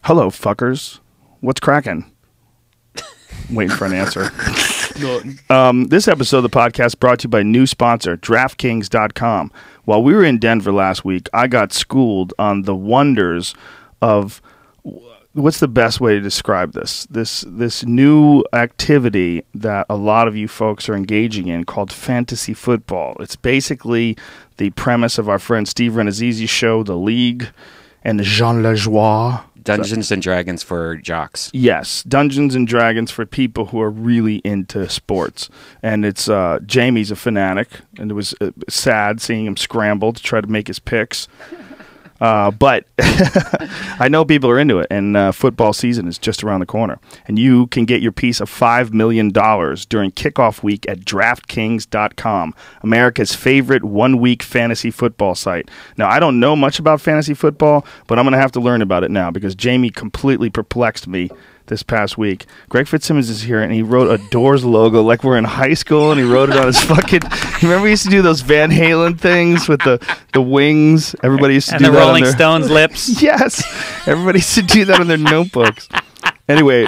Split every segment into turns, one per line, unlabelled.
Hello, fuckers. What's cracking? Waiting for an answer. This episode of the podcast brought to you by new sponsor, DraftKings.com. While we were in Denver last week, I got schooled on the wonders of... What's the best way to describe this? This new activity that a lot of you folks are engaging in called fantasy football. It's basically the premise of our friend Steve Renazizi's show, The League, and Jean Lajoie.
Dungeons and Dragons for jocks.
Yes, Dungeons and Dragons for people who are really into sports. And it's Jamie's a fanatic, and it was sad seeing him scramble to try to make his picks. But I know people are into it, and football season is just around the corner. And you can get your piece of $5 million during kickoff week at DraftKings.com, America's favorite one-week fantasy football site. Now, I don't know much about fantasy football, but I'm going to have to learn about it now because Jamie completely perplexed me this past week. Greg Fitzsimmons is here, and he wrote a Doors logo like we're in high school, and he wrote it on his fucking... You remember we used to do those Van Halen things with the wings? Everybody used to
and
do that
the Rolling
on their...
Stones lips.
Yes. Everybody used to do that on their notebooks. Anyway,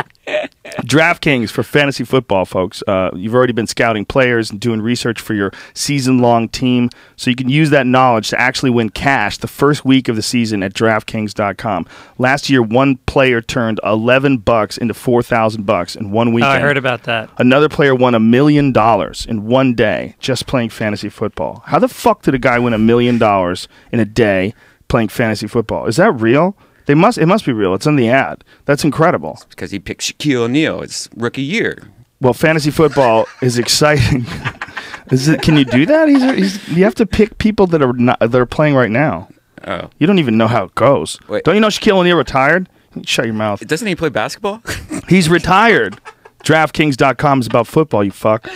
DraftKings for fantasy football, folks. You've already been scouting players and doing research for your season-long team, so you can use that knowledge to actually win cash the first week of the season at DraftKings.com. Last year, one player turned $11 into $4,000 in one weekend.
Oh, I heard about that.
Another player won $1 million in one day just playing fantasy football. How the fuck did a guy win $1 million in a day playing fantasy football? Is that real? It must be real. It's in the ad. That's incredible.
It's because he picked Shaquille O'Neal. It's rookie year.
Well, fantasy football is exciting. Can you do that? You have to pick people that are playing right now.
Oh.
You don't even know how it goes. Wait. Don't you know Shaquille O'Neal retired? Shut your mouth.
Doesn't he play basketball?
He's retired. DraftKings.com is about football, you fuck.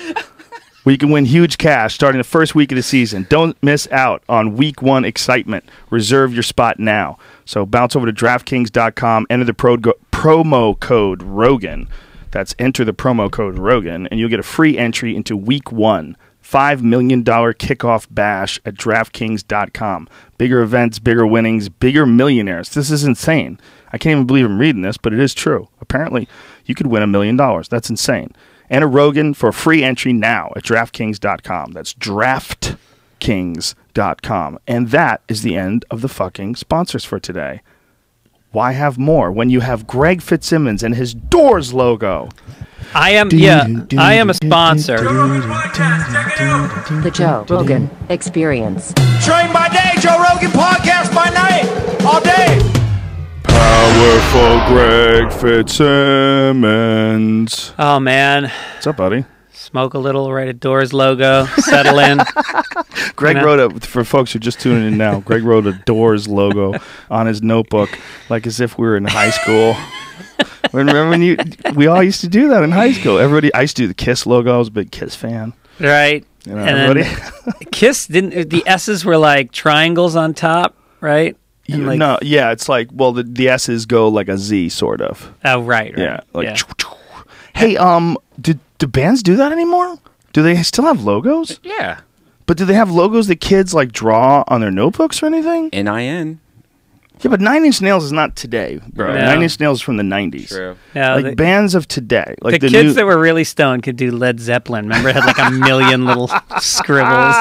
Where you can win huge cash starting the first week of the season. Don't miss out on week one excitement. Reserve your spot now. So bounce over to DraftKings.com, enter the promo code Rogan. That's enter the promo code Rogan, and you'll get a free entry into week one. $5 million kickoff bash at DraftKings.com. Bigger events, bigger winnings, bigger millionaires. This is insane. I can't even believe I'm reading this, but it is true. Apparently, you could win $1 million. That's insane. Enter Rogan for a free entry now at DraftKings.com. That's DraftKings.com. And that is the end of the fucking sponsors for today. Why have more when you have Greg Fitzsimmons and his Doors logo?
I am a sponsor.
The Joe Rogan Experience.
Train by day, Joe Rogan podcast by night, all day.
Powerful Greg Fitzsimmons.
Oh, man.
What's up, buddy?
Smoke a little, write a Doors logo, settle in.
Greg wrote for folks who are just tuning in now, Greg wrote a Doors logo on his notebook like as if we were in high school. Remember when we all used to do that in high school? I used to do the Kiss logo. I was a big Kiss fan.
Right.
You know,
and then Kiss the S's were like triangles on top, right?
No, yeah, it's like, well, the S's go like a Z, sort of.
Oh, right.
Yeah, like. Hey, do bands do that anymore? Do they still have logos?
Yeah.
But do they have logos that kids like draw on their notebooks or anything?
NIN.
Yeah, but Nine Inch Nails is not today, bro.
No.
9 Inch Nails is from the 90s.
True.
No,
like bands of today. Like
the kids that were really stoned could do Led Zeppelin. Remember, it had like a million little scribbles.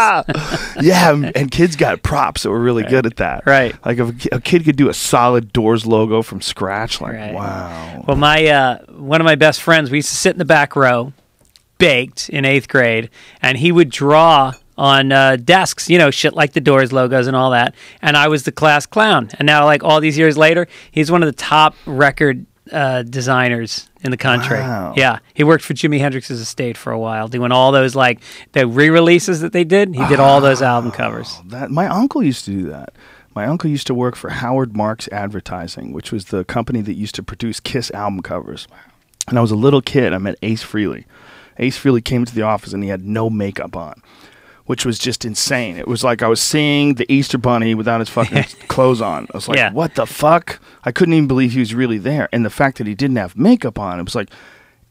Yeah, and kids got props that were really good at that.
Right.
Like if a kid could do a solid Doors logo from scratch, like, wow.
Well, one of my best friends, we used to sit in the back row, baked in 8th grade, and he would draw on desks, shit like the Doors logos and all that. And I was the class clown. And now, like all these years later, he's one of the top record designers in the country.
Wow.
Yeah, he worked for Jimi Hendrix's estate for a while, doing all those like the re-releases that they did. He did all those album covers.
My uncle used to do that. My uncle used to work for Howard Marks Advertising, which was the company that used to produce Kiss album covers. And I was a little kid. I met Ace Frehley. Ace Frehley came to the office and he had no makeup on, which was just insane. It was like I was seeing the Easter Bunny without his fucking clothes on. I was like, what the fuck? I couldn't even believe he was really there. And the fact that he didn't have makeup on, it was like,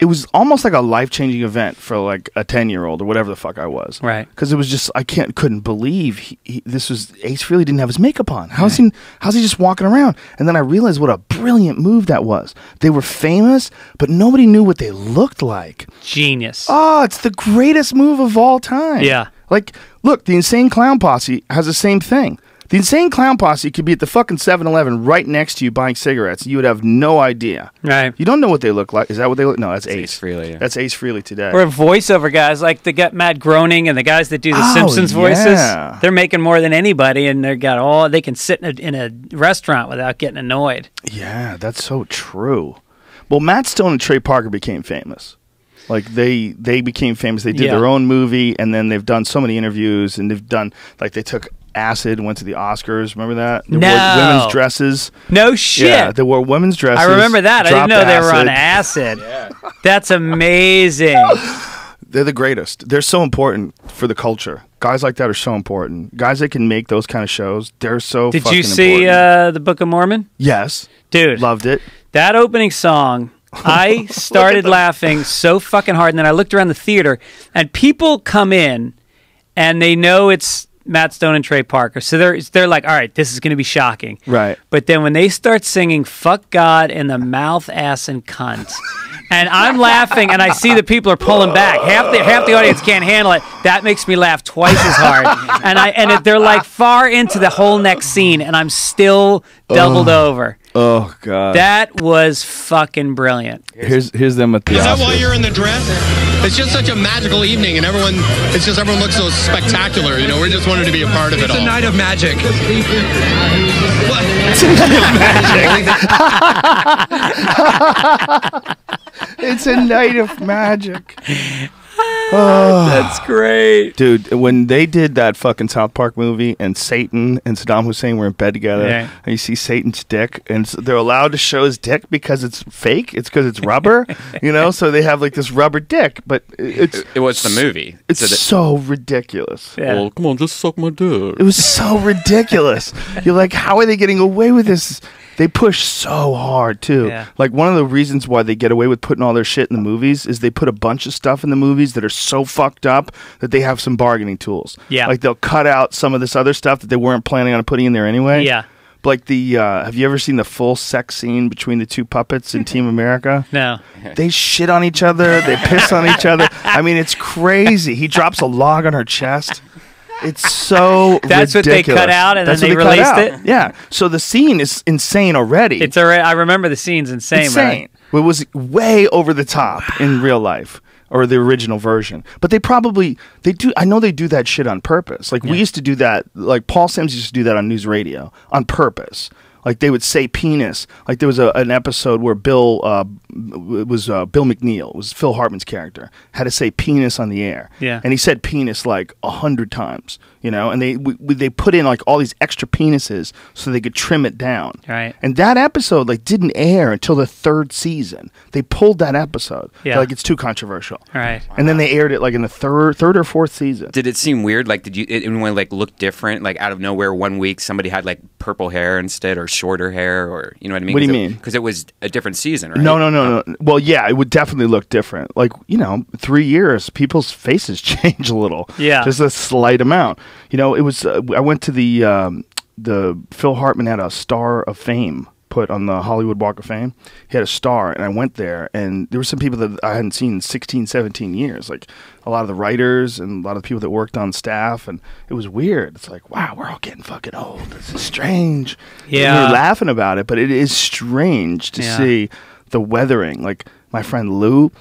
it was almost like a life-changing event for like a 10-year-old or whatever the fuck I was.
Right.
Because it was just, couldn't believe this was, Ace Frehley didn't have his makeup on. How's he just walking around? And then I realized what a brilliant move that was. They were famous, but nobody knew what they looked like.
Genius.
Oh, it's the greatest move of all time.
Yeah.
Like, look, the Insane Clown Posse has the same thing. The Insane Clown Posse could be at the fucking 7-Eleven right next to you buying cigarettes. You would have no idea.
Right.
You don't know what they look like. Is that what they look? No, that's Ace.
Ace Frehley. Yeah.
That's Ace Frehley today.
Or voiceover guys like Matt Groening and the guys that do the Simpsons voices.
Yeah.
They're making more than anybody, and they can sit in a restaurant without getting annoyed.
Yeah, that's so true. Well, Matt Stone and Trey Parker became famous. Like they became famous. They did their own movie, and then they've done so many interviews, and they've done like they took acid and went to the Oscars. Remember that? They wore women's dresses.
No shit.
Yeah, they wore women's dresses.
I remember that. I didn't know they were on
acid.
acid. That's amazing.
They're the greatest. They're so important for the culture. Guys like that are so important. Guys that can make those kind of shows, they're so
Did
fucking
you see
important.
the Book of Mormon?
Yes.
Dude.
Loved it.
That opening song, I started laughing so fucking hard, and then I looked around the theater, and people come in, and they know it's Matt Stone and Trey Parker, so they're like, all right, this is going to be shocking.
Right.
But then when they start singing "Fuck God" in the mouth, ass, and cunt, and I'm laughing, and I see the people are pulling back. Half the audience can't handle it. That makes me laugh twice as hard. And they're like far into the whole next scene, and I'm still doubled over.
Oh God.
That was fucking brilliant.
Here's them at the
Is that
Oscars.
why you're in the dress? It's just such a magical evening, and everyone looks so spectacular. You know, we just wanted to be a part of it all.
It's a night of magic.
What?
It's a night of magic.
That's great.
Dude, when they did that fucking South Park movie and Satan and Saddam Hussein were in bed together, and you see Satan's dick, and they're allowed to show his dick because it's fake. It's because it's rubber, you know. So they have like this rubber dick, but
It was the movie.
It's so ridiculous.
Yeah.
Well, come on, just suck my dick.
It was so ridiculous. You're like, how are they getting away with this? They push so hard too.
Yeah.
Like one of the reasons why they get away with putting all their shit in the movies is they put a bunch of stuff in the movies that are so fucked up that they have some bargaining tools.
Yeah.
Like they'll cut out some of this other stuff that they weren't planning on putting in there anyway.
Yeah.
Like have you ever seen the full sex scene between the two puppets in Team America?
No.
They shit on each other. They piss on each other. I mean, it's crazy. He drops a log on her chest. It's so
That's what they
ridiculous.
cut out, and
That's
then
what
they
cut
released
out.
it?
Yeah. So the scene is insane already.
It's already. I remember the scene's insane.
insane. It was way over the top in real life, or the original version. But they do. I know they do that shit on purpose. Like we used to do that. Like Paul Sims used to do that on news radio on purpose. Like they would say penis. Like there was an episode where Bill McNeil, was Phil Hartman's character, had to say penis on the air.
Yeah.
And he said penis like 100 times, you know, and they put in like all these extra penises so they could trim it down.
Right.
And that episode like didn't air until the 3rd season. They pulled that episode.
Yeah.
They're like it's too controversial.
Right.
And then they aired it like in the third or 4th season.
Did it seem weird? Like, did anyone like look different? Like out of nowhere, one week somebody had like purple hair instead, or shorter hair, or you know what I mean?
What do you mean?
Because it was a different season, right?
No. Well, yeah, it would definitely look different. Like, you know, 3 years, people's faces change a little.
Yeah.
Just a slight amount. You know, it was, I went to the Phil Hartman had a Star of Fame put on the Hollywood Walk of Fame. He had a star, and I went there, and there were some people that I hadn't seen in 16, 17 years. Like, a lot of the writers and a lot of the people that worked on staff, and it was weird. It's like, wow, we're all getting fucking old. This is strange.
Yeah.
And we were laughing about it, but it is strange to see the weathering. Like, my friend Lou,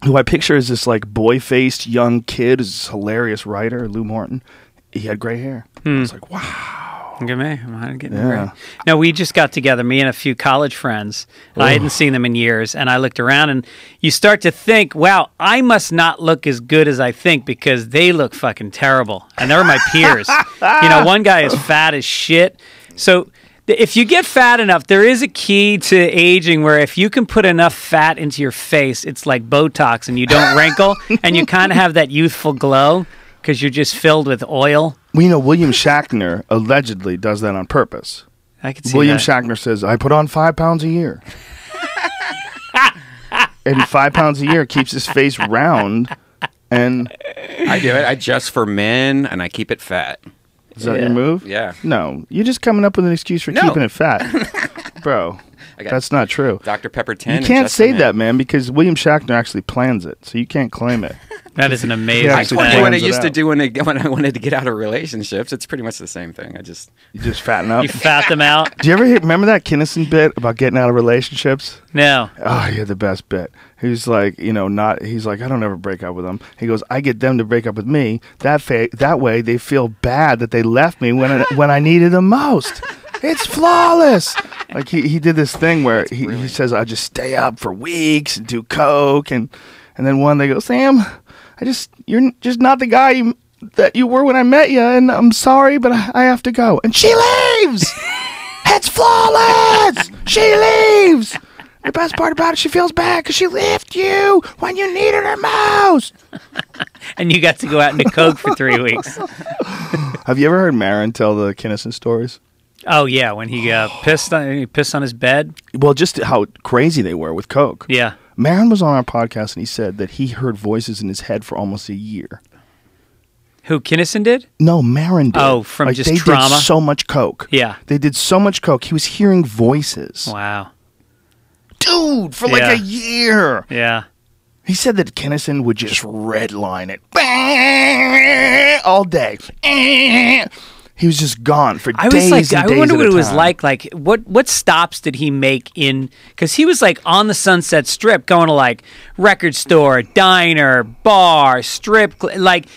who I picture as this, like, boy-faced young kid, is this hilarious writer, Lou Morton. He had gray hair. I was like, wow.
Look at me. I'm getting
Yeah.
gray. No, we just got together, me and a few college friends. I hadn't seen them in years, and I looked around, and you start to think, wow, I must not look as good as I think because they look fucking terrible. And they're my peers. You know, one guy is fat as shit. So if you get fat enough, there is a key to aging where if you can put enough fat into your face, it's like Botox and you don't wrinkle, and you kind of have that youthful glow because you're just filled with oil.
Well, you know, William Shatner allegedly does that on purpose.
I could see
William
that.
Shatner says, I put on 5 pounds a year. and 5 pounds a year keeps his face round. And
I do it. I adjust for men, and I keep it fat.
is that your move?
Yeah.
No, you're just coming up with an excuse for keeping it fat, bro. That's not true.
Dr. Pepper 10.
You can't say that, man, because William Shatner actually plans it, so you can't claim it.
That is an amazing
Yeah,
I
thing.
told you what I
plans it
used to
out.
do when I wanted to get out of relationships. It's pretty much the same thing.
You just fatten up.
You fat them out?
Do you ever remember that Kinnison bit about getting out of relationships?
No.
Oh, he had the best bit. He's like, he's like, I don't ever break up with them. He goes, I get them to break up with me. That way they feel bad that they left me when I needed them most. It's flawless. Like he did this thing where he says, I just stay up for weeks and do coke. And then one day goes, Sam, you're just not the guy that you were when I met you. And I'm sorry, but I have to go. And she leaves. It's flawless. She leaves. The best part about it, she feels bad because she left you when you needed her most.
And you got to go out into coke for 3 weeks.
Have you ever heard Maron tell the Kinnison stories?
Oh, yeah, when he pissed on his bed.
Well, just how crazy they were with coke.
Yeah.
Maron was on our podcast and he said that he heard voices in his head for almost a year.
Who, Kinnison did?
No, Maron did.
Oh, from just
they
trauma?
Did so much coke.
Yeah.
They did so much coke. He was hearing voices.
Wow.
Dude, for like a year.
Yeah.
He said that Kinnison would just redline it all day. He was just gone for days and days.
I wonder what
at a
it was
time.
like. Like, what stops did he make in? Because he was like on the Sunset Strip, going to like record store, diner, bar, strip.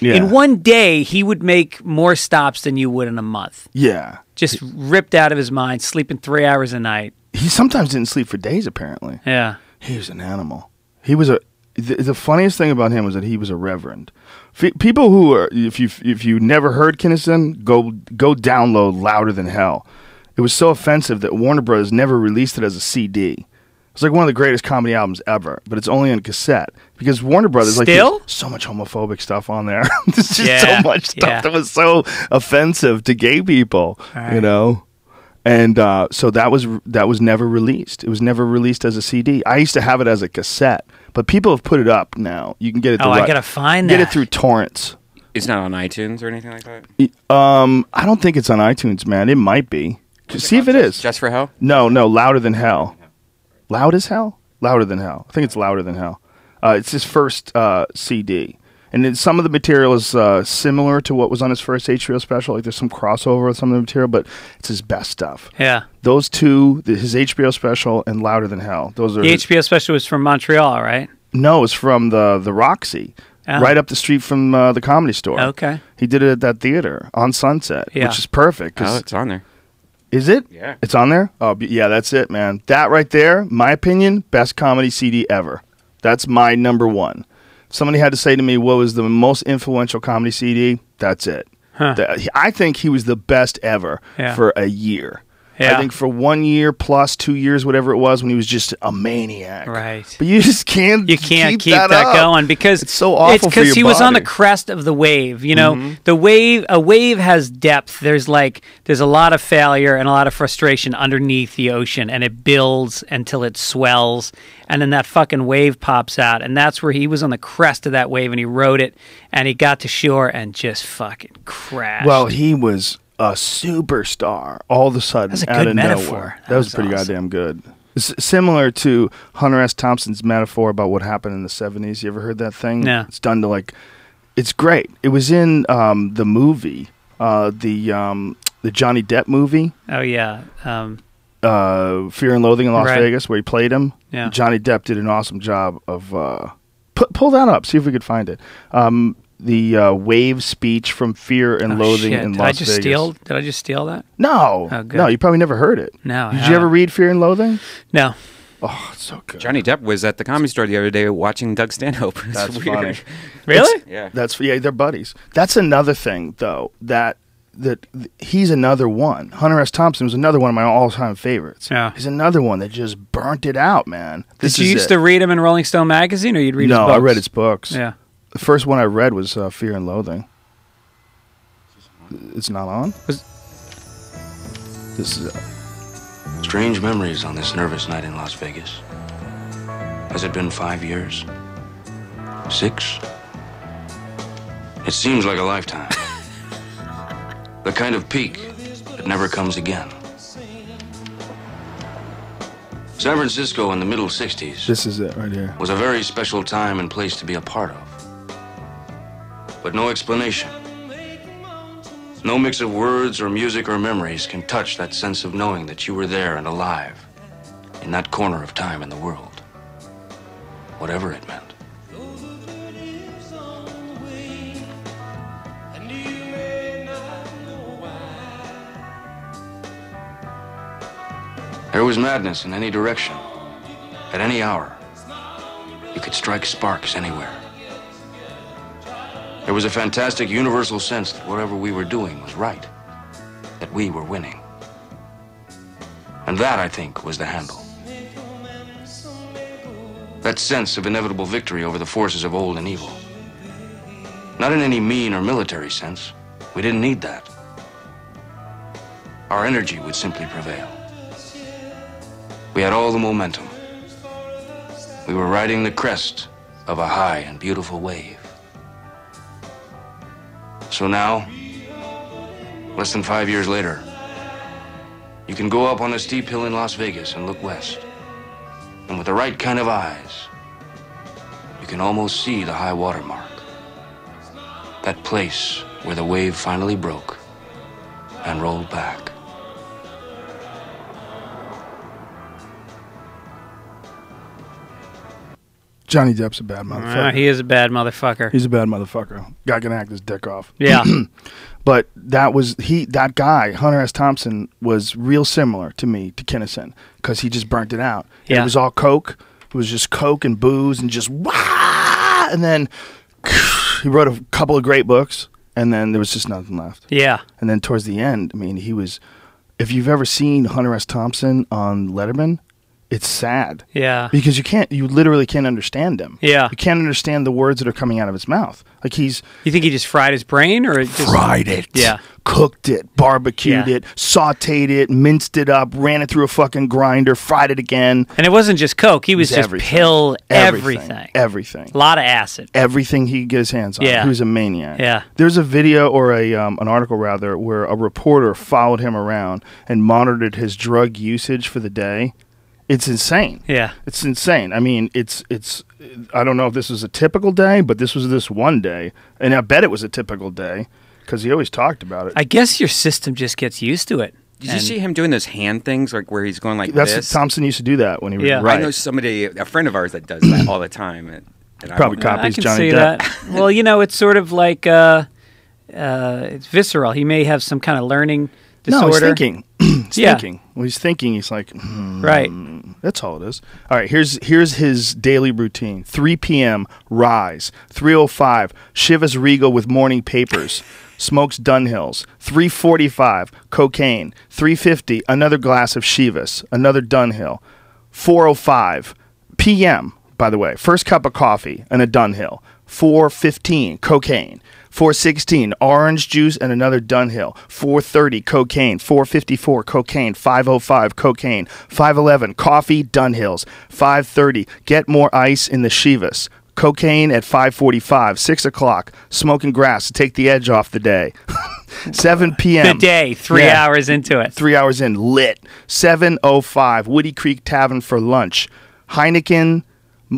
In one day, he would make more stops than you would in a month.
Yeah,
just ripped out of his mind, sleeping 3 hours a night.
He sometimes didn't sleep for days. Apparently,
yeah,
he was an animal. He was the funniest thing about him was that he was a reverend. People who are, if you never heard Kinnison, go download Louder Than Hell. It was so offensive that Warner Brothers never released it as a CD. It's like one of the greatest comedy albums ever, but it's only on cassette because Warner Brothers
Still?
like so much homophobic stuff on there. There's just so much stuff that was so offensive to gay people, you know. And so that was never released. It was never released as a CD. I used to have it as a cassette, but people have put it up now. You can get it.
I gotta find that.
Get it through torrents.
It's not on iTunes or anything like that?
I don't think it's on iTunes, man. It might be. See if it is.
Just for Hell?
No, Louder Than Hell. Loud as Hell? Louder Than Hell. I think it's Louder Than Hell. It's his first CD. And then some of the material is similar to what was on his first HBO special. Like there's some crossover with some of the material, but it's his best stuff.
Yeah.
Those two, his HBO special and Louder Than Hell. Those are
the HBO special was from Montreal, right?
No, it's from the Roxy, right up the street from the Comedy Store.
Okay.
He did it at that theater on Sunset, which is perfect.
Oh, it's on there.
Is it?
Yeah.
It's on there? Oh, yeah, that's it, man. That right there, my opinion, best comedy CD ever. That's my number one. Somebody had to say to me, what was the most influential comedy CD? That's it.
Huh.
I think he was the best ever for a year.
Yeah.
I think for 1 year plus 2 years, whatever it was, when he was just a maniac.
Right.
But you just can't.
You can't keep
that
that
up.
going because
it's so awful.
It's because he was on the crest of the wave. You know, the wave. A wave has depth. There's a lot of failure and a lot of frustration underneath the ocean, and it builds until it swells, and then that fucking wave pops out, and that's where he was on the crest of that wave, and he rode it, and he got to shore and just fucking crashed.
Well, he was a superstar all of a sudden.
That's a
out
good
of
metaphor.
Nowhere. That was pretty
awesome.
goddamn good. It's similar to Hunter S. Thompson's metaphor about what happened in the 70s. You ever heard that thing?
No.
It's done to it's great. It was in the movie, the Johnny Depp movie.
Oh yeah.
Fear and Loathing in Las Vegas, where he played him.
Yeah.
Johnny Depp did an awesome job of pull that up, see if we could find it. The wave speech from Fear and Loathing in Las Vegas.
Did I just steal that?
No.
Oh, good.
No, you probably never heard it.
No.
Did you ever read Fear and Loathing?
No.
Oh, it's so good.
Johnny Depp was at the Comedy Store the other day watching Doug Stanhope.
That's
weird.
funny.
Really?
Yeah.
They're buddies. That's another thing, though, that he's another one. Hunter S. Thompson was another one of my all-time favorites.
Yeah.
He's another one that just burnt it out, man.
Did you used to read him in Rolling Stone magazine, or you'd read his books?
No, I read his books.
Yeah.
The first one I read was Fear and Loathing. It's not on? This is
Strange memories on this nervous night in Las Vegas. Has it been 5 years? 6? It seems like a lifetime. The kind of peak that never comes again. San Francisco in the middle 60s.
This is it right here.
Was a very special time and place to be a part of. But no explanation. No mix of words or music or memories can touch that sense of knowing that you were there and alive in that corner of time in the world. Whatever it meant. There was madness in any direction, at any hour. You could strike sparks anywhere. There was a fantastic universal sense that whatever we were doing was right, that we were winning. And that, I think, was the handle. That sense of inevitable victory over the forces of old and evil. Not in any mean or military sense. We didn't need that. Our energy would simply prevail. We had all the momentum. We were riding the crest of a high and beautiful wave. So now, less than 5 years later, you can go up on a steep hill in Las Vegas and look west. And with the right kind of eyes, you can almost see the high water mark. That place where the wave finally broke and rolled back.
Johnny Depp's a bad motherfucker.
He is a bad motherfucker.
He's a bad motherfucker. Guy can act his dick off.
Yeah.
But that guy, Hunter S. Thompson, was real similar to me, to Kinnison, because he just burnt it out.
Yeah.
It was all coke. It was just coke and booze and just wah! And then he wrote a couple of great books, and then there was just nothing left.
Yeah.
And then towards the end, I mean, he was... If you've ever seen Hunter S. Thompson on Letterman, it's sad.
Yeah.
Because you literally can't understand him.
Yeah.
You can't understand the words that are coming out of his mouth. Like
You think he just fried his brain, or
fried it?
Yeah.
Cooked it, barbecued
Yeah.
it, sautéed it, minced it up, ran it through a fucking grinder, fried it again.
And it wasn't just coke. He was just
everything.
pill everything.
Everything.
A lot of acid.
Everything he could get his hands on.
Yeah.
He was a maniac.
Yeah.
There's a video or an article rather where a reporter followed him around and monitored his drug usage for the day. It's insane.
Yeah.
It's insane. I mean, it's. I don't know if this was a typical day, but this was this one day, and I bet it was a typical day because he always talked about it.
I guess your system just gets used to it.
Did you see him doing those hand things, like where he's going like
That's
this?
Thompson used to do that when he was
Yeah.
right.
I know somebody, a friend of ours, that does that all the time. And I
Probably
don't know.
copies
I can
Johnny
see
Depp.
that. Well, it's sort of like it's visceral. He may have some kind of learning disorder.
No, he's thinking. He's
Yeah.
thinking. When he's thinking, he's like,
Right.
That's all it is. All right, here's his daily routine. 3 p.m., rise. 3:05, Chivas Regal with morning papers. Smokes Dunhills. 3:45, cocaine. 3:50, another glass of Chivas. Another Dunhill. 4:05 p.m., by the way, first cup of coffee and a Dunhill. 4:15, cocaine. 4:16, orange juice and another Dunhill. 4:30, cocaine. 4:54, cocaine. 5:05, cocaine. 5:11, coffee, Dunhills. 5:30, get more ice in the Chivas. Cocaine at 5:45. 6 o'clock, smoking grass to take the edge off the day. 7 p.m.
The day, 3 hours into it.
3 hours in, lit. 7:05, Woody Creek Tavern for lunch. Heineken, 2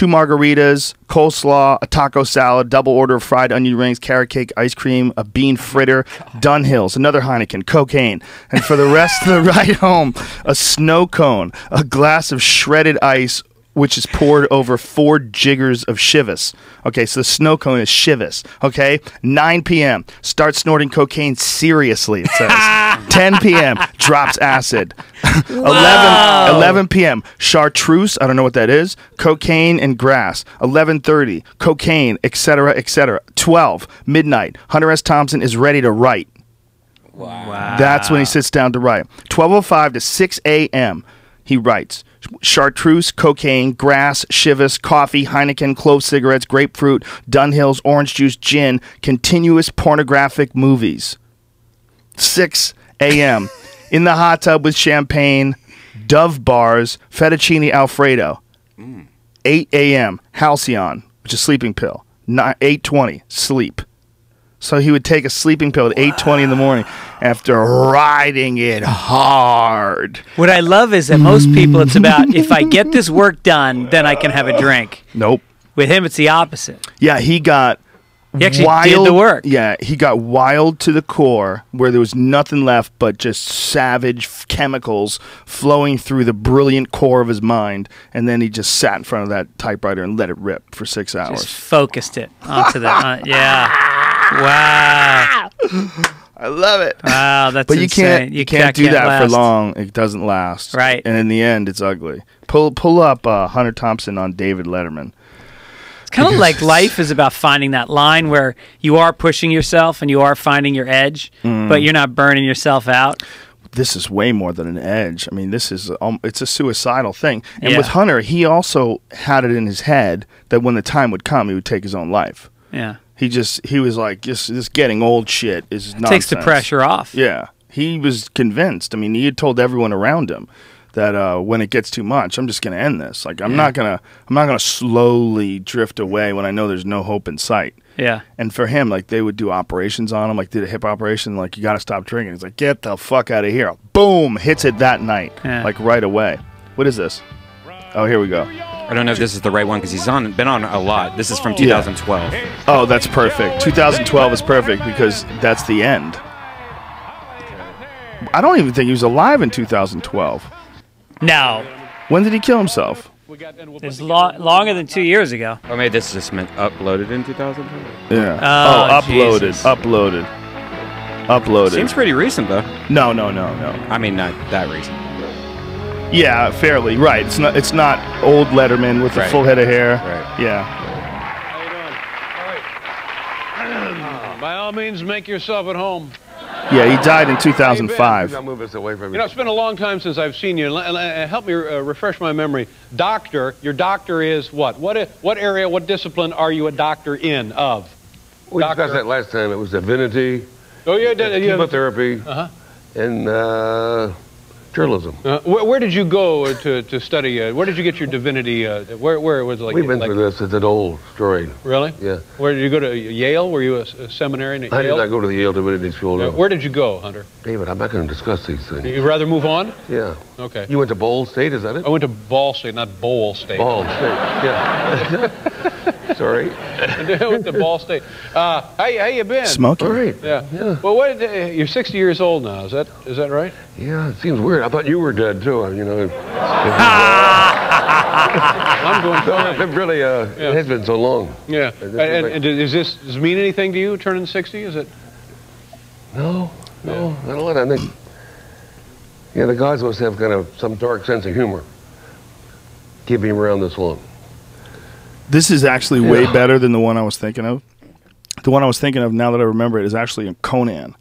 margaritas, coleslaw, a taco salad, double order of fried onion rings, carrot cake, ice cream, a bean fritter, Dunhills, another Heineken, cocaine. And for the rest of the ride home, a snow cone, a glass of shredded ice, which is poured over 4 jiggers of Chivas. Okay, so the snow cone is Chivas. Okay, 9 p.m., start snorting cocaine seriously, it says. 10 p.m., drops acid. 11 p.m., chartreuse, I don't know what that is, cocaine and grass. 11:30, cocaine, etc., etc. 12, midnight, Hunter S. Thompson is ready to write.
Wow.
That's when he sits down to write. 12:05 to 6 a.m., he writes. Chartreuse, cocaine, grass, Chivas, coffee, Heineken, clove cigarettes, grapefruit, Dunhills, orange juice, gin, continuous pornographic movies. 6 a.m. in the hot tub with champagne, Dove bars, fettuccine Alfredo. 8 a.m. Halcyon, which is a sleeping pill. 8:20 sleep. So he would take a sleeping pill at 8:20 in the morning after riding it hard.
What I love is that most people, it's about, if I get this work done, then I can have a drink.
Nope.
With him, it's the opposite.
Yeah, he got
He actually
wild,
did the work.
Yeah, he got wild to the core where there was nothing left but just savage chemicals flowing through the brilliant core of his mind, and then he just sat in front of that typewriter and let it rip for 6 hours.
Just focused it onto the, yeah. Wow.
I love it.
Wow, that's
but you
insane.
can't do that for
last.
long. It doesn't last.
Right.
And in the end, it's ugly. Pull up Hunter Thompson on David Letterman.
It's kind of like life is about finding that line where you are pushing yourself and you are finding your edge, but you're not burning yourself out.
This is way more than an edge. I mean, this is it's a suicidal thing. And
Yeah.
with Hunter, he also had it in his head that when the time would come, he would take his own life.
Yeah.
He was like, this getting old shit is nonsense.
Takes the pressure off.
Yeah. He was convinced. I mean, he had told everyone around him that when it gets too much, I'm just going to end this. Like, I'm not gonna slowly drift away when I know there's no hope in sight.
Yeah.
And for him, like, they would do operations on him, like did a hip operation, like, you got to stop drinking. He's like, get the fuck out of here. Boom, hits it that night, like right away. What is this? Oh, here we go.
I don't know if this is the right one because he's been on a lot. This is from 2012.
Yeah. Oh, that's perfect. 2012 is perfect because that's the end. I don't even think he was alive in 2012.
No.
When did he kill himself?
It's longer than 2 years ago.
Oh, maybe this just meant uploaded in 2012.
Yeah.
Oh,
uploaded.
Jesus.
Uploaded.
Seems pretty recent though.
No.
I mean, not that recent.
Yeah, fairly right. It's not old Letterman with a full head of hair.
Right.
Yeah.
By all means, make yourself at home.
Yeah, he died in 2005.
Move us away from you know, it's been a long time since I've seen you. Help me refresh my memory. Doctor, your doctor is what? What area, what discipline are you a doctor in of?
We discussed that last time. It was divinity,
oh, yeah,
chemotherapy, and journalism.
Where did you go to study? Where did you get your divinity? Where was it? Like,
we've been through this. It's an old story.
Really?
Yeah.
Where did you go to Yale? Were you a seminarian at Yale?
I did not go to the Yale Divinity School. No.
Where did you go, Hunter?
David, I'm not going to discuss these things.
You'd rather move on?
Yeah.
Okay.
You went to Ball State, is that it?
I went to Ball State, not Bowl State.
Ball State, yeah. Sorry.
I went to Ball State. How you been?
Smoking.
All right.
Yeah.
Yeah.
Well, you're 60 years old now. Is that right?
Yeah, it seems weird. I thought you were dead, too. You know.
I'm doing fine.
It really it has been so long.
Yeah. And does this mean anything to you, turning 60? Is it?
No, not a lot. I think, the guys must have kind of some dark sense of humor, keeping him around this long.
This is actually way better than the one I was thinking of. The one I was thinking of, now that I remember it, is actually in Conan.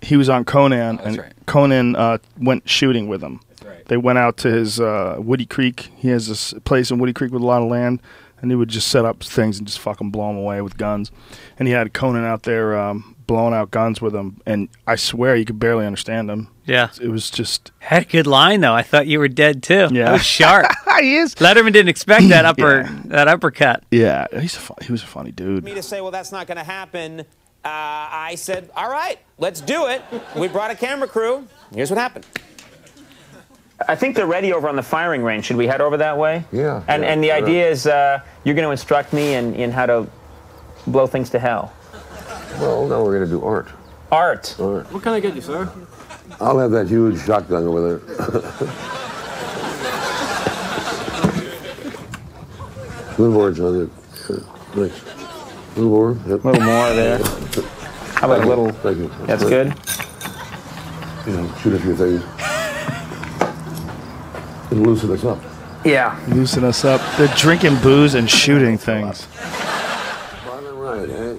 He was on Conan, Conan went shooting with him. That's right. They went out to his Woody Creek. He has this place in Woody Creek with a lot of land, and he would just set up things and just fucking blow them away with guns. And he had Conan out there blowing out guns with him, and I swear you could barely understand him.
Yeah.
It was just...
Had a good line, though. I thought you were dead, too.
Yeah.
That was sharp.
He is.
Letterman didn't expect that uppercut.
Yeah, he was a funny dude.
Me to say, well, that's not going to happen. I said, all right, let's do it. We brought a camera crew. Here's what happened. I think they're ready over on the firing range. Should we head over that way?
Yeah.
And the idea is you're going to instruct me in how to blow things to hell.
Well, now we're going to do art.
Art?
Art.
What can I get you, sir?
I'll have that huge shotgun over there. Good board, John. Thanks. Little more. Yep.
A little more there. How about a little?
Thank you.
That's good.
Shoot a few things. It'll loosen us up.
Yeah.
Loosen us up. They're drinking booze and shooting things.
Bottom right, eh?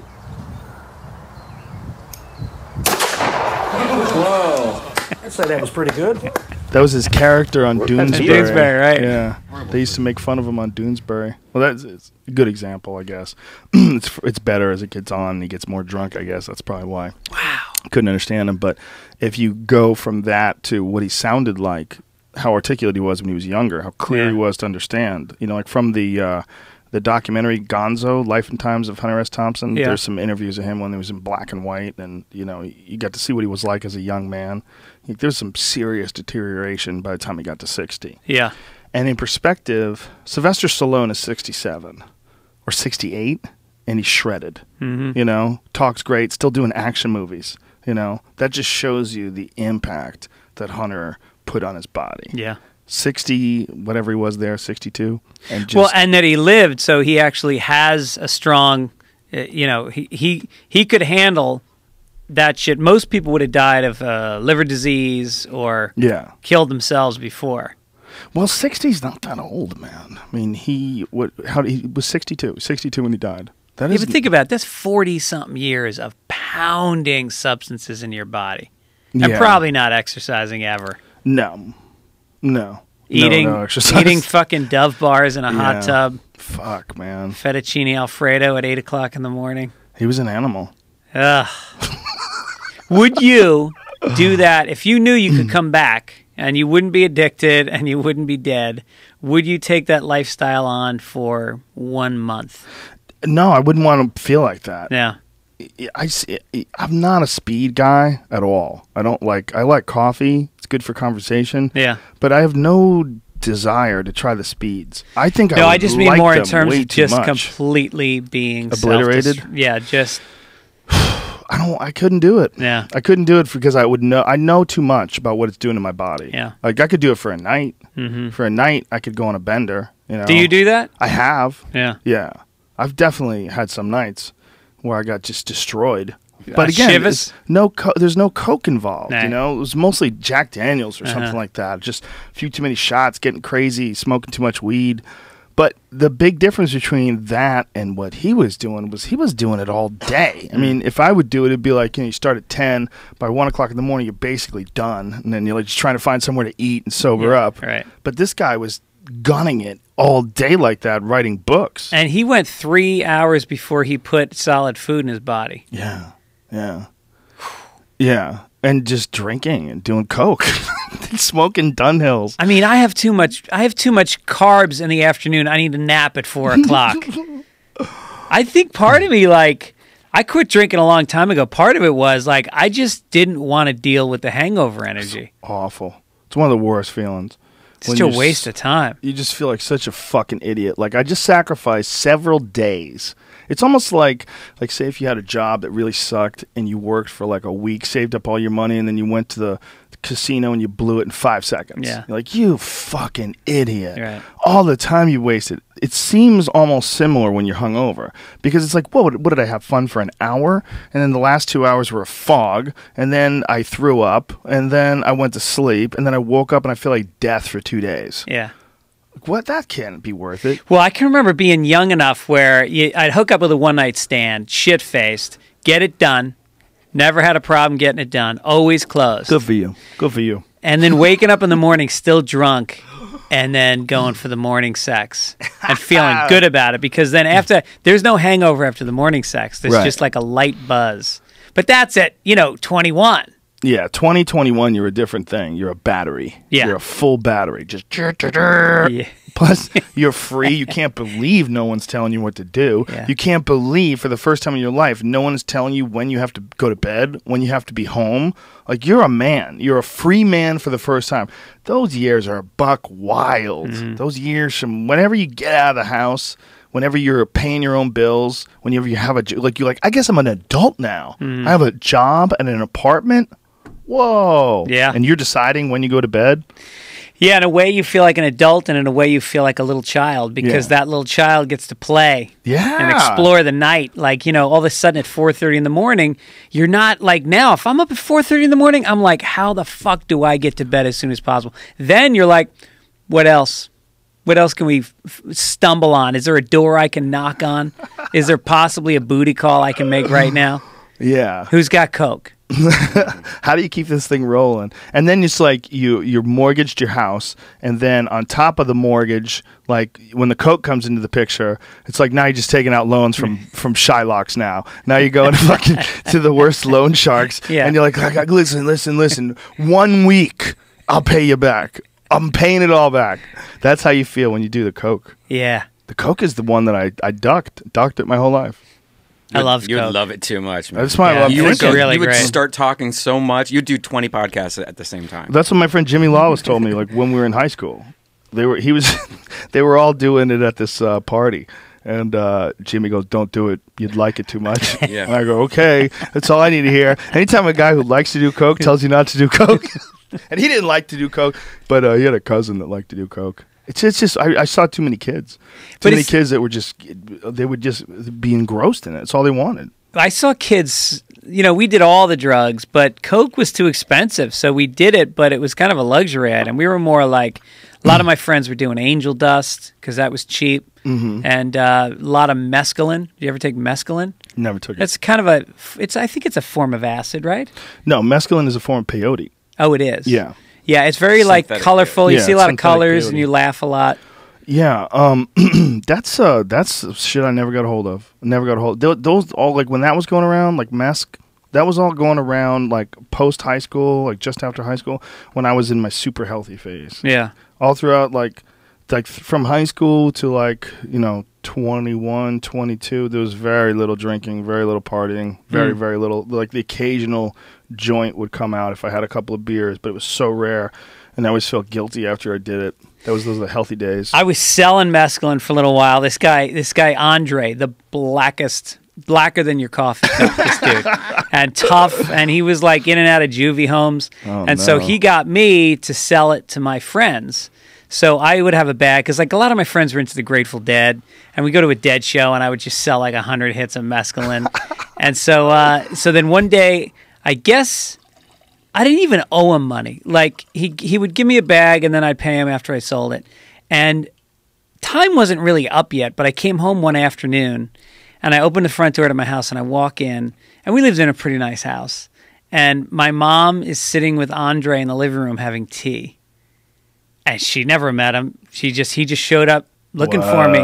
Whoa. I'd say that was pretty good.
That was his character on Doonesbury.
Doonesbury, right?
Yeah. They used to make fun of him on Doonesbury. Well, it's a good example, I guess. It's better as it gets on and he gets more drunk, I guess. That's probably why.
Wow.
Couldn't understand him. But if you go from that to what he sounded like how articulate he was when he was younger, how clear he was to understand. You know, like from the documentary Gonzo, Life and Times of Hunter S. Thompson.
Yeah.
There's some interviews of him when he was in black and white, and you know, you got to see what he was like as a young man. There's some serious deterioration by the time he got to 60.
Yeah.
And in perspective, Sylvester Stallone is 67 or 68, and he's shredded.
Mm-hmm.
You know, talks great, still doing action movies. You know, that just shows you the impact that Hunter put on his body.
Yeah.
60, whatever he was there, 62. And just,
well, and that he lived, so he actually has a strong, you know, he could handle that shit. Most people would have died of liver disease or killed themselves before.
Well, 60's not that old, man. I mean, he was 62 when he died. That is,
even think about it, that's 40-something years of pounding substances in your body. And probably not exercising ever.
No.
Eating
exercise.
Eating fucking Dove bars in a hot tub.
Fuck, man.
Fettuccine Alfredo at 8 o'clock in the morning.
He was an animal.
Ugh. Would you do that if you knew you could come back and you wouldn't be addicted and you wouldn't be dead? Would you take that lifestyle on for 1 month?
No, I wouldn't want to feel like that.
Yeah.
I'm not a speed guy at all. I like coffee. It's good for conversation.
Yeah.
But I have no desire to try the speeds. I think
I just mean
like
more in
them
terms
way
of
too
just
much.
completely being
Obliterated?
Yeah, just
I couldn't do it.
Yeah.
I couldn't do it because I know too much about what it's doing to my body.
Yeah.
Like I could do it for a night.
Mm-hmm.
For a night I could go on a bender, you know.
Do you do that?
I have.
Yeah.
Yeah. I've definitely had some nights where I got just destroyed. But again, there's no coke involved.
Nah.
You know, it was mostly Jack Daniels or something like that. Just a few too many shots, getting crazy, smoking too much weed. But the big difference between that and what he was doing was he was doing it all day. I mean, if I would do it, it'd be like, you know, you start at 10, by 1 o'clock in the morning, you're basically done, and then you're like just trying to find somewhere to eat and sober up.
Right.
But this guy was gunning it all day like that, writing books.
And he went 3 hours before he put solid food in his body.
Yeah. And just drinking and doing coke, smoking Dunhills.
I mean, I have too much carbs in the afternoon. I need a nap at 4 o'clock. I think part of me, like, I quit drinking a long time ago. Part of it was like I just didn't want to deal with the hangover energy.
It's awful. It's one of the worst feelings.
Such a waste of time.
You just feel like such a fucking idiot. Like I just sacrificed several days. It's almost like say if you had a job that really sucked and you worked for like a week, saved up all your money, and then you went to the casino and you blew it in 5 seconds.
Yeah.
You're like, you fucking idiot.
Right.
All the time you wasted. It seems almost similar when you're hungover because it's like, what did I have fun for an hour? And then the last 2 hours were a fog, and then I threw up, and then I went to sleep, and then I woke up and I feel like death for 2 days.
Yeah.
What? That can't be worth it.
Well, I can remember being young enough where I'd hook up with a one-night stand, shit-faced, get it done, never had a problem getting it done, always closed.
Good for you. Good for you.
And then waking up in the morning still drunk and then going for the morning sex and feeling good about it because then there's no hangover after the morning sex. There's just like a light buzz. But that's at, 21.
Yeah, 2021, you're a different thing. You're a battery.
Yeah.
You're a full battery. Just Plus, you're free. You can't believe no one's telling you what to do.
Yeah.
You can't believe for the first time in your life, no one is telling you when you have to go to bed, when you have to be home. Like, you're a man. You're a free man for the first time. Those years are buck wild. Mm-hmm. Those years from whenever you get out of the house, whenever you're paying your own bills, whenever you have you're like, I guess I'm an adult now.
Mm.
I have a job and an apartment. Whoa.
Yeah.
And you're deciding when you go to bed?
Yeah, in a way you feel like an adult, and in a way you feel like a little child because that little child gets to play and explore the night. Like, all of a sudden at 4:30 in the morning, you're not like now. If I'm up at 4:30 in the morning, I'm like, how the fuck do I get to bed as soon as possible? Then you're like, what else? What else can we stumble on? Is there a door I can knock on? Is there possibly a booty call I can make right now?
Yeah.
Who's got coke?
How do you keep this thing rolling? And then it's like you mortgaged your house, and then on top of the mortgage, like when the coke comes into the picture, it's like now you're just taking out loans from Shylocks now. Now you're going to the worst loan sharks, and you're like, listen, 1 week, I'll pay you back. I'm paying it all back. That's how you feel when you do the coke.
Yeah.
The coke is the one that I ducked it my whole life.
I love
You
coke.
would love it too much, man.
That's why I love
you would
drinking.
Really
you would
great.
start talking so much. You'd do 20 podcasts at the same time.
That's what my friend Jimmy Lawless told me. Like when we were in high school, they were all doing it at this party, and Jimmy goes, "Don't do it. You'd like it too much."
Yeah.
And I go, "Okay, that's all I need to hear." Anytime a guy who likes to do coke tells you not to do coke, and he didn't like to do coke, but he had a cousin that liked to do coke. It's just I saw too many kids, too many kids that were they would just be engrossed in it. That's all they wanted.
I saw kids, we did all the drugs, but coke was too expensive. So we did it, but it was kind of a luxury item. We were more like, a lot of my friends were doing angel dust because that was cheap. And a lot of mescaline. Did you ever take mescaline?
Never took it.
That's kind of I think it's a form of acid, right?
No, mescaline is a form of peyote.
Oh, it is?
Yeah.
Yeah, it's very
Synthetic
colorful. You
peyote.
see a
Yeah,
lot of
synthetic
colors
peyote.
and you laugh a lot.
Yeah, that's shit I never got a hold of. Those all like when that was going around, like mesc, that was all going around like post high school, like just after high school, when I was in my super healthy phase.
Yeah.
All throughout like from high school to like 21, 22, there was very little drinking, very little partying, very little. Like the occasional joint would come out if I had a couple of beers, but it was so rare, and I always felt guilty after I did it. Those were the healthy days.
I was selling mescaline for a little while. This guy Andre, the blacker than your coffee cup, this dude, and tough, and he was like in and out of juvie homes, so he got me to sell it to my friends. So I would have a bag because like a lot of my friends were into the Grateful Dead, and we go to a Dead show, and I would just sell like 100 hits of mescaline, and so then one day, I guess I didn't even owe him money. Like he would give me a bag and then I'd pay him after I sold it. And time wasn't really up yet, but I came home one afternoon and I opened the front door to my house and I walk in, and we lived in a pretty nice house. And my mom is sitting with Andre in the living room having tea. And she never met him. He just showed up looking for me.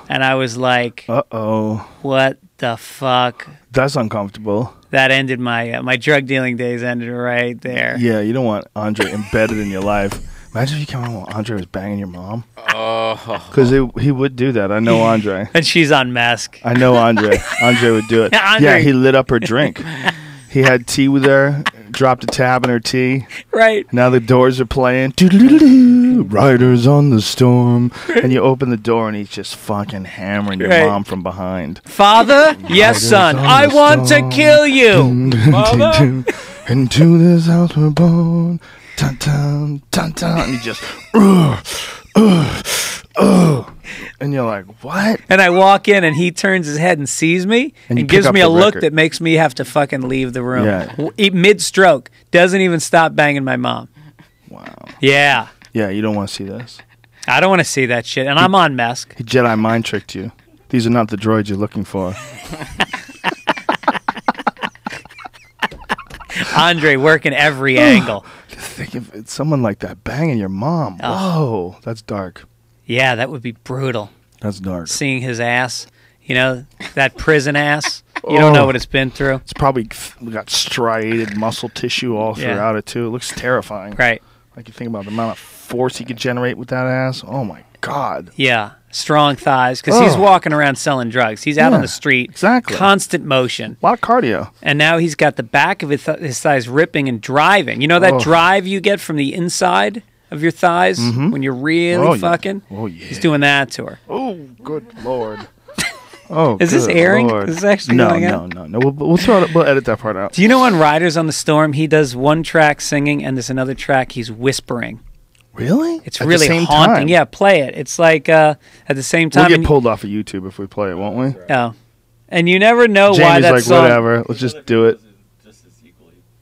And I was like,
Uh-oh.
What the fuck?
That's uncomfortable.
That ended my drug dealing days ended right there.
Yeah, you don't want Andre embedded in your life. Imagine if you came home while Andre was banging your mom.
Oh.
Because he would do that. I know Andre.
And she's on meth.
I know Andre. Andre would do it.
Andre.
Yeah, he lit up her drink. He had tea with her, dropped a tab in her tea.
Right.
Now the doors are playing. Doo-doo-doo-doo, Riders on the storm. And you open the door and he's just fucking hammering your mom from behind.
Father? Yes, son. I want to kill you. Father?
Into this house we're born. Dun, dun, dun, dun. And you just, and you're like, what?
And I walk in and he turns his head and sees me and gives me a look that makes me have to fucking leave the room.
Yeah.
Mid-stroke. Doesn't even stop banging my mom.
Wow.
Yeah.
Yeah, you don't want to see this.
I don't want to see that shit. And I'm on meth.
He Jedi mind tricked you. These are not the droids you're looking for.
Andre working every angle.
Think of it, someone like that banging your mom. Whoa, that's dark.
Yeah, that would be brutal.
That's dark.
Seeing his ass, that prison ass. You don't know what it's been through.
It's probably got striated muscle tissue all throughout it, too. It looks terrifying.
Right.
Like you think about the amount of force he could generate with that ass. Oh, my God.
Yeah. Strong thighs, because he's walking around selling drugs. He's out on the street.
Exactly.
Constant motion.
A lot of cardio.
And now he's got the back of his thighs ripping and driving. You know that drive you get from the inside of your thighs when you're really fucking?
Yeah. Oh, yeah.
He's doing that to her.
Oh, good Lord. Oh,
is this airing?
Lord.
Is this actually going out?
No. We'll edit that part out.
Do you know on Riders on the Storm, he does one track singing and there's another track he's whispering?
Really?
It's really haunting.
Time?
Yeah, play it. It's like at the same time.
We'll get pulled off of YouTube if we play it, won't we?
Oh. And you never know
Jamie's
why that
like,
song...
whatever. Let's just do it.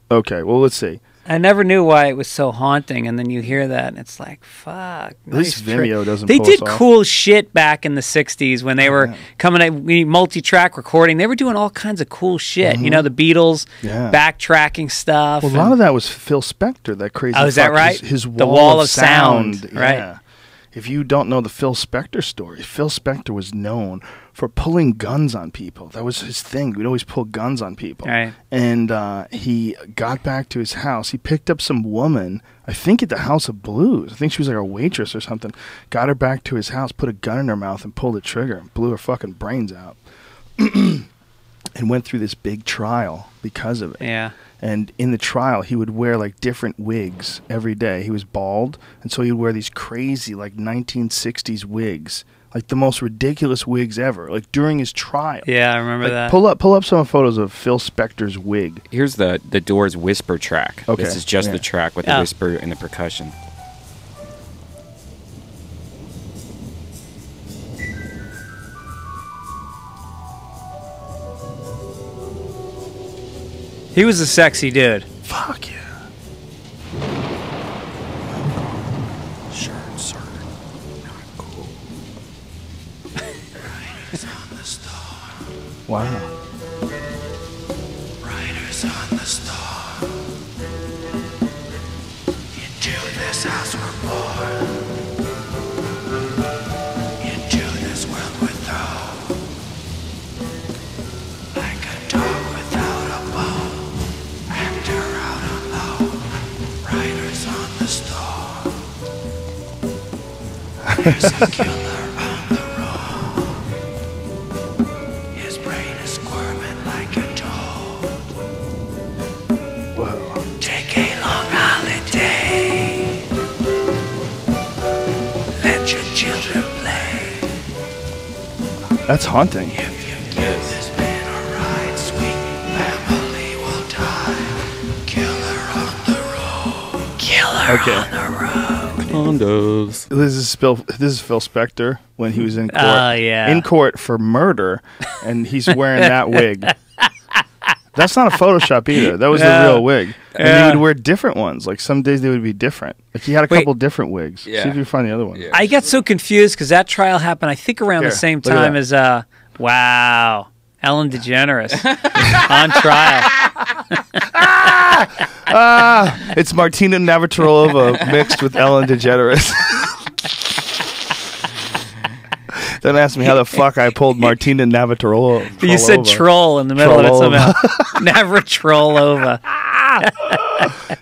Okay, well, let's see.
I never knew why it was so haunting, and then you hear that, and it's like, fuck.
At least Vimeo doesn't
They
pull
did
us off.
cool shit back in the 60s when they were coming at multi-track recording. They were doing all kinds of cool shit. You know, the Beatles, backtracking stuff.
Well, a lot of that was Phil Spector, that crazy
Oh, is that
fuck.
right?
His
The wall of sound. Right.
Yeah. if you don't know the Phil Spector story, Phil Spector was known for pulling guns on people. That was his thing. We'd always pull guns on people.
Right.
And he got back to his house. He picked up some woman, I think at the House of Blues. I think she was like a waitress or something. Got her back to his house, put a gun in her mouth, and pulled the trigger. And blew her fucking brains out. And went through this big trial because of it.
Yeah.
And in the trial, he would wear like different wigs every day. He was bald, and so he would wear these crazy like 1960s wigs, like the most ridiculous wigs ever, like during his trial.
Yeah, I remember that.
Pull up some photos of Phil Spector's wig.
Here's the Doors whisper track.
Okay.
This is just the track with the whisper and the percussion.
He was a sexy dude.
Fuck yeah. Shirt, sir. Not cool. Riders on the storm. Wow. Riders on the storm. Into this house we're born. Into this world we're thrown. Like a dog without a bone. There's a killer on the road. His brain is squirming like a toad. Whoa. Take a long holiday. Let your children play. That's haunting. If you give this man a ride, sweet family will die. Killer on the road. Killer on the road.
Condos.
This is Phil Spector when he was in court.
Yeah.
In court for murder, and he's wearing that wig. That's not a Photoshop either. That was the real wig. And he would wear different ones. Like some days they would be different. Like he had a couple different wigs.
Yeah.
See if you find the other one.
Yeah.
I get so confused because that trial happened, I think, around the same time as wow, Ellen DeGeneres on trial.
It's Martina Navratilova mixed with Ellen DeGeneres. Don't ask me how the fuck I pulled Martina Navratilova.
You said troll in the middle of it somehow. Navratilova.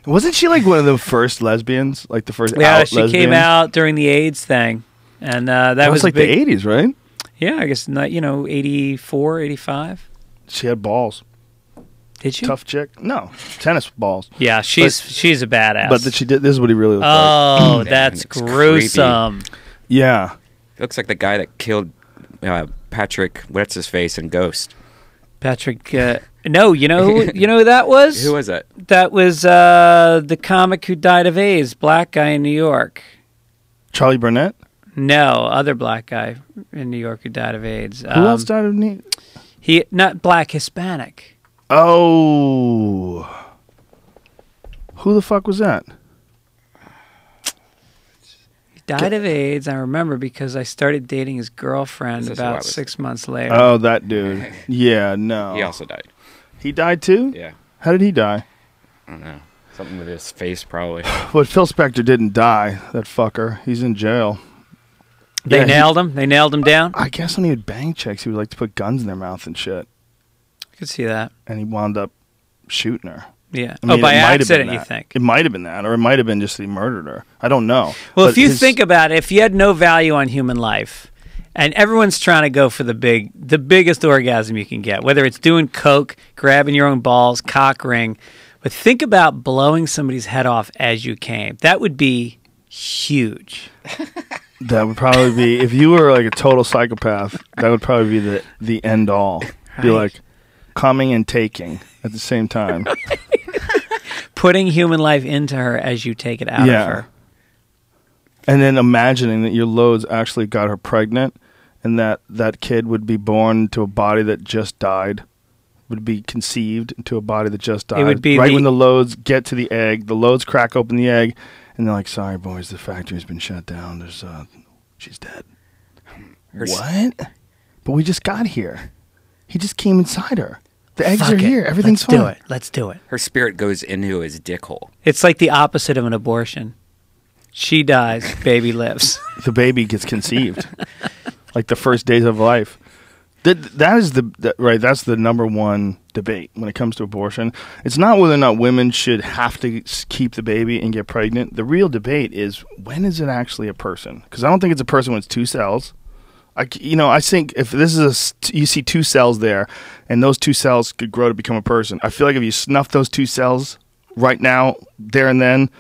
Wasn't she like one of the first lesbians? Like the first
Yeah,
out
she
lesbians?
came out during the AIDS thing. And that was
like
big.
the 80s, right?
Yeah, I guess, 84, 85.
She had balls.
Did she?
Tough chick. No, tennis balls.
Yeah, she's a badass.
But that she did. This is what he really looked like.
Oh, that's gruesome.
Creepy.
Yeah.
Looks like the guy that killed Patrick, what's his face, in Ghost.
Patrick, no, you know who that was?
Who was that?
That was the comic who died of AIDS, black guy in New York.
Charlie Burnett?
No, other black guy in New York who died of AIDS.
Who else died of AIDS?
He not black, Hispanic.
Oh. Who the fuck was that?
He died of AIDS, I remember, because I started dating his girlfriend about 6 months later.
Oh, that dude. Yeah, no.
He also died.
He died too?
Yeah.
How did he die?
I don't know. Something with his face, probably.
But Phil Spector didn't die, that fucker. He's in jail.
They nailed him? They nailed him down?
I guess when he would bang chicks, he would like to put guns in their mouth and shit.
I could see that.
And he wound up shooting her.
Yeah.
I mean,
by
it might have been
accident, you
that.
think?
It might have been that, or it might have been just that he murdered her. I don't know.
Well,
But
if you think about it, if you had no value on human life, and everyone's trying to go for the biggest orgasm you can get, whether it's doing coke, grabbing your own balls, cock ring, but think about blowing somebody's head off as you came. That would be huge.
That would probably be, if you were like a total psychopath, that would probably be the end all. Be like coming and taking at the same time.
Putting human life into her as you take it out of her.
And then imagining that your loads actually got her pregnant and that kid would be born to a body that just died, would be conceived into a body that just died.
It would be
when the loads get to the egg, the loads crack open the egg, and they're like, sorry, boys, the factory's been shut down. There's she's dead. What? But we just got here. He just came inside her. The eggs are here. Everything's fine.
Let's do it.
Her spirit goes into his dick hole.
It's like the opposite of an abortion. She dies, baby lives.
The baby gets conceived, like the first days of life. That is right. That's the number one debate when it comes to abortion. It's not whether or not women should have to keep the baby and get pregnant. The real debate is, when is it actually a person? Because I don't think it's a person when it's 2 cells. I think if this is you see 2 cells there, and those 2 cells could grow to become a person. I feel like if you snuff those 2 cells right now, there and then,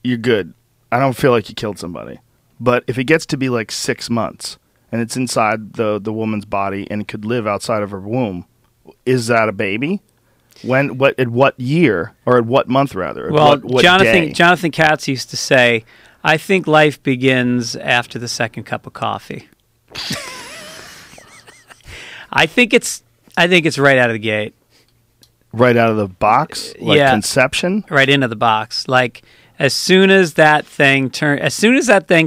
you're good. I don't feel like you killed somebody. But if it gets to be like 6 months, and it's inside the woman's body and it could live outside of her womb, is that a baby? When? What? At what year? Or at what month, rather?
Well,
what
Jonathan Katz used to say, I think life begins after the second cup of coffee. I think it's right out of the gate.
Right out of the box? Like conception?
Right into the box. Like, as soon as that thing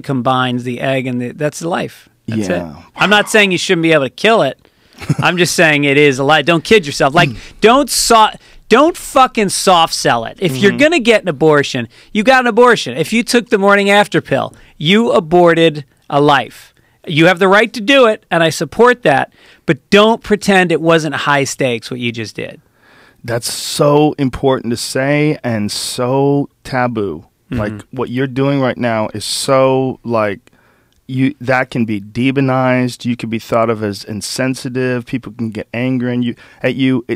combines the egg and that's life. That's it. I'm not saying you shouldn't be able to kill it. I'm just saying it is a lie. Don't kid yourself. Like, don't fucking soft sell it. If you're going to get an abortion, you got an abortion. If you took the morning after pill, you aborted a life. You have the right to do it, and I support that, but don't pretend it wasn't high stakes what you just did.
That's so important to say and so taboo. Like, what you're doing right now is so, like, that can be demonized. You can be thought of as insensitive. People can get angry at you.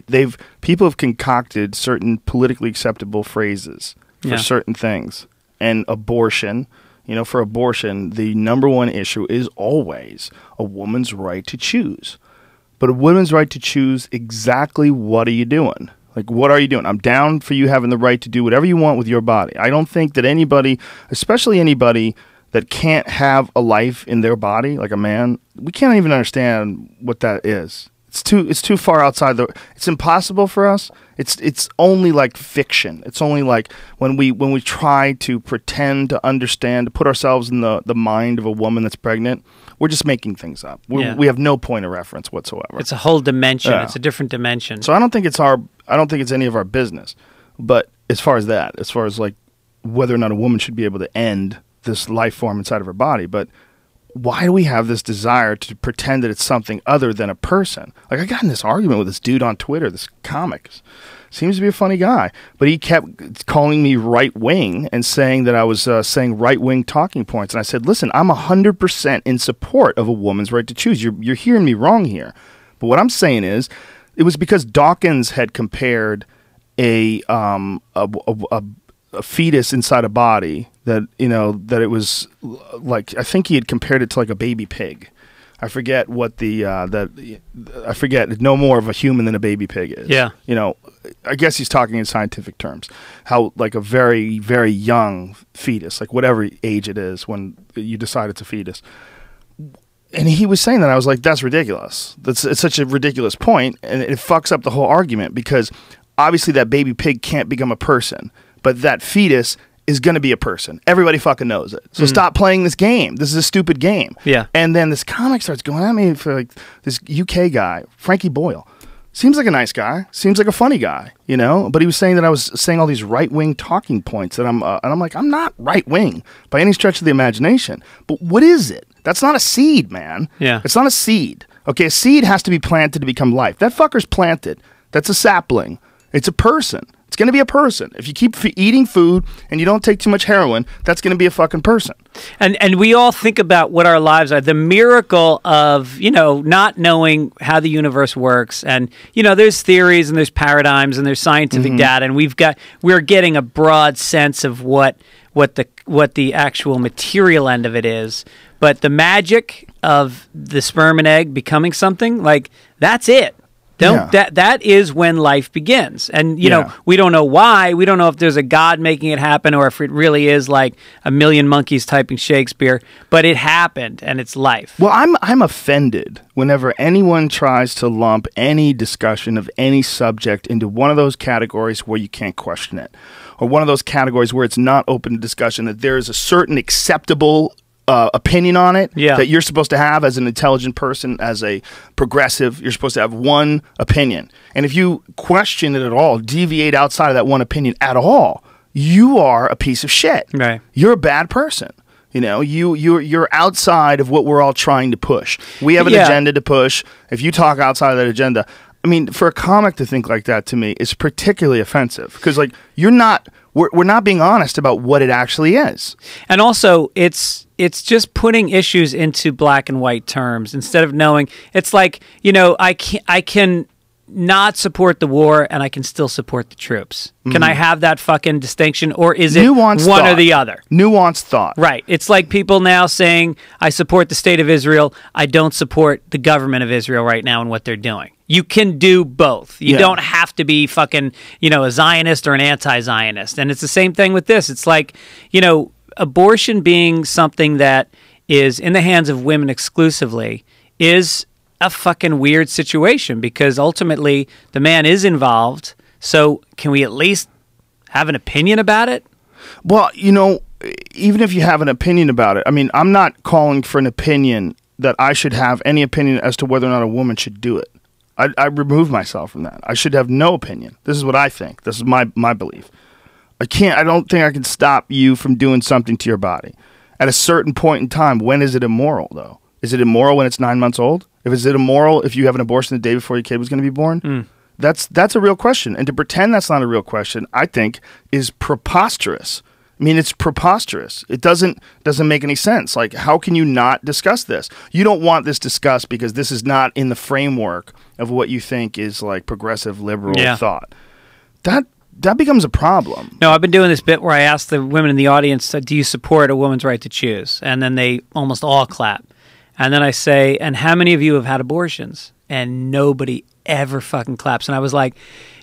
People have concocted certain politically acceptable phrases for certain things. And abortion, for abortion, the number one issue is always a woman's right to choose. But a woman's right to choose exactly what are you doing? Like, what are you doing? I'm down for you having the right to do whatever you want with your body. I don't think that anybody, especially anybody that can't have a life in their body, like a man, we can't even understand what that is. It's too far outside it's impossible for us. It's only like fiction. It's only like when we try to pretend to understand, to put ourselves in the mind of a woman that's pregnant, we're just making things up. We have no point of reference whatsoever.
It's a whole dimension. It's a different dimension.
So I don't think it's any of our business. But as far as like whether or not a woman should be able to end this life form inside of her body, but why do we have this desire to pretend that it's something other than a person? Like, I got in this argument with this dude on Twitter, this comic. Seems to be a funny guy, but he kept calling me right-wing and saying that I was saying right-wing talking points. And I said, listen, I'm 100% in support of a woman's right to choose. You're hearing me wrong here. But what I'm saying is, it was because Dawkins had compared a fetus inside a body that it was like, I think he had compared it to like a baby pig. I forget what I forget no more of a human than a baby pig is.
Yeah.
I guess he's talking in scientific terms. How like a very, very young fetus, like whatever age it is when you decide it's a fetus. And he was saying that, I was like, that's ridiculous. It's such a ridiculous point, and it fucks up the whole argument, because obviously that baby pig can't become a person, but that fetus is going to be a person. Everybody fucking knows it. So stop playing this game. This is a stupid game.
Yeah.
And then this comic starts going at me for like this UK guy, Frankie Boyle. Seems like a nice guy. Seems like a funny guy, But he was saying that I was saying all these right-wing talking points and I'm like, I'm not right-wing by any stretch of the imagination. But what is it? That's not a seed, man.
Yeah.
It's not a seed. Okay, a seed has to be planted to become life. That fucker's planted. That's a sapling. It's a person. It's going to be a person. If you keep eating food and you don't take too much heroin, that's going to be a fucking person.
And we all think about what our lives are. The miracle of, not knowing how the universe works. And, there's theories and there's paradigms and there's scientific data. And we're getting a broad sense of what the actual material end of it is. But the magic of the sperm and egg becoming something, like, that's it. That is when life begins. And, we don't know why. We don't know if there's a God making it happen or if it really is like a million monkeys typing Shakespeare. But it happened, and it's life.
Well, I'm offended whenever anyone tries to lump any discussion of any subject into one of those categories where you can't question it, or one of those categories where it's not open to discussion, that there is a certain acceptable opinion on it that you're supposed to have as an intelligent person, as a progressive. You're supposed to have one opinion. And if you question it at all, deviate outside of that one opinion at all, you are a piece of shit.
Right.
You're a bad person. You know, you're outside of what we're all trying to push. We have an agenda to push. If you talk outside of that agenda, I mean, for a comic to think like that to me is particularly offensive because, like, we're not being honest about what it actually is.
And also, it's just putting issues into black and white terms instead of knowing. It's like, you know, I can not support the war and I can still support the troops. Can I have that fucking distinction, or is it
nuanced
one
thought.
or the other?
Nuanced thought.
Right. It's like people now saying, I support the state of Israel. I don't support the government of Israel right now and what they're doing. You can do both. You don't have to be fucking, you know, a Zionist or an anti-Zionist. And it's the same thing with this. It's like, you know, abortion being something that is in the hands of women exclusively is a fucking weird situation because ultimately the man is involved. So can we at least have an opinion about it?
Well, you know, even if you have an opinion about it, I mean, I'm not calling for an opinion that I should have any opinion as to whether or not a woman should do it. I remove myself from that. I should have no opinion. This is what I think. This is my belief. I don't think I can stop you from doing something to your body. At a certain point in time, when is it immoral, though? Is it immoral when it's 9 months old? Is it immoral if you have an abortion the day before your kid was going to be born? That's a real question. And to pretend that's not a real question, I think, is preposterous. I mean, it's preposterous. It doesn't make any sense. Like, how can you not discuss this? You don't want this discussed because this is not in the framework of what you think is like progressive liberal thought. That becomes a problem.
No, I've been doing this bit where I ask the women in the audience, do you support a woman's right to choose? And then they almost all clap. And then I say, and how many of you have had abortions? And nobody ever fucking claps. And I was like,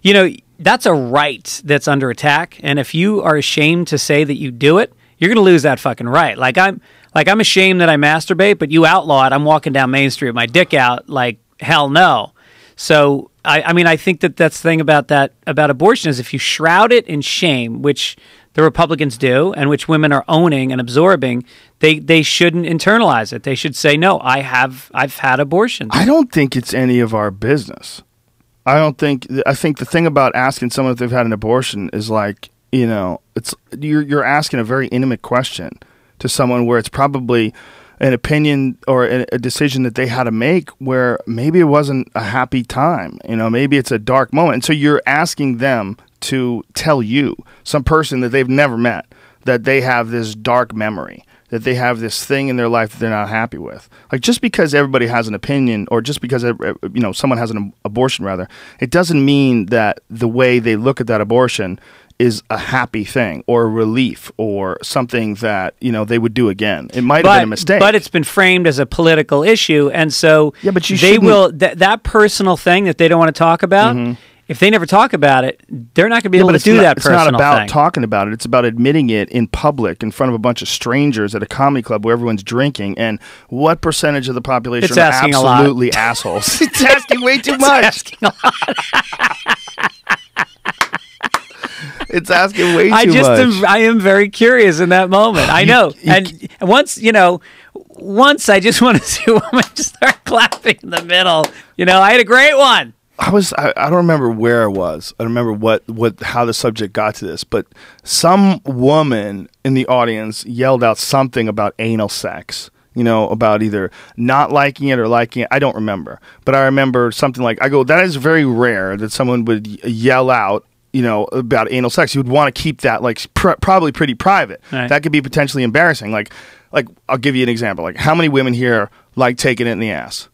you know, that's a right that's under attack. And if you are ashamed to say that you do it, you're going to lose that fucking right. Like I'm ashamed that I masturbate, but you outlaw it. I'm walking down Main Street with my dick out. Like, hell no. So, I mean, I think that's the thing about abortion is if you shroud it in shame, which the Republicans do, and which women are owning and absorbing, they shouldn't internalize it. They should say, no, I've had abortions.
I don't think it's any of our business. I think the thing about asking someone if they've had an abortion is like, you know, you're asking a very intimate question to someone where it's probably an opinion or a decision that they had to make where maybe it wasn't a happy time. You know, maybe it's a dark moment. And so you're asking them to tell you, some person that they've never met, that they have this dark memory, that they have this thing in their life that they're not happy with. Like, just because everybody has an opinion, or just because, you know, someone has an abortion, rather, it doesn't mean that the way they look at that abortion is a happy thing or a relief or something that, you know, they would do again. It might have been a mistake.
But it's been framed as a political issue, and so
but
they will that personal thing that they don't want to talk about. If they never talk about it, they're not going to be able to do that personal thing.
It's not about talking about it. It's about admitting it in public in front of a bunch of strangers at a comedy club where everyone's drinking. And what percentage of the population are absolutely assholes? It's asking way too much.
It's asking a lot.
It's asking way too much.
I am very curious in that moment. I know. And once I just want to see a woman just start clapping in the middle. You know, I had a great one.
I don't remember where I was. I don't remember how the subject got to this, but some woman in the audience yelled out something about anal sex. You know, about either not liking it or liking it. I don't remember. But I remember something like, that is very rare that someone would yell out, you know, about anal sex. You would want to keep that like probably pretty private. Right. That could be potentially embarrassing. Like I'll give you an example. Like, how many women here like taking it in the ass?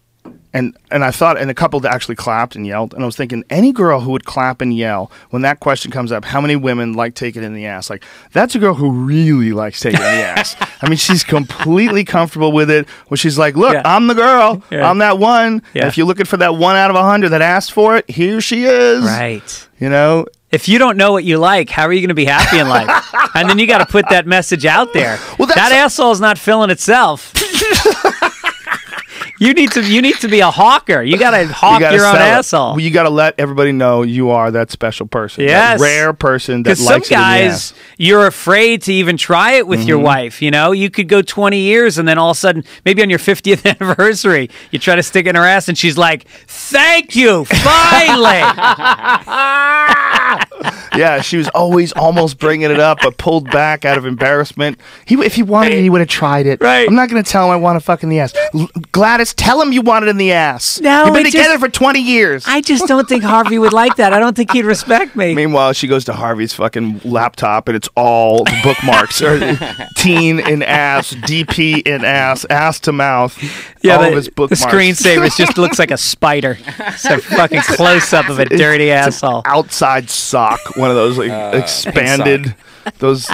And I thought, and a couple that actually clapped and yelled, and I was thinking, any girl who would clap and yell when that question comes up, how many women like taking it in the ass? Like, that's a girl who really likes taking it in the ass. I mean, she's completely comfortable with it, where she's like, look, I'm the girl. I'm that one. And if you're looking for that 1 out of 100 that asked for it, here she is.
Right.
You know?
If you don't know what you like, how are you going to be happy in life? And then you got to put that message out there. Well, that asshole's not filling itself. You need to be a hawker. You got to hawk your own asshole.
Well, you got to let everybody know you are that special person.
Yes.
That rare person that likes
it in the ass. Because some guys, you're afraid to even try it with your wife. You know, you could go 20 years and then all of a sudden, maybe on your 50th anniversary, you try to stick it in her ass and she's like, thank you, finally.
Yeah, she was always almost bringing it up, but pulled back out of embarrassment. If he wanted it, he would have tried it.
Right.
I'm not going to tell him I want to fuck in the ass. Gladys, tell him you want it in the ass.
No,
You've been
it
together
just-
for 20 years.
I just don't think Harvey would like that. I don't think he'd respect me.
Meanwhile, she goes to Harvey's fucking laptop, and it's all the bookmarks. Or teen in ass, DP in ass to mouth.
Yeah,
all
the,
of his
the
bookmarks.
screensaver just looks like a spider. It's a fucking close-up of a dirty asshole.
Outside sock, one of those like, expanded, those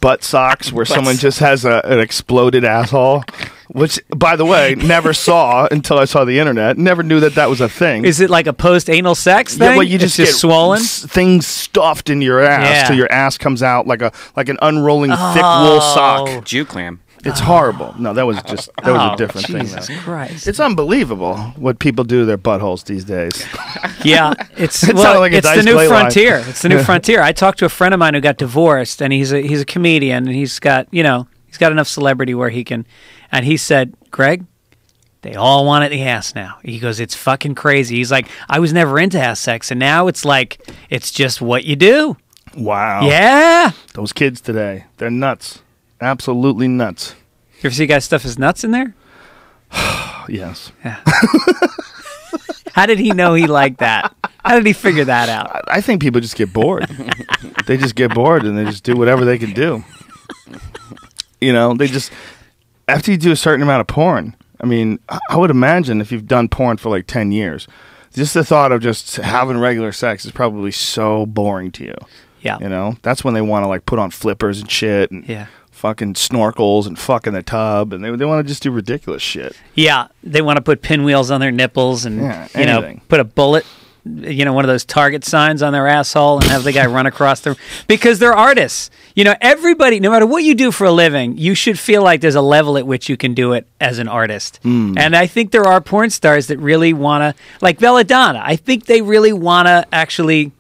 butt socks where someone just has an exploded asshole. Which, by the way, never saw until I saw the internet. Never knew that was a thing.
Is it like a post-anal sex thing?
Yeah, well, you just get
swollen?
Things stuffed in your ass
Yeah.
till your ass comes out like an unrolling thick wool sock.
Jew clam.
It's horrible. No, that was a different thing.
Jesus
though.
Christ.
It's unbelievable what people do to their buttholes these days.
Yeah, it's
It
well,
sounded like a
it's the
Dice
new
Clay line.
frontier. It's the new frontier. I talked to a friend of mine who got divorced, and he's a comedian, and he's got enough celebrity where he can, and he said, Greg, they all want it in the ass now. He goes, it's fucking crazy. He's like, I was never into ass sex, and now it's like, it's just what you do.
Wow.
Yeah.
Those kids today, they're nuts. Absolutely nuts.
You ever see guys stuff his nuts in there?
Yes.
Yeah. How did he know he liked that? How did he figure that out?
I think people just get bored. They just get bored and they just do whatever they can do. They just, after you do a certain amount of porn, I mean, I would imagine if you've done porn for like 10 years, just the thought of just having regular sex is probably so boring to you.
Yeah.
That's when they want to like put on flippers and shit and fucking snorkels and fuck in the tub, and they want to just do ridiculous shit.
Yeah, they want to put pinwheels on their nipples and put a bullet, one of those target signs on their asshole and have the guy run across them because they're artists. Everybody, no matter what you do for a living, you should feel like there's a level at which you can do it as an artist. And I think there are porn stars that really want to, like Belladonna. I think they really want to actually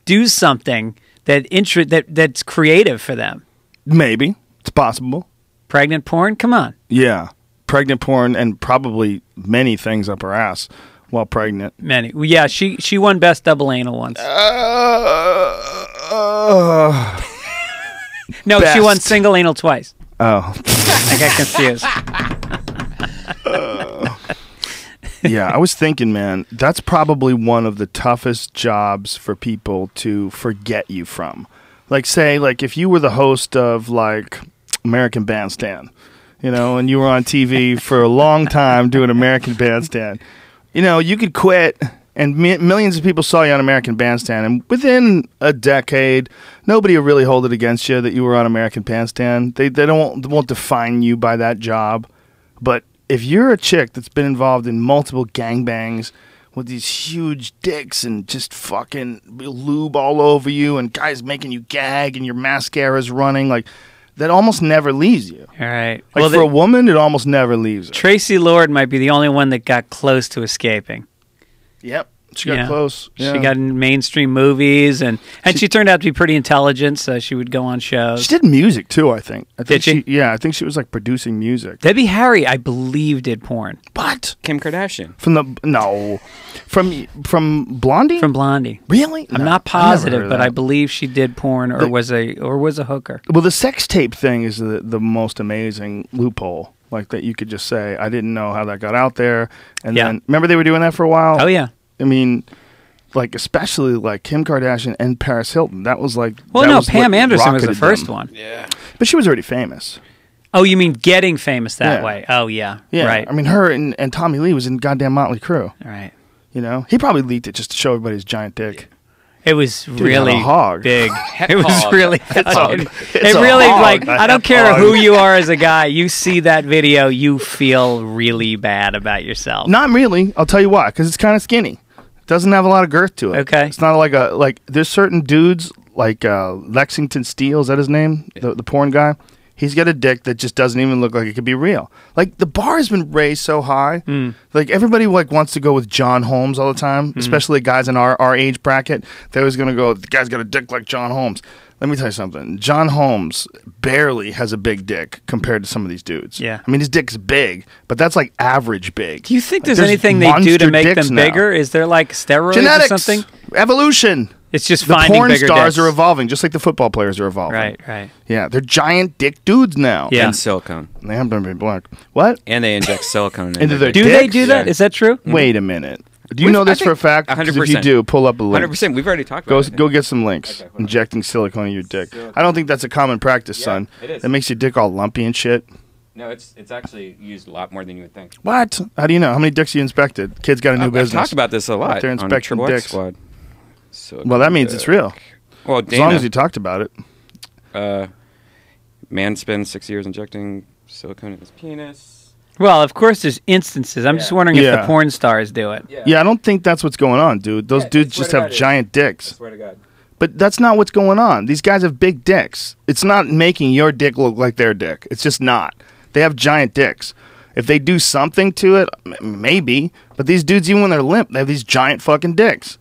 do something that's creative for them.
Maybe. It's possible.
Pregnant porn? Come on.
Yeah. Pregnant porn and probably many things up her ass while pregnant.
Many. Well, yeah, she won Best Double Anal once. No,
Best.
she won Single Anal twice.
Oh.
I got confused.
Yeah, I was thinking, man, that's probably one of the toughest jobs for people to forget you from. Like, say, like, if you were the host of, like, American Bandstand, and you were on TV for a long time doing American Bandstand, you could quit, and millions of people saw you on American Bandstand, and within a decade, nobody will really hold it against you that you were on American Bandstand. They won't define you by that job. But if you're a chick that's been involved in multiple gangbangs with these huge dicks and just fucking lube all over you and guys making you gag and your mascara's running, like, that almost never leaves you.
All right.
Like, for a woman, it almost never leaves her.
Tracy Lord might be the only one that got close to escaping.
Yep. She got close. Yeah.
She got in mainstream movies, and she turned out to be pretty intelligent, so she would go on shows.
She did music, too, I think.
Did she?
Yeah, I think she was, like, producing music.
Debbie Harry, I believe, did porn.
What?
Kim Kardashian.
From Blondie?
From Blondie.
Really?
I'm
No,
not
I never heard
positive,
of
but
that.
I believe she did porn or was a hooker.
Well, the sex tape thing is the most amazing loophole. Like, that you could just say, I didn't know how that got out there. And then, remember they were doing that for a while?
Oh, yeah.
I mean, like, especially like Kim Kardashian and Paris Hilton. That was like,
Well,
that
no,
was
Pam
what
Anderson was the
rocketed
first
them.
one.
Yeah.
But she was already famous.
Oh, you mean getting famous that
Yeah.
way? Oh, yeah.
Yeah.
Right.
I mean, her and Tommy Lee was in goddamn Motley Crue.
Right.
He probably leaked it just to show everybody his giant dick.
It was
Dude,
really
had a hog.
big.
Het
It was
hog.
really
hog.
fucking.
It's
It
a
really
hog.
like.
A
I don't
het
care
hog.
who you are as a guy. You see that video, you feel really bad about yourself.
Not really. I'll tell you why. Because it's kind of skinny. It doesn't have a lot of girth to it.
Okay.
It's not like there's certain dudes like Lexington Steele. Is that his name? The porn guy. He's got a dick that just doesn't even look like it could be real. Like, the bar has been raised so high. Like, everybody wants to go with John Holmes all the time, especially guys in our age bracket. They always going to go, the guy's got a dick like John Holmes. Let me tell you something. John Holmes barely has a big dick compared to some of these dudes.
Yeah.
I mean, his dick's big, but that's like average big.
Do you think
Like,
there's anything they do to
monster
make
dicks
them
now.
bigger? Is there like steroids
Genetics,
or something?
evolution.
It's just
the
finding
porn
bigger
stars
dicks.
are evolving, just like the football players are evolving.
Right.
Yeah, they're giant dick dudes now.
Yeah.
And silicone.
They happen to be black. What?
And they inject silicone
Into their
Do
dicks?
they do that?
Yeah.
Is that true?
Wait a minute. Do you know this for a fact? 'Cause
100%.
if you do, pull up a link.
100%. We've already talked about it.
Go get some links. Injecting silicone in your dick. I don't think that's a common practice, son.
it is.
That makes your dick all lumpy and shit.
No, it's actually used a lot more than you would think.
What? How do you know? How many dicks you inspected? Kid's got a new
I've
business.
talked about this a lot
They're
on
inspecting
Triple X
dicks.
Squad.
Well, that means it's real.
Well,
As
Dana,
long as you talked about it.
man spends 6 years injecting silicone in his penis.
Well, of course, there's instances. I'm just wondering if
Yeah.
the porn stars do it.
Yeah, I don't think that's what's going on, dude. Those dudes
swear
just
to
have
God,
giant dicks.
I swear to God.
But that's not what's going on. These guys have big dicks. It's not making your dick look like their dick. It's just not. They have giant dicks. If they do something to it, maybe. But these dudes, even when they're limp, they have these giant fucking dicks.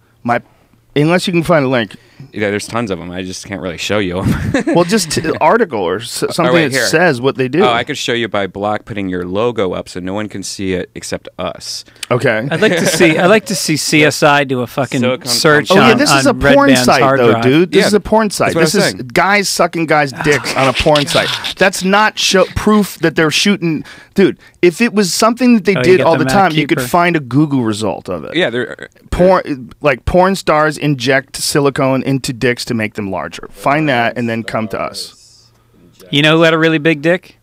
Unless you can find a link.
Yeah, there's tons of them. I just can't really show you them.
Well, just article or something
wait,
that
here.
says what they do.
Oh, I could show you by block putting your logo up so no one can see it except us.
Okay.
I'd like to see CSI do a fucking
Silicone
search
Oh
on
yeah, this is a
on Red
porn
Band's
site
hard
though,
drive.
dude. This
Yeah,
is a porn site.
that's what
This
I'm
is
saying.
guys sucking guys' dicks on a porn site. That's not proof that they're shooting. Dude, if it was something that they
you
did
get
all
the
the
Mac
time, you
Keeper.
could find a Google result of it.
Yeah, they're
Porn stars inject silicone into dicks to make them larger. Find that and then come to us.
You know who had a really big dick?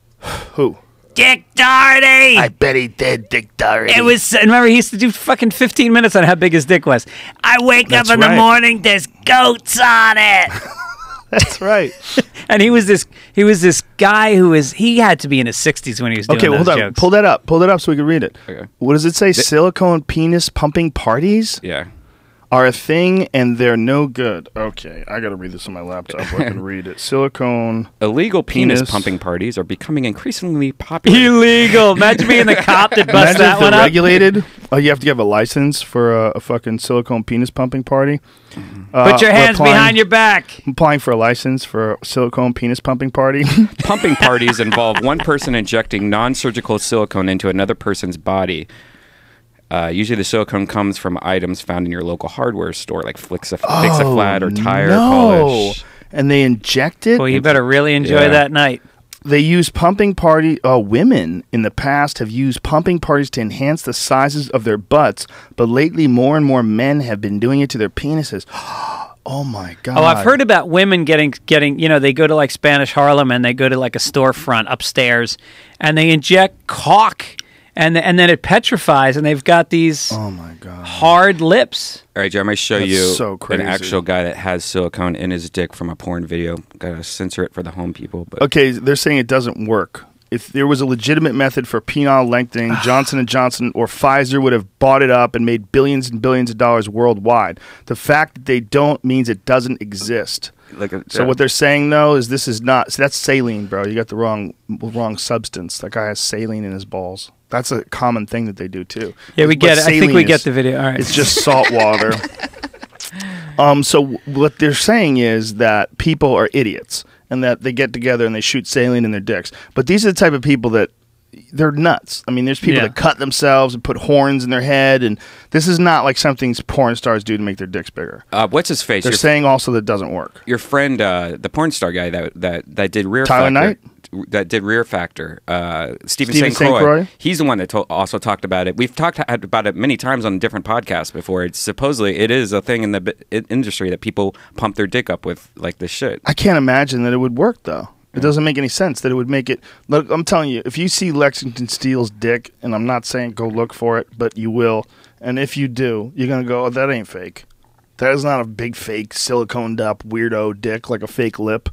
Who?
Dick Doherty.
I bet he did, Dick Doherty.
It was. Remember, he used to do fucking 15 minutes on how big his dick was. I wake
That's
up in
right.
the morning, there's goats on it.
That's right.
And he was this guy who he had to be in his 60s when he was doing
Okay, well,
those
hold on.
jokes.
Pull that up so we can read it.
Okay.
What does it say? Silicone penis pumping parties
yeah.
are a thing and they're no good. Okay, I got to read this on my laptop so I can read it. Silicone.
Illegal penis
Penis.
pumping parties are becoming increasingly popular.
Illegal. Imagine being the cop that busts
Imagine
that
if they're
one up.
regulated. Oh, you have to have a license for a fucking silicone penis pumping party.
Put your
we're
hands
applying-
behind your back.
I'm applying for a license for a silicone penis pumping party.
Pumping parties involve one person injecting non-surgical silicone into another person's body. Usually the silicone comes from items found in your local hardware store, like Fix-A-Flat or tire polish.
And they inject it.
Well, you better really enjoy
Yeah.
that night.
They use pumping party. Women in the past have used pumping parties to enhance the sizes of their butts, but lately more and more men have been doing it to their penises. Oh my god!
Oh, I've heard about women getting. You know, they go to like Spanish Harlem and they go to like a storefront upstairs, and they inject caulk, and then it petrifies, and they've got these
Oh my god!
hard lips.
All right, Jeremy, show
That's
you
so
an
crazy.
actual guy that has silicone in his dick from a porn video. Gotta censor it for the home people. But
Okay, they're saying it doesn't work. If there was a legitimate method for penile lengthening, Johnson & Johnson or Pfizer would have bought it up and made billions and billions of dollars worldwide. The fact that they don't means it doesn't exist. So what they're saying though is this is not. So that's saline, bro. You got the wrong substance. That guy has saline in his balls. That's a common thing that they do too.
Yeah, we
What
get it. I think
saline
we
is.
get the video. All right.
It's just salt water. So what they're saying is that people are idiots and that they get together and they shoot saline in their dicks. But these are the type of people that they're nuts. I mean, there's people
Yeah.
that cut themselves and put horns in their head, and this is not like something porn stars do to make their dicks bigger.
what's his face?
They're saying also that it doesn't work.
Your friend, the porn star guy that did Rear
Tyler
Factor.
Knight?
That did Rear Factor. Stephen
Stephen
St.
St.
Croix.
Croix?
He's the one that also talked about it. We've talked about it many times on different podcasts before. It's supposedly it is a thing in the industry that people pump their dick up with like this shit.
I can't imagine that it would work, though. It doesn't make any sense that it would make it. Look, I'm telling you, if you see Lexington Steele's dick, and I'm not saying go look for it, but you will, and if you do, you're going to go, oh, that ain't fake. That is not a big fake siliconed up weirdo dick like a fake lip.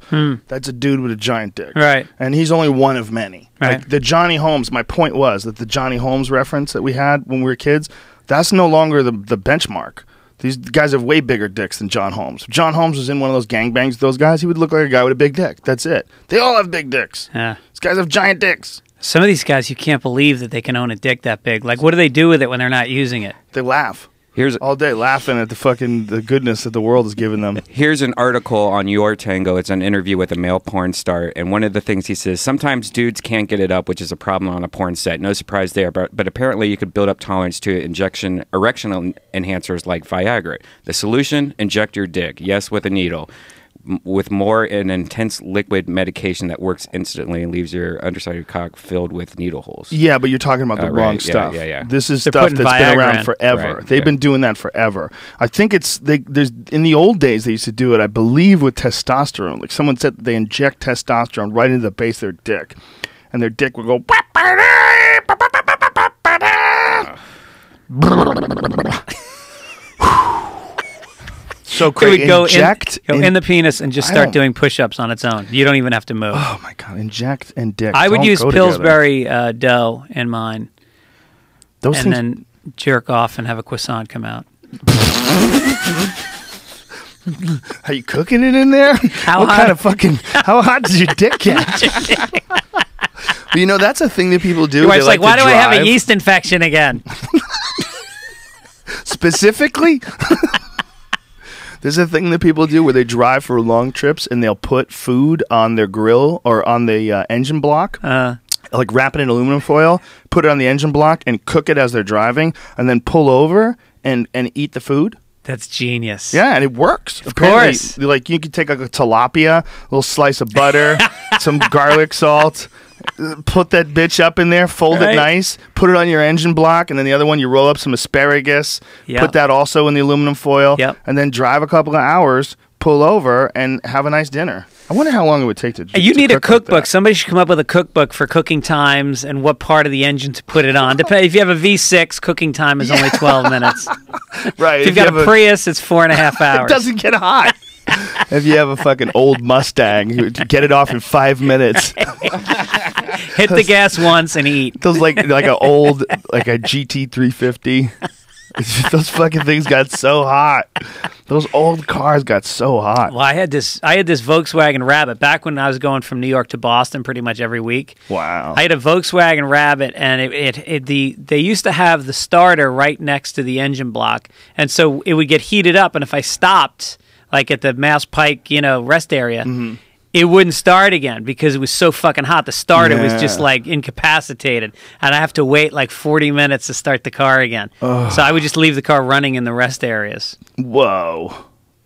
That's a dude with a giant dick.
Right.
And he's only one of many.
Right.
Like the Johnny Holmes, my point was that the Johnny Holmes reference that we had when we were kids, that's no longer the benchmark. These guys have way bigger dicks than John Holmes. If John Holmes was in one of those gangbangs with those guys, he would look like a guy with a big dick. That's it. They all have big dicks.
Yeah.
These guys have giant dicks.
Some of these guys, you can't believe that they can own a dick that big. Like, what do they do with it when they're not using it?
They laugh.
Here's
all day laughing at the goodness that the world has given them.
Here's an article on Your Tango. It's an interview with a male porn star, and one of the things he says, sometimes dudes can't get it up, which is a problem on a porn set. No surprise there, but apparently you could build up tolerance to erectional enhancers like Viagra. The solution, inject your dick. Yes, with a needle. With more an intense liquid medication that works instantly and leaves your underside of your cock filled with needle holes.
Yeah, but you're talking about the wrong stuff. This is stuff that's been around forever.
Right,
They've been doing that forever. I think there's in the old days they used to do it, I believe, with testosterone. Like someone said they inject testosterone right into the base of their dick, and their dick would go. So crazy.
It would go in the penis and just start doing push-ups on its own. You don't even have to move.
Oh my god! Inject and dick.
I would use Pillsbury dough in mine, then jerk off and have a croissant come out.
Are you cooking it in there? How hot does your dick get? But you know, that's a thing that people do.
Your wife's like, why do I have a yeast infection again?
Specifically? There's a thing that people do where they drive for long trips and they'll put food on their grill or on the engine block, like wrap it in aluminum foil, put it on the engine block and cook it as they're driving, and then pull over and eat the food.
That's genius.
Yeah, and it works.
Of course.
Like you could take like a tilapia, a little slice of butter, some garlic salt, put that bitch up in there, fold it nice, put it on your engine block, and then the other one you roll up some asparagus, put that also in the aluminum foil, and then drive a couple of hours, pull over, and have a nice dinner. I wonder how long it would take to
You need a cookbook.
Like
somebody should come up with a cookbook for cooking times and what part of the engine to put it on. If you have a V6, cooking time is only 12 minutes.
Right.
If you've got a Prius, it's 4.5 hours.
It doesn't get hot. If you have a fucking old Mustang, you get it off in 5 minutes.
Hit the gas once and eat.
Those like a GT 350. Those fucking things got so hot. Those old cars got so hot.
Well, I had this Volkswagen Rabbit back when I was going from New York to Boston pretty much every week.
Wow.
I had a Volkswagen Rabbit, and they used to have the starter right next to the engine block, and so it would get heated up, and if I stopped, like at the Mass Pike, rest area, it wouldn't start again because it was so fucking hot. The starter was just like incapacitated, and I have to wait like 40 minutes to start the car again. So I would just leave the car running in the rest areas.
Whoa.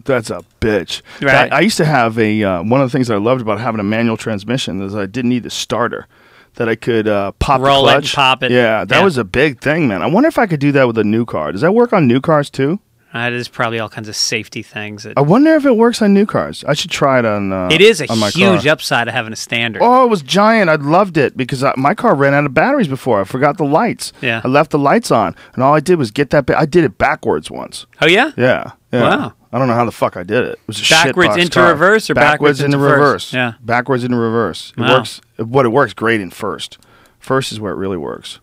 That's a bitch.
Right.
I used to have one of the things that I loved about having a manual transmission is I didn't need the starter. That I could pop
Roll
the clutch.
It and pop it.
Yeah, that was a big thing, man. I wonder if I could do that with a new car. Does that work on new cars too?
There's probably all kinds of safety things.
I wonder if it works on new cars. I should try it on
it is a
on my
huge
car.
upside of having a standard.
Oh, it was giant. I loved it because my car ran out of batteries before. I forgot the lights.
Yeah.
I left the lights on, and all I did was get that. I did it backwards once.
Oh, yeah?
Yeah.
Wow.
I don't know how the fuck I did it. It was a
backwards
shitbox
into
car.
reverse or backwards into reverse?
Yeah. Backwards into reverse. It
Wow.
works. It works great in first. First is where it really works.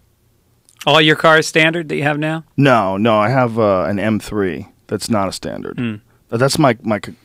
All your cars standard that you have now?
No. I have an M3. That's not a standard. That's my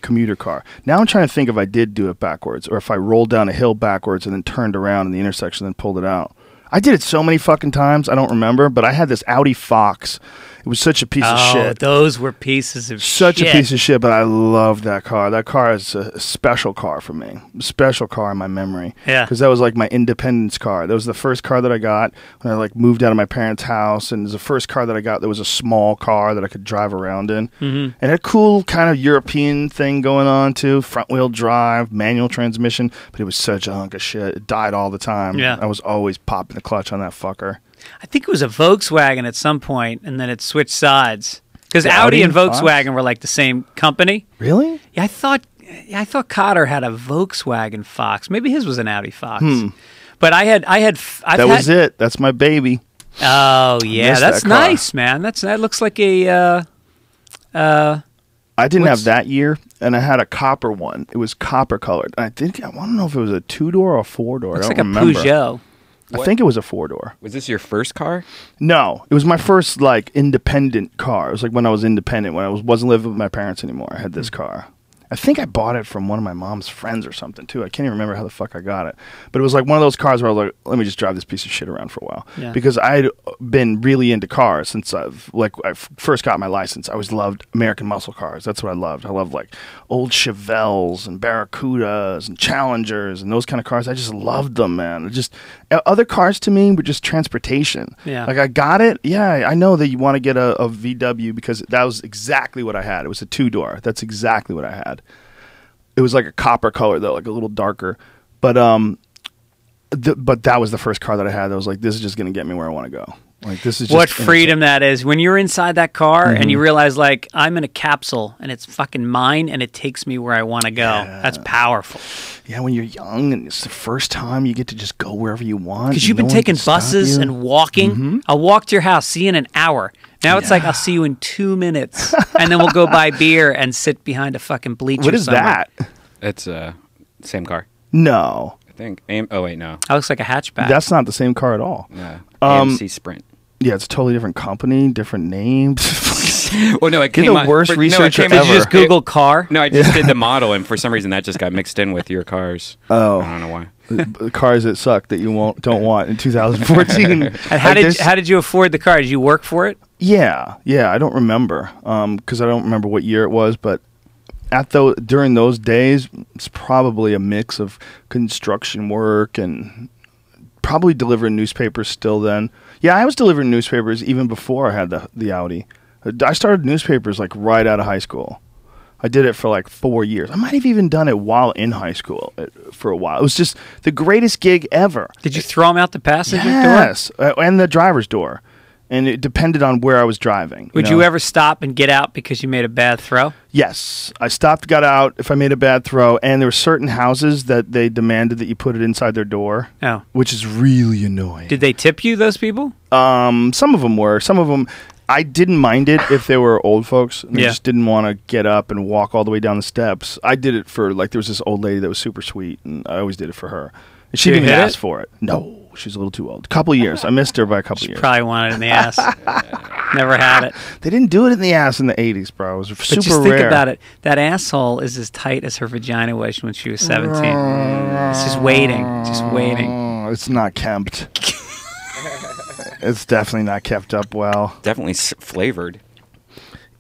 commuter car. Now I'm trying to think if I did do it backwards or if I rolled down a hill backwards and then turned around in the intersection and then pulled it out. I did it so many fucking times, I don't remember, but I had this Audi Fox. It was such a piece of shit.
Those were pieces of
Such a piece of shit, but I loved that car. That car is a special car for me. A special car in my memory.
Yeah.
Because that was like my independence car. That was the first car that I got when I moved out of my parents' house, and it was the first car that I got that was a small car that I could drive around in. And it had a cool kind of European thing going on too. Front wheel drive, manual transmission, but it was such a hunk of shit. It died all the time.
Yeah.
I was always popping the clutch on that fucker.
I think it was a Volkswagen at some point, and then it switched sides. Because
The
Audi
Audi
and Volkswagen
Fox?
were like the same company.
Really?
Yeah, I thought Cotter had a Volkswagen Fox. Maybe his was an Audi Fox. But that
was it. That's my baby.
Oh yeah, that's
that car.
nice, man. That looks like a.
I didn't have that year, and I had a copper one. It was copper colored. I don't know if it was a 2-door or a 4-door.
Looks
I
like
don't
a
remember.
Peugeot.
I think it was a 4-door.
Was this your first car?
No, it was my first independent car. It was like when I was independent, when I wasn't living with my parents anymore. I had this car, I think I bought it from one of my mom's friends or something too. I can't even remember how the fuck I got it. But it was like one of those cars where I was like, let me just drive this piece of shit around for a while.
Yeah.
Because I'd been really into cars since I first got my license. I always loved American muscle cars. That's what I loved. I loved like old Chevelles and Barracudas and Challengers and those kind of cars. I just loved them, man. Other cars to me were just transportation.
Yeah.
Like I got it. Yeah, I know that you want to get a VW because that was exactly what I had. It was a 2-door. That's exactly what I had. It was like a copper color though, like a little darker. But but that was the first car that I had that was like, this is just going to get me where I want to go. Like this is just
what freedom that is when you're inside that car and you realize like I'm in a capsule and it's fucking mine and it takes me where I want to go. Yeah. That's powerful.
Yeah, when you're young and it's the first time you get to just go wherever you want.
Because you've been taking buses and walking. I'll walk to your house, see you in an hour. Now it's like I'll see you in 2 minutes, and then we'll go buy beer and sit behind a fucking bleacher.
What is that?
It's same car.
No.
I think. Oh wait, no.
That looks like a hatchback.
That's not the same car at all.
No. AMC Sprint.
Yeah, it's a totally different company, different names.
Well, no, it came
the worst researcher ever.
Did you just Google car?
No, I just did the model, and for some reason that just got mixed in with your cars.
Oh,
I don't know why.
The cars that suck that you don't want in 2014.
And how did you afford the car? Did you work for it?
Yeah. I don't remember because I don't remember what year it was, but during those days, it's probably a mix of construction work and probably delivering newspapers still then. Yeah, I was delivering newspapers even before I had the Audi. I started newspapers like right out of high school. I did it for like 4 years. I might have even done it while in high school for a while. It was just the greatest gig ever.
Did you throw them out the passenger door?
Yes, and the driver's door. And it depended on where I was driving.
Would you ever stop and get out because you made a bad throw?
Yes. I stopped, got out if I made a bad throw. And there were certain houses that they demanded that you put it inside their door.
Oh.
Which is really annoying.
Did they tip you, those people?
Some of them were. Some of them, I didn't mind it if they were old folks. And they just didn't want to get up and walk all the way down the steps. I did it for, like, there was this old lady that was super sweet. And I always did it for her. And she didn't even ask for it. No. She's a little too old. A couple of years. I missed her by a couple of years.
Probably wanted it in the ass. Never had it.
They didn't do it in the ass in the 80s, bro. It was super rare.
But just think about it. That asshole is as tight as her vagina was when she was 17. It's just waiting. Just waiting.
It's not kempt. It's definitely not kept up well.
Definitely flavored.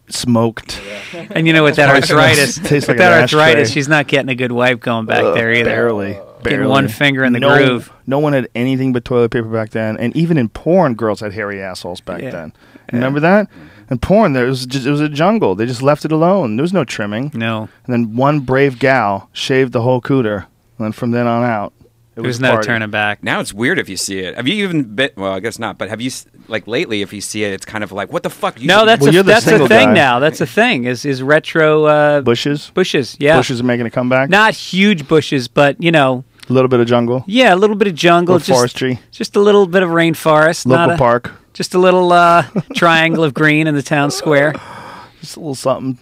Smoked.
And you know, with that arthritis,
tastes like arthritis,
she's not getting a good wipe going back there either.
Barely.
Getting one finger in the groove.
No one had anything but toilet paper back then, and even in porn, girls had hairy assholes back then. Remember that? In porn, it was a jungle. They just left it alone. There was no trimming.
No.
And then one brave gal shaved the whole cooter, and then from then on out,
it was no turning back.
Now it's weird if you see it. Have you even been? Well, I guess not. But have you, like, lately? If you see it, it's kind of like, what the fuck?
No, that's a thing now. That's a thing. Is retro
bushes?
Bushes, yeah.
Bushes are making a comeback.
Not huge bushes, but you know.
A little bit of jungle.
Yeah, a little bit of jungle.
Forestry.
Just a little bit of rainforest.
Local park.
Just a little triangle of green in the town square.
Just a little something.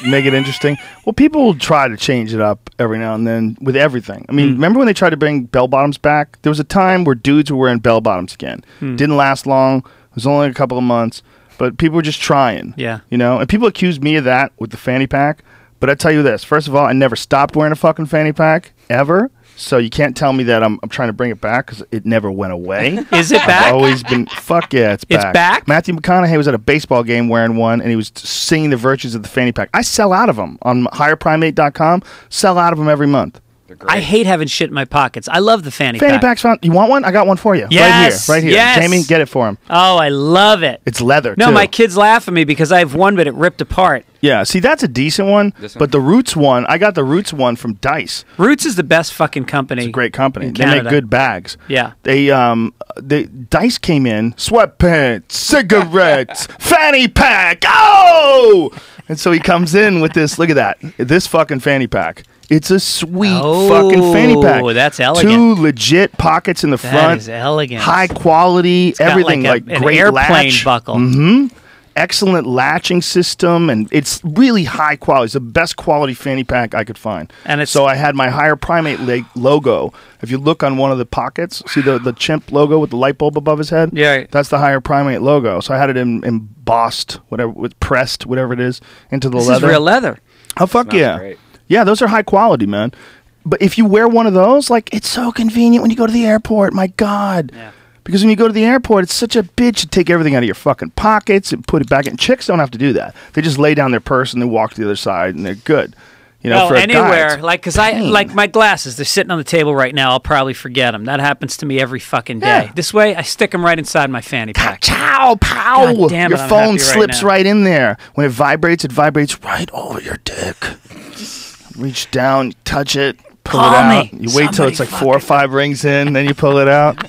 Make it interesting. Well, people will try to change it up every now and then with everything. I mean, remember when they tried to bring bell bottoms back? There was a time where dudes were wearing bell bottoms again. Didn't last long. It was only a couple of months. But people were just trying.
Yeah.
You know? And people accused me of that with the fanny pack. But I tell you this. First of all, I never stopped wearing a fucking fanny pack. Ever. So you can't tell me that I'm trying to bring it back because it never went away.
Is it back?
I've always been, fuck yeah, it's back.
It's back?
Matthew McConaughey was at a baseball game wearing one, and he was singing the virtues of the fanny pack. I sell out of them on higherprimate.com. Sell out of them every month.
I hate having shit in my pockets. I love the fanny pack.
Fanny pack's fun. You want one? I got one for you.
Yes.
Right here.
Yes.
Jamie, get it for him.
Oh, I love it.
It's leather,
No,
too.
my kids laugh at me because I have one, but it ripped apart.
Yeah, see, that's a decent one. But the Roots one, I got the Roots one from Dice.
Roots is the best fucking company.
It's a great company. They
Canada.
make good bags.
Yeah.
They Dice came in, sweatpants, cigarettes, fanny pack. Oh! And so he comes in with this, look at that. This fucking fanny pack. It's a sweet fucking fanny pack.
Oh, that's elegant.
2 legit pockets in the front.
That is elegant.
High quality,
It's got
everything
like
an
an
great
airplane
latch.
buckle.
Excellent latching system, and it's really high quality. It's the best quality fanny pack I could find. And so I had my Higher Primate logo. If you look on one of the pockets, see the chimp logo with the light bulb above his head?
Yeah.
That's the Higher Primate logo. So I had it embossed, whatever, with pressed, whatever it is, into the leather.
This is real leather.
Oh, fuck
Smells
yeah.
great.
Yeah, those are high quality, man. But if you wear one of those, like, it's so convenient when you go to the airport. My God.
Yeah.
Because when you go to the airport, it's such a bitch to take everything out of your fucking pockets and put it back in. Chicks don't have to do that. They just lay down their purse and they walk to the other side and they're good. You know,
Well,
for a guy,
anywhere,
it's
like, because I like my glasses. They're sitting on the table right now. I'll probably forget them. That happens to me every fucking day.
Yeah.
This way, I stick them right inside my fanny pack.
Chow, pow.
God damn it,
Your
I'm
phone
happy right
slips
now.
right in there. When it vibrates right over your dick. Reach down, touch it, pull
Call
it out.
me.
You wait till it's like
Somebody
4 or 5 rings in, then you pull it out.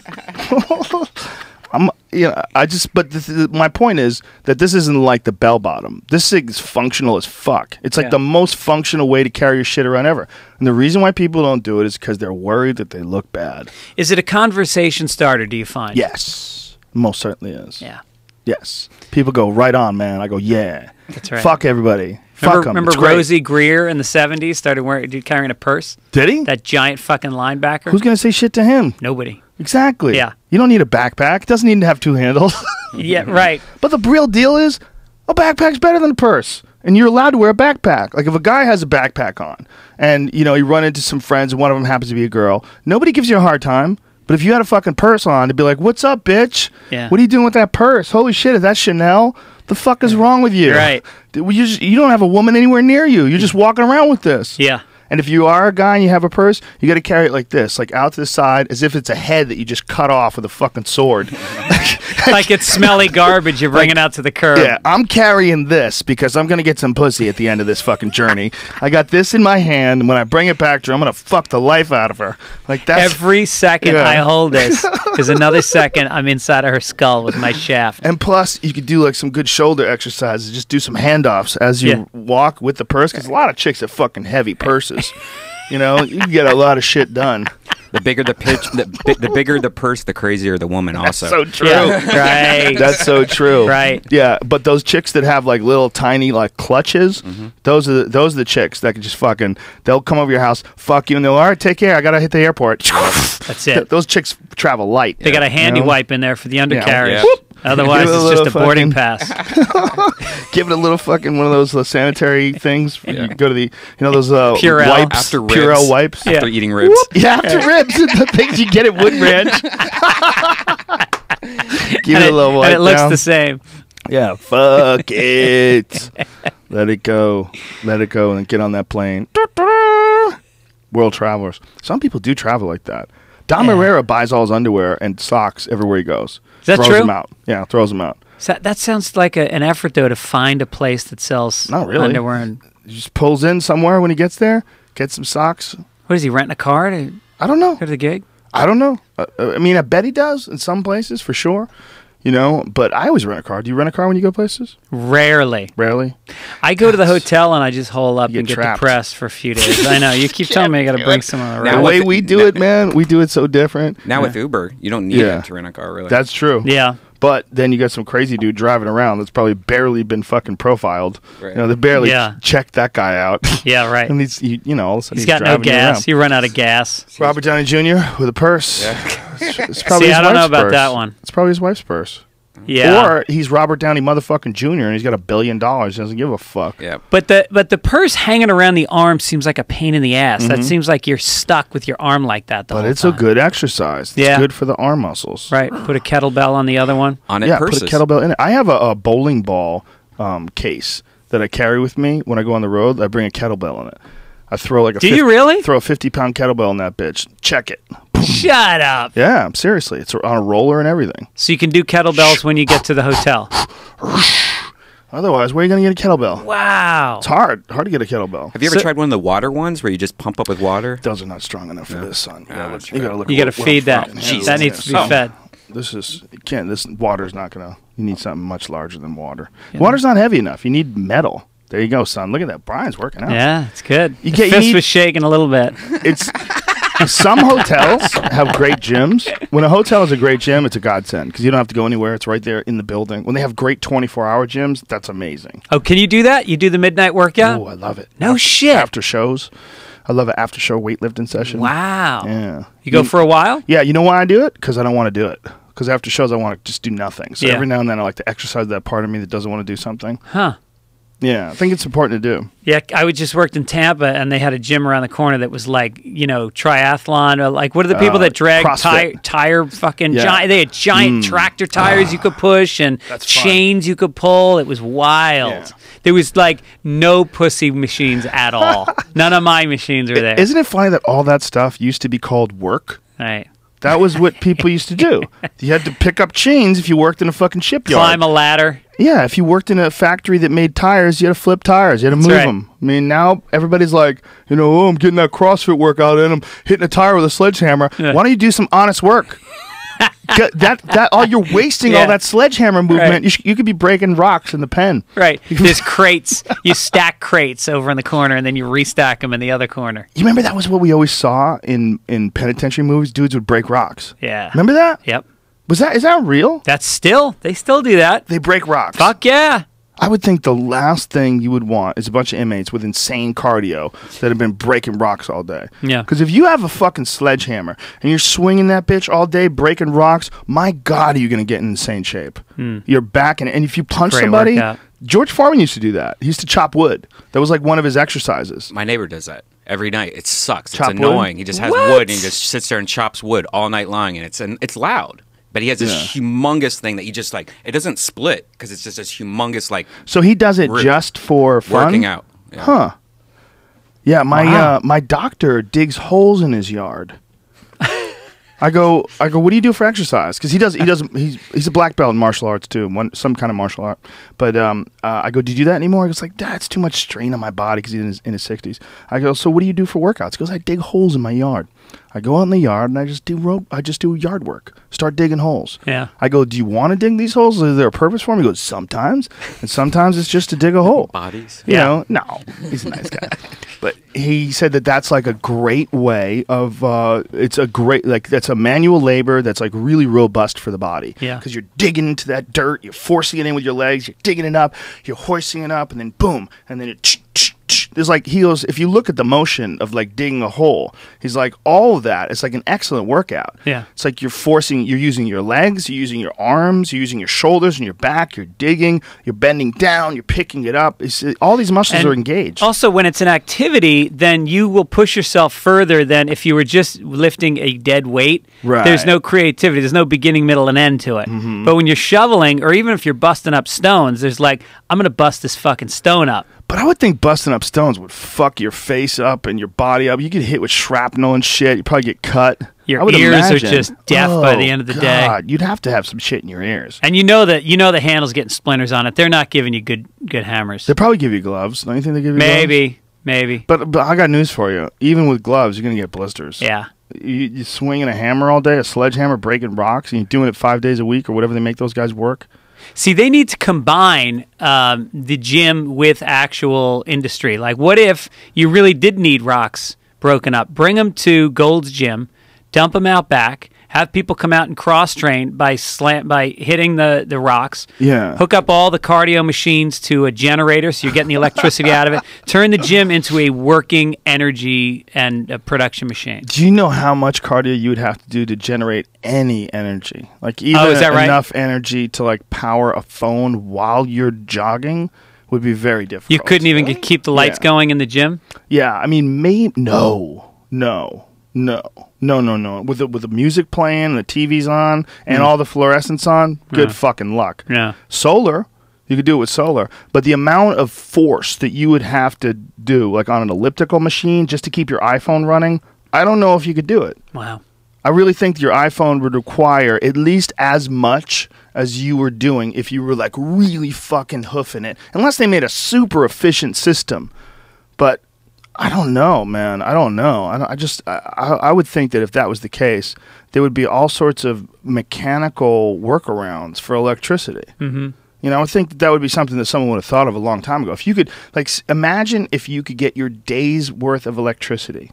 My point is that this isn't like the bell bottom. This thing's functional as fuck. It's like the most functional way to carry your shit around ever. And the reason why people don't do it is because they're worried that they look bad.
Is it a conversation starter, do you find?
Yes. Most certainly is.
Yeah.
Yes. People go, right on, man. I go, yeah.
That's right.
Fuck everybody. Fuck 'em.
Remember
It's great.
Rosie Greer in the 70s started carrying a purse?
Did he?
That giant fucking linebacker?
Who's going to say shit to him?
Nobody.
Exactly.
Yeah.
You don't need a backpack. It doesn't need to have 2 handles.
Yeah, right.
But the real deal is a backpack's better than a purse. And you're allowed to wear a backpack. Like if a guy has a backpack on and, you know, you run into some friends and one of them happens to be a girl, nobody gives you a hard time. But if you had a fucking purse on, they'd be like, what's up, bitch?
Yeah.
What are you doing with that purse? Holy shit, is that Chanel? The fuck is wrong with you?
Right.
You don't have a woman anywhere near you. You're just walking around with this.
Yeah.
And if you are a guy and you have a purse, you got to carry it like this, like out to the side, as if it's a head that you just cut off with a fucking sword.
Like it's smelly garbage you're bringing out to the curb.
Yeah, I'm carrying this because I'm going to get some pussy at the end of this fucking journey. I got this in my hand, and when I bring it back to her, I'm going to fuck the life out of her. Like that's
Every second
Yeah.
I hold this is another second I'm inside of her skull with my shaft.
And plus, you could do like some good shoulder exercises. Just do some handoffs as you walk with the purse. Because a lot of chicks have fucking heavy purses. You know, you can get a lot of shit done.
The bigger the pitch, the bigger the purse, the crazier the woman. Also,
So true.
Yeah, right.
That's so true.
Right.
Yeah, but those chicks that have like little tiny like clutches, those are the chicks that can just fucking. They'll come over your house, fuck you, and they'll all right, take care. I gotta hit the airport.
That's it.
Those chicks travel light.
They got a handy
You know?
wipe in there for the undercarriage.
Yeah.
Whoop.
Otherwise,
Give it a
it's just a
little
boarding
fucking-
pass.
Give it a little fucking one of those sanitary things. You go to the, those
Purell.
wipes,
After ribs.
Purell wipes.
after eating ribs.
Whoop. Yeah, after ribs, the things you get at Wood Ranch. Give it a little wipe
and it looks
down.
the same.
Yeah, fuck it. Let it go, and then get on that plane. World travelers. Some people do travel like that. Dom Herrera buys all his underwear and socks everywhere he goes.
Is that
throws
true?
them out. Yeah, throws them out.
So that sounds like an effort, though, to find a place that sells
Not really.
underwear. And
He just pulls in somewhere when he gets there, gets some socks.
what is he renting a car to
I don't know.
go to the gig?
I don't know. I mean, I bet he does in some places for sure. You know, but I always rent a car. Do you rent a car when you go places?
Rarely.
Rarely.
I go to the hotel and I just hole up
You
and
get
get
trapped.
depressed for a few days. I know. You keep telling me I got to bring someone on the
Now
The
road.
way
with
we
it-
do it, man, we do it so different.
Now with Uber, you don't need
Yeah.
it to rent a car, really.
That's true.
Yeah.
But then you got some crazy dude driving around that's probably barely been fucking profiled.
Right.
You know, they barely
Yeah.
checked that guy out.
Yeah, right.
And he's, all of a sudden
He's got no
driving you
gas.
around.
You run out of gas.
Robert Downey Jr. with a purse.
Yeah.
It's probably
See,
his
I don't know
wife's
about
purse.
that one.
It's probably his wife's purse.
Yeah.
Or he's Robert Downey motherfucking Jr. and he's got $1 billion. He doesn't give a fuck.
Yeah.
But the purse hanging around the arm seems like a pain in the ass. That seems like you're stuck with your arm like that the
But
whole
it's
time.
a good exercise. It's
Yeah.
good for the arm muscles.
Right. Put a kettlebell on the other one.
On it,
Yeah,
purses.
put a kettlebell in it. I have a bowling ball case that I carry with me when I go on the road. I bring a kettlebell in it. I throw like a
Do you really?
throw a 50-pound kettlebell in that bitch. Check it.
Shut up.
Yeah, seriously. It's on a roller and everything.
So you can do kettlebells when you get to the hotel.
Otherwise, where are you going to get a kettlebell?
Wow.
It's hard to get a kettlebell.
Have you ever tried one of the water ones where you just pump up with water?
Those are not strong enough for this, son.
that's
You got to look.
You got to
what
feed
I'm
that.
fucking handling
That needs to be
here.
fed.
This is you can't. This water's not gonna. You need something much larger than water. Water's not heavy enough. You need metal. There you go, son. Look at that. Brian's working out.
Yeah, it's good.
You
The
get- you
fist
need-
was shaking a little bit.
It's some hotels have great gyms. When a hotel has a great gym, it's a godsend because you don't have to go anywhere. It's right there in the building. When they have great 24-hour gyms, that's amazing.
Oh, can you do that? You do the midnight workout?
Oh, I love it.
No shit.
After shows, I love an after show weightlifting session.
Wow.
Yeah.
You go for a while?
Yeah, you know why I do it? Because I don't want to do it. Because after shows, I want to just do nothing. So
Yeah.
every now and then, I like to exercise that part of me that doesn't want to do something.
Huh.
Yeah, I think it's important to do.
Yeah, I just worked in Tampa, and they had a gym around the corner that was like, triathlon, or like, what are the people that drag tire fucking giant? They had giant tractor tires you could push and chains you could pull. It was wild. Yeah. There was like no pussy machines at all. None of my machines were there.
Isn't it funny that all that stuff used to be called work?
Right.
That was what people used to do. You had to pick up chains if you worked in a fucking shipyard.
Climb a ladder.
Yeah, if you worked in a factory that made tires, you had to flip tires. You had to move them. I mean, now everybody's like, I'm getting that CrossFit workout in. I'm hitting a tire with a sledgehammer. Yeah. Why don't you do some honest work? You're wasting all that sledgehammer movement. Right. You could be breaking rocks in the pen.
Right. There's crates. You stack crates over in the corner, and then you restack them in the other corner.
You remember that was what we always saw in penitentiary movies? Dudes would break rocks.
Yeah.
Remember that?
Yep.
Is that real?
They still do that.
They break rocks.
Fuck yeah.
I would think the last thing you would want is a bunch of inmates with insane cardio that have been breaking rocks all day.
Yeah.
Because if you have a fucking sledgehammer and you're swinging that bitch all day, breaking rocks, my God, are you going to get in insane shape? You're back in it. And if you punch somebody, George Foreman used to do that. He used to chop wood. That was like one of his exercises.
My neighbor does that every night. It sucks. It's annoying. He just has wood and he just sits there and chops wood all night long, and it's loud. But he has this humongous thing that you just like. It doesn't split because it's just this humongous like.
So he does it just for fun?
Working out.
Yeah. Huh. Yeah, my doctor digs holes in his yard. I go. What do you do for exercise? Because he's a black belt in martial arts too, some kind of martial art. But I go, do you do that anymore? He goes like, that's too much strain on my body because he's in his 60s. I go, so what do you do for workouts? He goes, I dig holes in my yard. I go out in the yard and I just do yard work. Start digging holes.
Yeah.
I go, do you want to dig these holes? Is there a purpose for them? He goes, sometimes. And sometimes it's just to dig a hole.
Bodies.
You know, no, he's a nice guy. But he said that's like a great way of, it's a manual labor that's like really robust for the body.
Yeah.
Because you're digging into that dirt, you're forcing it in with your legs, you're digging it up, you're hoisting it up, and then boom, and then there's like, he goes, if you look at the motion of like digging a hole, he's like, all of that, it's like an excellent workout.
Yeah.
It's like you're using your legs, you're using your arms, you're using your shoulders and your back, you're digging, you're bending down, you're picking it up. All these muscles are engaged.
Also, when it's an activity, then you will push yourself further than if you were just lifting a dead weight.
Right.
There's no creativity. There's no beginning, middle, and end to it.
Mm-hmm.
But when you're shoveling, or even if you're busting up stones, there's like, I'm going to bust this fucking stone up.
But I would think busting up stones would fuck your face up and your body up. You get hit with shrapnel and shit. You'd probably get cut.
Your ears are just deaf by the end of the day.
You'd have to have some shit in your ears.
And you know the handle's getting splinters on it. They're not giving you good hammers.
They probably give you gloves. Don't you think they give you gloves?
Maybe.
But I got news for you. Even with gloves, you're going to get blisters.
Yeah.
You swinging a hammer all day, a sledgehammer, breaking rocks, and you're doing it 5 days a week or whatever they make those guys work.
See, they need to combine the gym with actual industry. Like, what if you really did need rocks broken up? Bring them to Gold's Gym, dump them out back, have people come out and cross-train by hitting the rocks.
Yeah.
Hook up all the cardio machines to a generator so you're getting the electricity out of it. Turn the gym into a working energy and a production machine.
Do you know how much cardio you would have to do to generate any energy? Like even
is that right?
enough energy to like power a phone while you're jogging would be very difficult.
You couldn't even keep the lights going in the gym?
Yeah, I mean, no. With the music playing, the TV's on, and all the fluorescents on, good fucking luck.
Yeah.
Solar, you could do it with solar, but the amount of force that you would have to do, like on an elliptical machine, just to keep your iPhone running, I don't know if you could do it.
Wow.
I really think your iPhone would require at least as much as you were doing if you were like really fucking hoofing it, unless they made a super efficient system. But I don't know, man. I don't know. I would think that if that was the case, there would be all sorts of mechanical workarounds for electricity.
Mm-hmm.
You know, I would think that would be something that someone would have thought of a long time ago. If you could, like, imagine if you could get your day's worth of electricity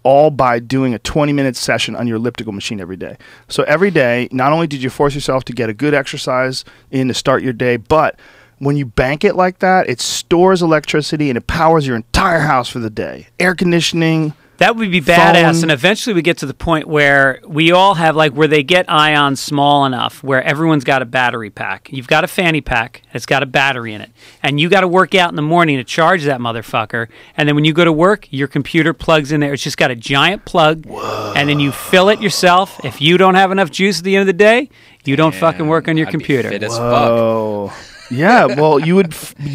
all by doing a 20-minute session on your elliptical machine every day. So every day, not only did you force yourself to get a good exercise in to start your day, but when you bank it like that, it stores electricity and it powers your entire house for the day. Air conditioning,
That would be badass, and eventually we get to the point where we all have, like, where they get ions small enough where everyone's got a battery pack. You've got a fanny pack. It's got a battery in it. And you got to work out in the morning to charge that motherfucker. And then when you go to work, your computer plugs in there. It's just got a giant plug. Whoa. And then you fill it yourself. If you don't have enough juice at the end of the day, you don't fucking work on your computer.
Fit as fuck.
Yeah, well, you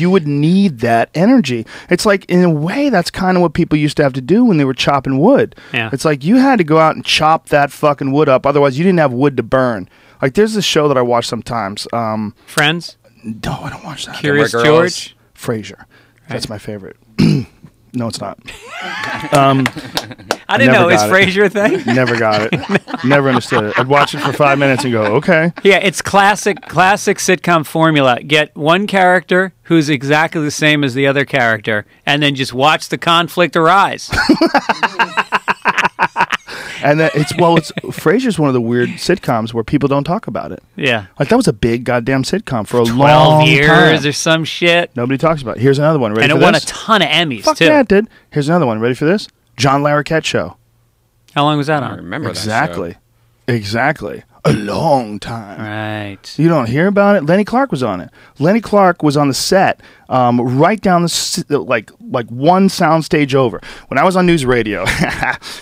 would need that energy. It's like, in a way, that's kind of what people used to have to do when they were chopping wood.
Yeah.
It's like you had to go out and chop that fucking wood up, otherwise you didn't have wood to burn. Like, there's this show that I watch sometimes.
Friends?
No, I don't watch that.
Curious George?
Frasier. That's my favorite. No, it's not.
I didn't know. Is Frasier a thing?
Never got it. Never understood it. I'd watch it for 5 minutes and go, okay.
Yeah, it's classic sitcom formula. Get one character who's exactly the same as the other character, and then just watch the conflict arise.
And then it's Frasier's one of the weird sitcoms where people don't talk about it.
Yeah.
Like, that was a big goddamn sitcom for a
12
long
years
time.
or some shit.
Nobody talks about it. Here's another one. Ready for
and
this?
it won a ton of Emmys,
Fuck
too.
yeah, it did. Here's another one. Ready for this? John Larroquette Show.
How long was that
I
on?
don't remember
Exactly.
that show.
Exactly. A long time.
Right.
You don't hear about it? Lenny Clark was on it. Lenny Clark was on the set, right down like one soundstage over. When I was on news radio,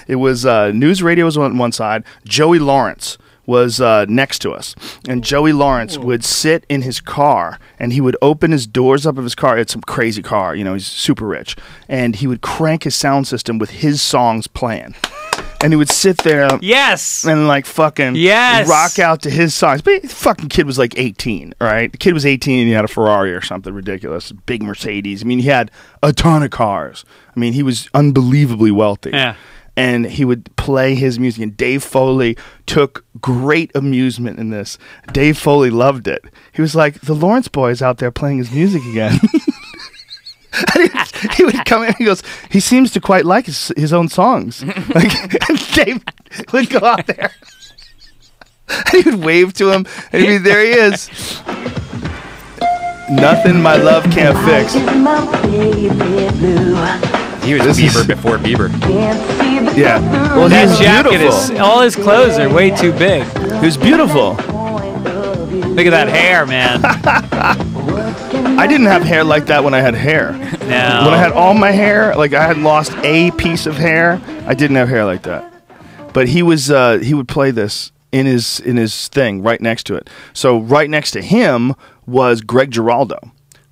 it was news radio was on one side. Joey Lawrence was next to us, and Joey Lawrence would sit in his car, and he would open his doors up of his car. It's some crazy car, you know, he's super rich, and he would crank his sound system with his songs playing. And he would sit there, and like fucking rock out to his songs. But the fucking kid was like 18, right? The kid was 18 and he had a Ferrari or something ridiculous, big Mercedes. I mean, he had a ton of cars. I mean, he was unbelievably wealthy.
Yeah.
And he would play his music, and Dave Foley took great amusement in this. Dave Foley loved it. He was like, the Lawrence boy's out there playing his music again. He would come in and he goes, he seems to quite like his own songs. Like, and Dave would go out there and he would wave to him, and he'd be, there he is. Nothing my love can't fix.
He was Bieber before Bieber.
Yeah. Well,
that jacket is, all his clothes are way too big.
He was beautiful.
Look at that hair, man.
I didn't have hair like that when I had hair.
No.
When I had all my hair, like I had lost a piece of hair, I didn't have hair like that. But he would play this in his thing right next to it. So right next to him was Greg Giraldo.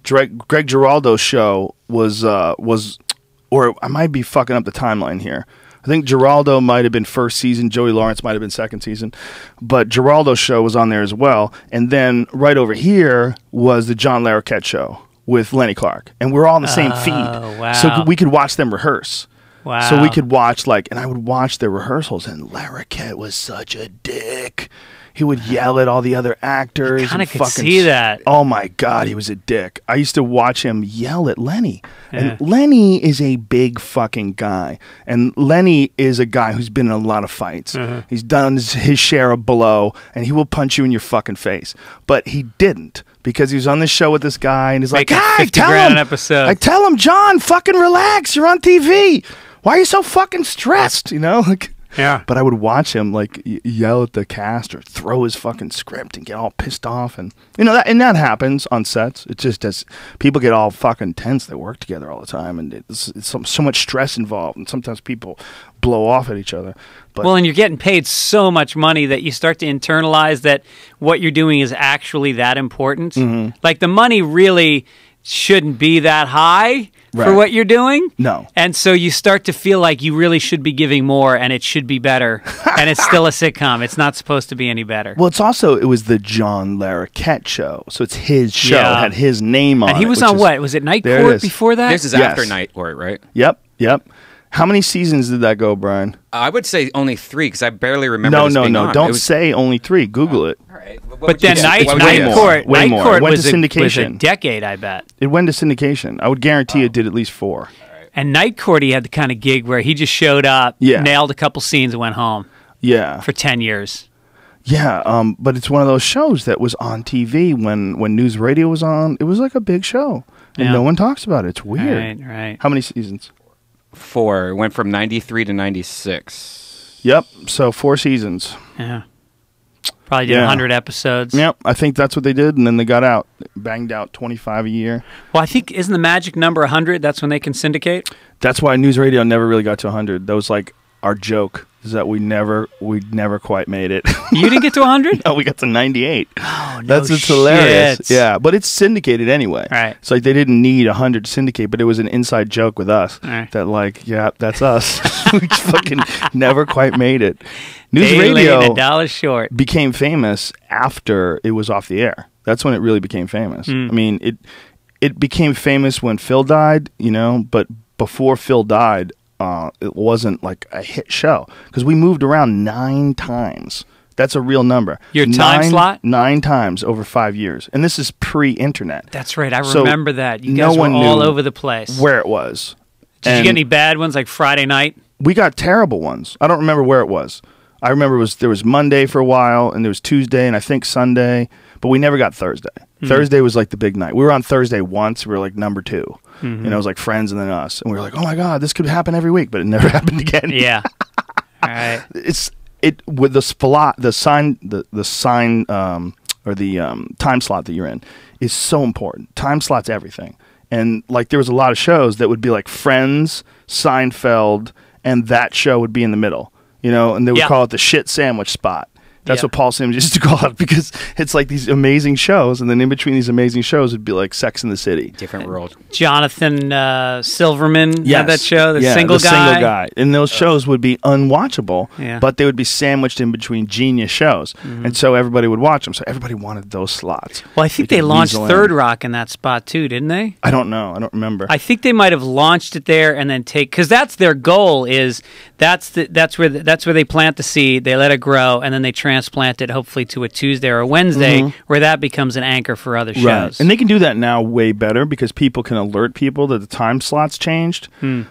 Greg Giraldo's show was, or I might be fucking up the timeline here. I think Giraldo might have been first season. Joey Lawrence might have been second season. But Giraldo's show was on there as well. And then right over here was the John Larroquette show with Lenny Clark. And we're all on the same feed.
Wow.
So we could watch them rehearse.
Wow.
So we could watch, like, and I would watch their rehearsals, and Larroquette was such a dick. He would yell at all the other actors.
I kind of could see that.
Oh, my God, he was a dick. I used to watch him yell at Lenny. And Lenny is a big fucking guy. And Lenny is a guy who's been in a lot of fights. He's done his share of blow, and he will punch you in your fucking face. But he didn't, because he was on this show with this guy, and he's like, "Guy, tell him,
an episode."
I tell him, John, fucking relax. You're on TV. Why are you so fucking stressed? You know, like.
Yeah.
But I would watch him like yell at the cast or throw his fucking script and get all pissed off, and you know that happens on sets. It just does. People get all fucking tense. They work together all the time, and it's so much stress involved, and sometimes people blow off at each other. But
well, and you're getting paid so much money that you start to internalize that what you're doing is actually that important. Like the money really shouldn't be that high for what you're doing.
No.
And so you start to feel like you really should be giving more, and it should be better. And it's still a sitcom. It's not supposed to be any better.
Well, it was the John Larroquette show. So it's his show. It had his name on it.
And he was on what? Was it Night Court before that?
This is after Night Court, right?
Yep. How many seasons did that go, Brian?
I would say only 3, because I barely remember this being on.
Don't say only 3. Google it.
All right.
But then Night Court was a decade, I bet.
It went to syndication. I would guarantee it did at least 4.
And Night Court, he had the kind of gig where he just showed up, nailed a couple scenes, and went home.
Yeah.
For 10 years.
Yeah, but it's one of those shows that was on TV when news radio was on. It was like a big show, and no one talks about it. It's weird.
Right.
How many seasons?
4. It went from 93 to 96.
Yep. So 4 seasons.
Yeah. Probably did 100 episodes.
Yep. I think that's what they did, and then they got out, banged out 25 a year.
Well, I think, isn't the magic number 100? That's when they can syndicate?
That's why news radio never really got to 100. That was like our joke, is that we never quite made it.
You didn't get to 100?
No, we got to 98.
Oh, no
That's it's hilarious.
shit.
Yeah, but it's syndicated anyway.
Right.
It's like they didn't need 100 to syndicate, but it was an inside joke with us that like, yeah, that's us. We fucking never quite made it. News radio
$1 short.
became famous after it was off the air. That's when it really became famous. I mean, it became famous when Phil died, you know, but before Phil died, it wasn't like a hit show because we moved around 9 times. That's a real number.
Your time slot?
9 times over 5 years. And this is pre-internet.
That's right. I remember that. You
no
guys were
one
all
knew
over the place.
where it was.
Did you get any bad ones like Friday night?
We got terrible ones. I don't remember where it was. I remember there was Monday for a while, and there was Tuesday, and I think Sunday, but we never got Thursday. Thursday was like the big night. We were on Thursday once. We were like number 2. You know, it was like Friends and then us. And we were like, oh my God, this could happen every week, but it never happened again.
Yeah. All right.
With the time slot that you're in is so important. Time slot's everything. And like there was a lot of shows that would be like Friends, Seinfeld, and that show would be in the middle. You know, and they would call it the shit sandwich spot. That's what Paul Sims used to call it because it's like these amazing shows, and then in between these amazing shows would be like Sex in the City.
Different world.
Jonathan Silverman had that show, the single guy.
And those shows would be unwatchable,
Yeah.
but they would be sandwiched in between genius shows. And so everybody would watch them. So everybody wanted those slots.
Well, I think they launched Third Rock in that spot too, didn't they?
I don't know. I don't remember.
I think they might have launched it there and then because that's their goal is that's where they plant the seed, they let it grow, and then they transplant it hopefully to a Tuesday or a Wednesday where that becomes an anchor for other shows.
Right. And they can do that now way better because people can alert people that the time slots changed.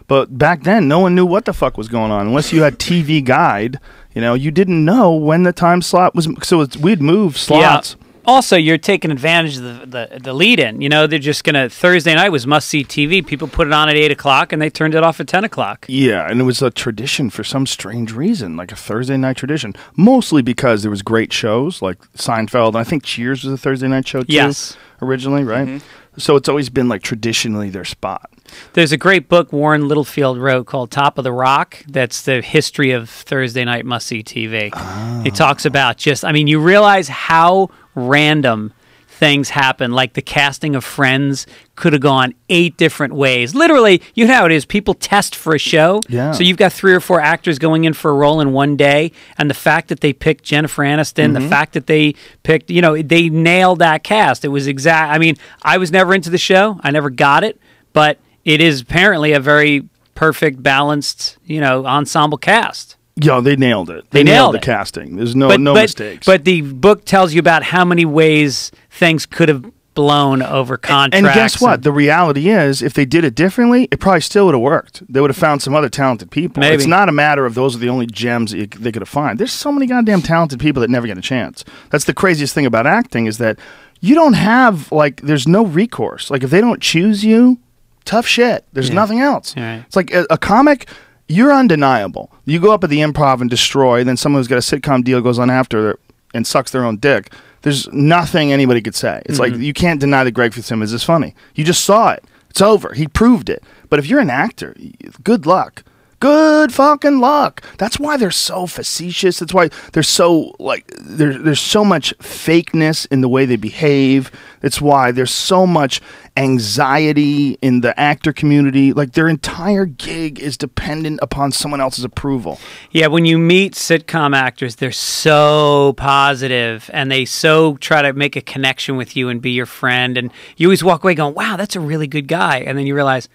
But back then, no one knew what the fuck was going on unless you had TV Guide. You know, you didn't know when the time slot was. So we'd move slots.
Yeah. Also, you're taking advantage of the lead-in. You know, they're just going to... Thursday night was must-see TV. People put it on at 8 o'clock, and they turned it off at 10 o'clock.
Yeah, and it was a tradition for some strange reason, like a Thursday night tradition. Mostly because there was great shows, like Seinfeld. And I think Cheers was a Thursday night show, too, originally, right? So it's always been, like, traditionally their spot.
There's a great book Warren Littlefield wrote called Top of the Rock. That's the history of Thursday night must-see TV. Oh. It talks about you realize how random things happen. Like the casting of Friends could have gone 8 different ways. Literally, you know how it is. People test for a show.
Yeah.
So you've got 3 or 4 actors going in for a role in one day. And the fact that they picked Jennifer Aniston, the fact that they picked, they nailed that cast. It was exact. I mean, I was never into the show. I never got it. But it is apparently a very perfect, balanced, ensemble cast.
Yeah, they nailed it. They nailed the casting. There's no mistakes.
But the book tells you about how many ways things could have blown over contracts.
And guess what? The reality is, if they did it differently, it probably still would have worked. They would have found some other talented people.
Maybe.
It's not a matter of those are the only gems that they could have found. There's so many goddamn talented people that never get a chance. That's the craziest thing about acting is that you don't have, there's no recourse. Like, if they don't choose you, tough shit. There's nothing else.
Right.
It's like a comic... You're undeniable. You go up at the Improv and destroy, then someone who's got a sitcom deal goes on after and sucks their own dick. There's nothing anybody could say. It's like you can't deny that Greg Fitzsimmons is funny. You just saw it. It's over. He proved it. But if you're an actor, good luck. Good fucking luck. That's why they're so facetious. That's why they're so there's so much fakeness in the way they behave. That's why there's so much anxiety in the actor community. Like their entire gig is dependent upon someone else's approval.
Yeah, when you meet sitcom actors, they're so positive and they so try to make a connection with you and be your friend. And you always walk away going, wow, that's a really good guy. And then you realize,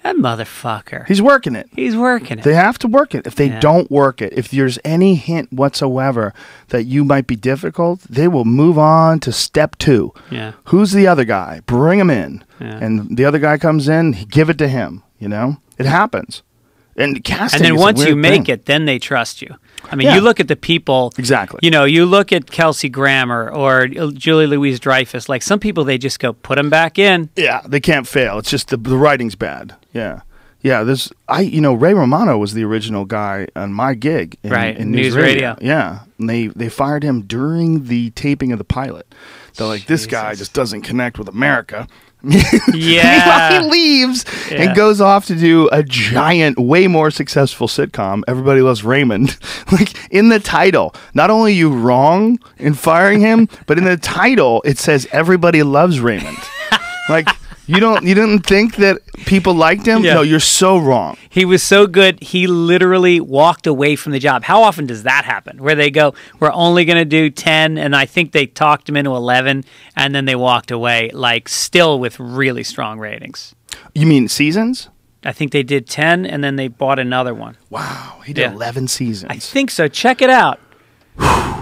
that motherfucker.
He's working it.
He's working it.
They have to work it. If they don't work it, if there's any hint whatsoever that you might be difficult, they will move on to step 2.
Yeah.
Who's the other guy? Bring him in.
Yeah.
And the other guy comes in, give it to him. It happens. And casting.
And then
is
once
a
you
weird
make
thing.
it, then they trust you. I mean, you look at the people.
Exactly.
You look at Kelsey Grammer or Julie Louis-Dreyfus. Like some people, they just go, put them back in.
Yeah, they can't fail. It's just the writing's bad. Yeah. Yeah, Ray Romano was the original guy on my gig in News Radio. Yeah, and they fired him during the taping of the pilot. They're like, this guy just doesn't connect with America.
Yeah.
He leaves and goes off to do a giant, way more successful sitcom, Everybody Loves Raymond. Like, in the title, not only are you wrong in firing him, but in the title, it says Everybody Loves Raymond. Like, you didn't think that people liked him?
Yeah.
No, you're so wrong.
He was so good, he literally walked away from the job. How often does that happen? Where they go, we're only going to do 10, and I think they talked him into 11, and then they walked away, like, still with really strong ratings.
You mean seasons?
I think they did 10, and then they bought another one.
Wow, he did 11 seasons.
I think so. Check it out,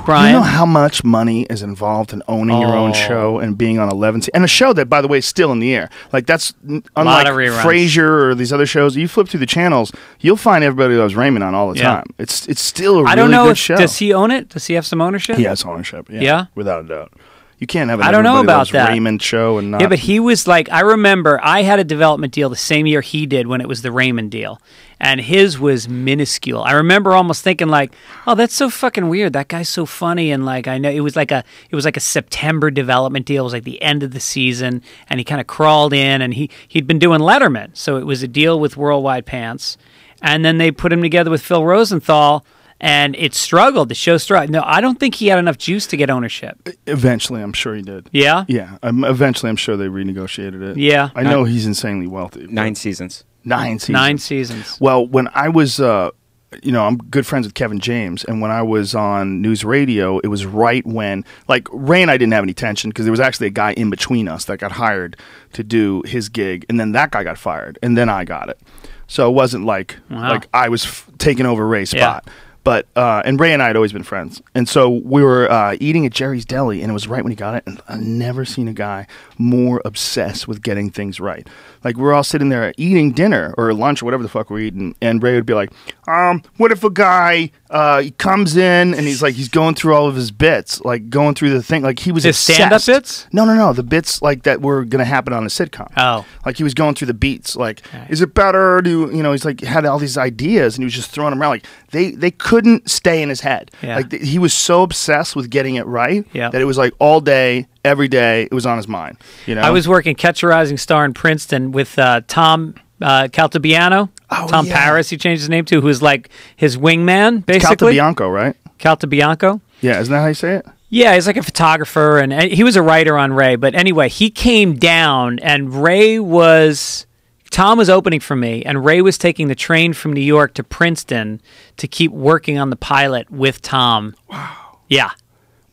Brian.
You know how much money is involved in owning your own show and being on 11 and a show that, by the way, is still in the air. Like, that's unlike Frasier or these other shows. You flip through the channels, you'll find Everybody Loves Raymond on all the time. It's still a really good show.
Does he own it? Does he have some ownership?
He has ownership. Yeah, without a doubt. You can't have an Raymond show and not.
Yeah, but he was like, I remember I had a development deal the same year he did when it was the Raymond deal. And his was minuscule. I remember almost thinking like, oh, that's so fucking weird. That guy's so funny. And like, I know it was like a September development deal. It was like the end of the season. And he kind of crawled in and he'd been doing Letterman. So it was a deal with Worldwide Pants. And then they put him together with Phil Rosenthal. And it struggled. The show struggled. No, I don't think he had enough juice to get ownership.
Eventually, I'm sure he did.
Yeah?
Yeah. Eventually, I'm sure they renegotiated it.
Yeah.
I know he's insanely wealthy.
9 seasons.
9 seasons.
9 seasons.
Well, when I was, I'm good friends with Kevin James, and when I was on News Radio, it was right when, like, Ray and I didn't have any tension because there was actually a guy in between us that got hired to do his gig, and then that guy got fired, and then I got it. So it wasn't like I was taking over Ray's spot. Yeah. But and Ray and I had always been friends, and so we were eating at Jerry's Deli, and it was right when he got it. And I've never seen a guy more obsessed with getting things right. Like, we're all sitting there eating dinner or lunch or whatever the fuck we're eating, and Ray would be like, "What if a guy he comes in and he's going through all of his bits, like going through the thing, like he was
his stand-up bits?
No, the bits like that were gonna happen on a sitcom.
Oh,
like he was going through the beats, like is it better to he's like had all these ideas and he was just throwing them around, like they couldn't stay in his head.
Yeah.
Like he was so obsessed with getting it right
that
it was like all day, every day, it was on his mind.
I was working Catch a Rising Star in Princeton with Tom Caltabiano. Tom Paris, he changed his name to, who's like his wingman, basically.
Caltabianco, right?
Caltabianco.
Yeah, isn't that how you say it?
Yeah, he's like a photographer, and he was a writer on Ray. But anyway, he came down, and Tom was opening for me, and Ray was taking the train from New York to Princeton to keep working on the pilot with Tom.
Wow.
Yeah.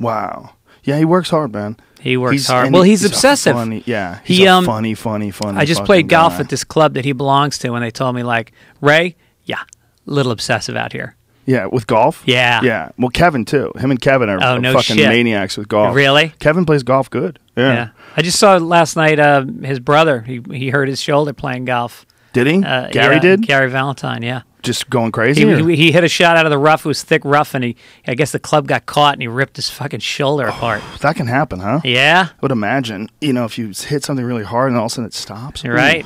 Wow. Yeah, he works hard, man.
He works hard. Well, he's obsessive.
He's a funny.
I just played golf at this club that he belongs to, and they told me, like, Ray, a little obsessive out here.
Yeah, with golf?
Yeah.
Yeah. Well, Kevin, too. Him and Kevin are fucking maniacs with golf.
Really?
Kevin plays golf good. Yeah.
I just saw last night his brother. He hurt his shoulder playing golf.
Did he? Gary did?
Gary Valentine, yeah.
Just going crazy?
He hit a shot out of the rough. It was thick rough, and I guess the club got caught, and he ripped his fucking shoulder apart.
That can happen, huh?
Yeah.
I would imagine. If you hit something really hard and all of a sudden it stops.
Right.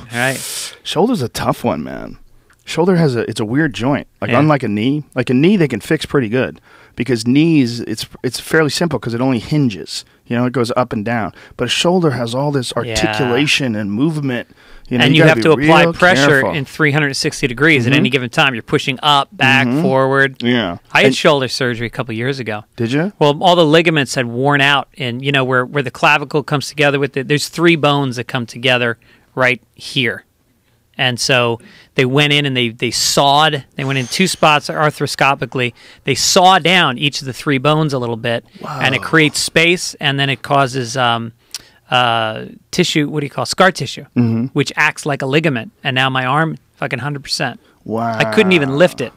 Shoulder's a tough one, man. Shoulder it's a weird joint. Unlike a knee. Like a knee they can fix pretty good. Because knees, it's fairly simple because it only hinges. It goes up and down. But a shoulder has all this articulation and movement.
And you have to apply pressure in 360 degrees at any given time. You're pushing up, back, forward.
Yeah.
I had shoulder surgery a couple years ago.
Did you?
Well, all the ligaments had worn out, and where the clavicle comes together with it. There's 3 bones that come together right here. And so they went in and they sawed. They went in 2 spots arthroscopically. They saw down each of the 3 bones a little bit, and it creates space, and then it causes tissue. What do you call scar tissue, which acts like a ligament. And now my arm, fucking 100%.
Wow!
I couldn't even lift it.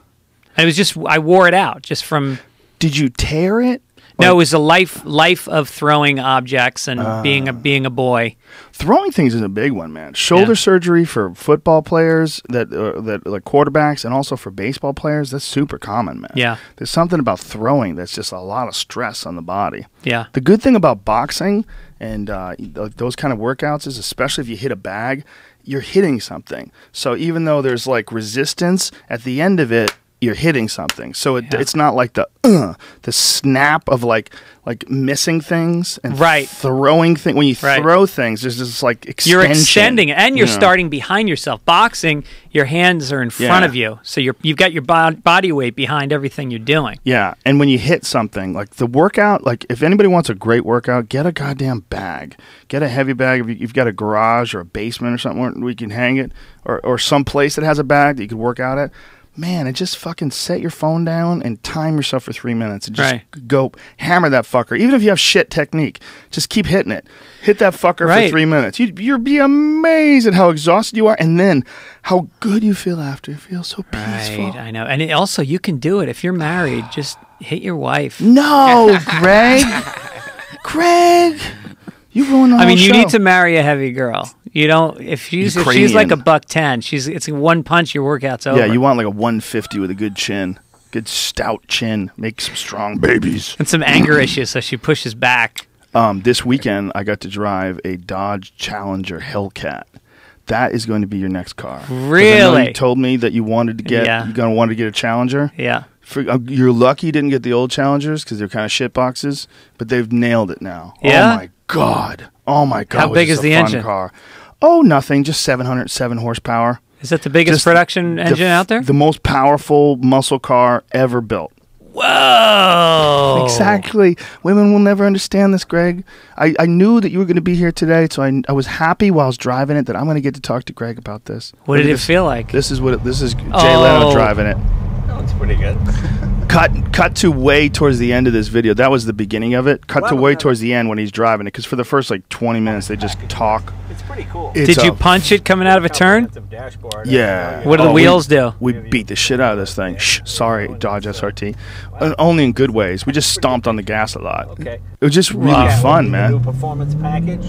And it was just I wore it out just from.
Did you tear it?
No, it was a life of throwing objects and being a boy.
Throwing things is a big one, man. Shoulder surgery for football players that like quarterbacks, and also for baseball players. That's super common, man.
Yeah,
there's something about throwing that's just a lot of stress on the body.
Yeah.
The good thing about boxing and those kind of workouts is, especially if you hit a bag, you're hitting something. So even though there's like resistance at the end of it, you're hitting something. So it's not like the snap of like missing things and throwing things. When you throw things, there's this like extension.
You're extending it, and you're starting behind yourself. Boxing, your hands are in front of you, so you've got your body weight behind everything you're doing. Yeah,
and when you hit something, like the workout, like if anybody wants a great workout, get a goddamn bag. Get a heavy bag. If you've got a garage or a basement or something where we can hang it, or some place that has a bag that you could work out at. Man, and just fucking set your phone down and time yourself for 3 minutes and just go hammer that fucker. Even if you have shit technique, just keep hitting it. Hit that fucker for 3 minutes. You'll be amazed at how exhausted you are and then how good you feel after. You feel so peaceful.
Right, I know. And also, you can do it. If you're married, just hit your wife.
No, Greg. Greg. You ruined the whole
you
show.
need to marry a heavy girl. You don't. If she's like a $110, it's one punch. Your workout's over.
Yeah, you want like a 150 with a good chin, good stout chin. Make some strong babies
and some anger issues, so she pushes back.
This weekend, I got to drive a Dodge Challenger Hellcat. That is going to be your next car.
Really?
I know you told me that you wanted to get. You're going to want to get a Challenger.
Yeah.
You're lucky you didn't get the old Challengers because they're kind of shit boxes, but they've nailed it now.
Yeah?
Oh my god! Oh my god!
How big is the engine?
Car. Oh, nothing. Just 707 horsepower.
Is that the biggest production engine out there?
The most powerful muscle car ever built.
Whoa!
Exactly. Women will never understand this, Greg. I knew that you were going to be here today, so I was happy while I was driving it that I'm going to get to talk to Greg about this.
What did it feel like?
This is Jay Leno driving it.
That looks pretty good.
Cut to way towards the end of this video. That was the beginning of it. Cut to way towards the end when he's driving it, because for the first like 20 minutes they just talk.
It's pretty cool.
Did you punch it coming out of a turn?
Yeah.
What do the wheels do?
We beat the shit out of this thing. Sorry, Dodge SRT. Only in good ways. We just stomped on the gas a lot.
Okay.
It was just really fun, man.
New performance package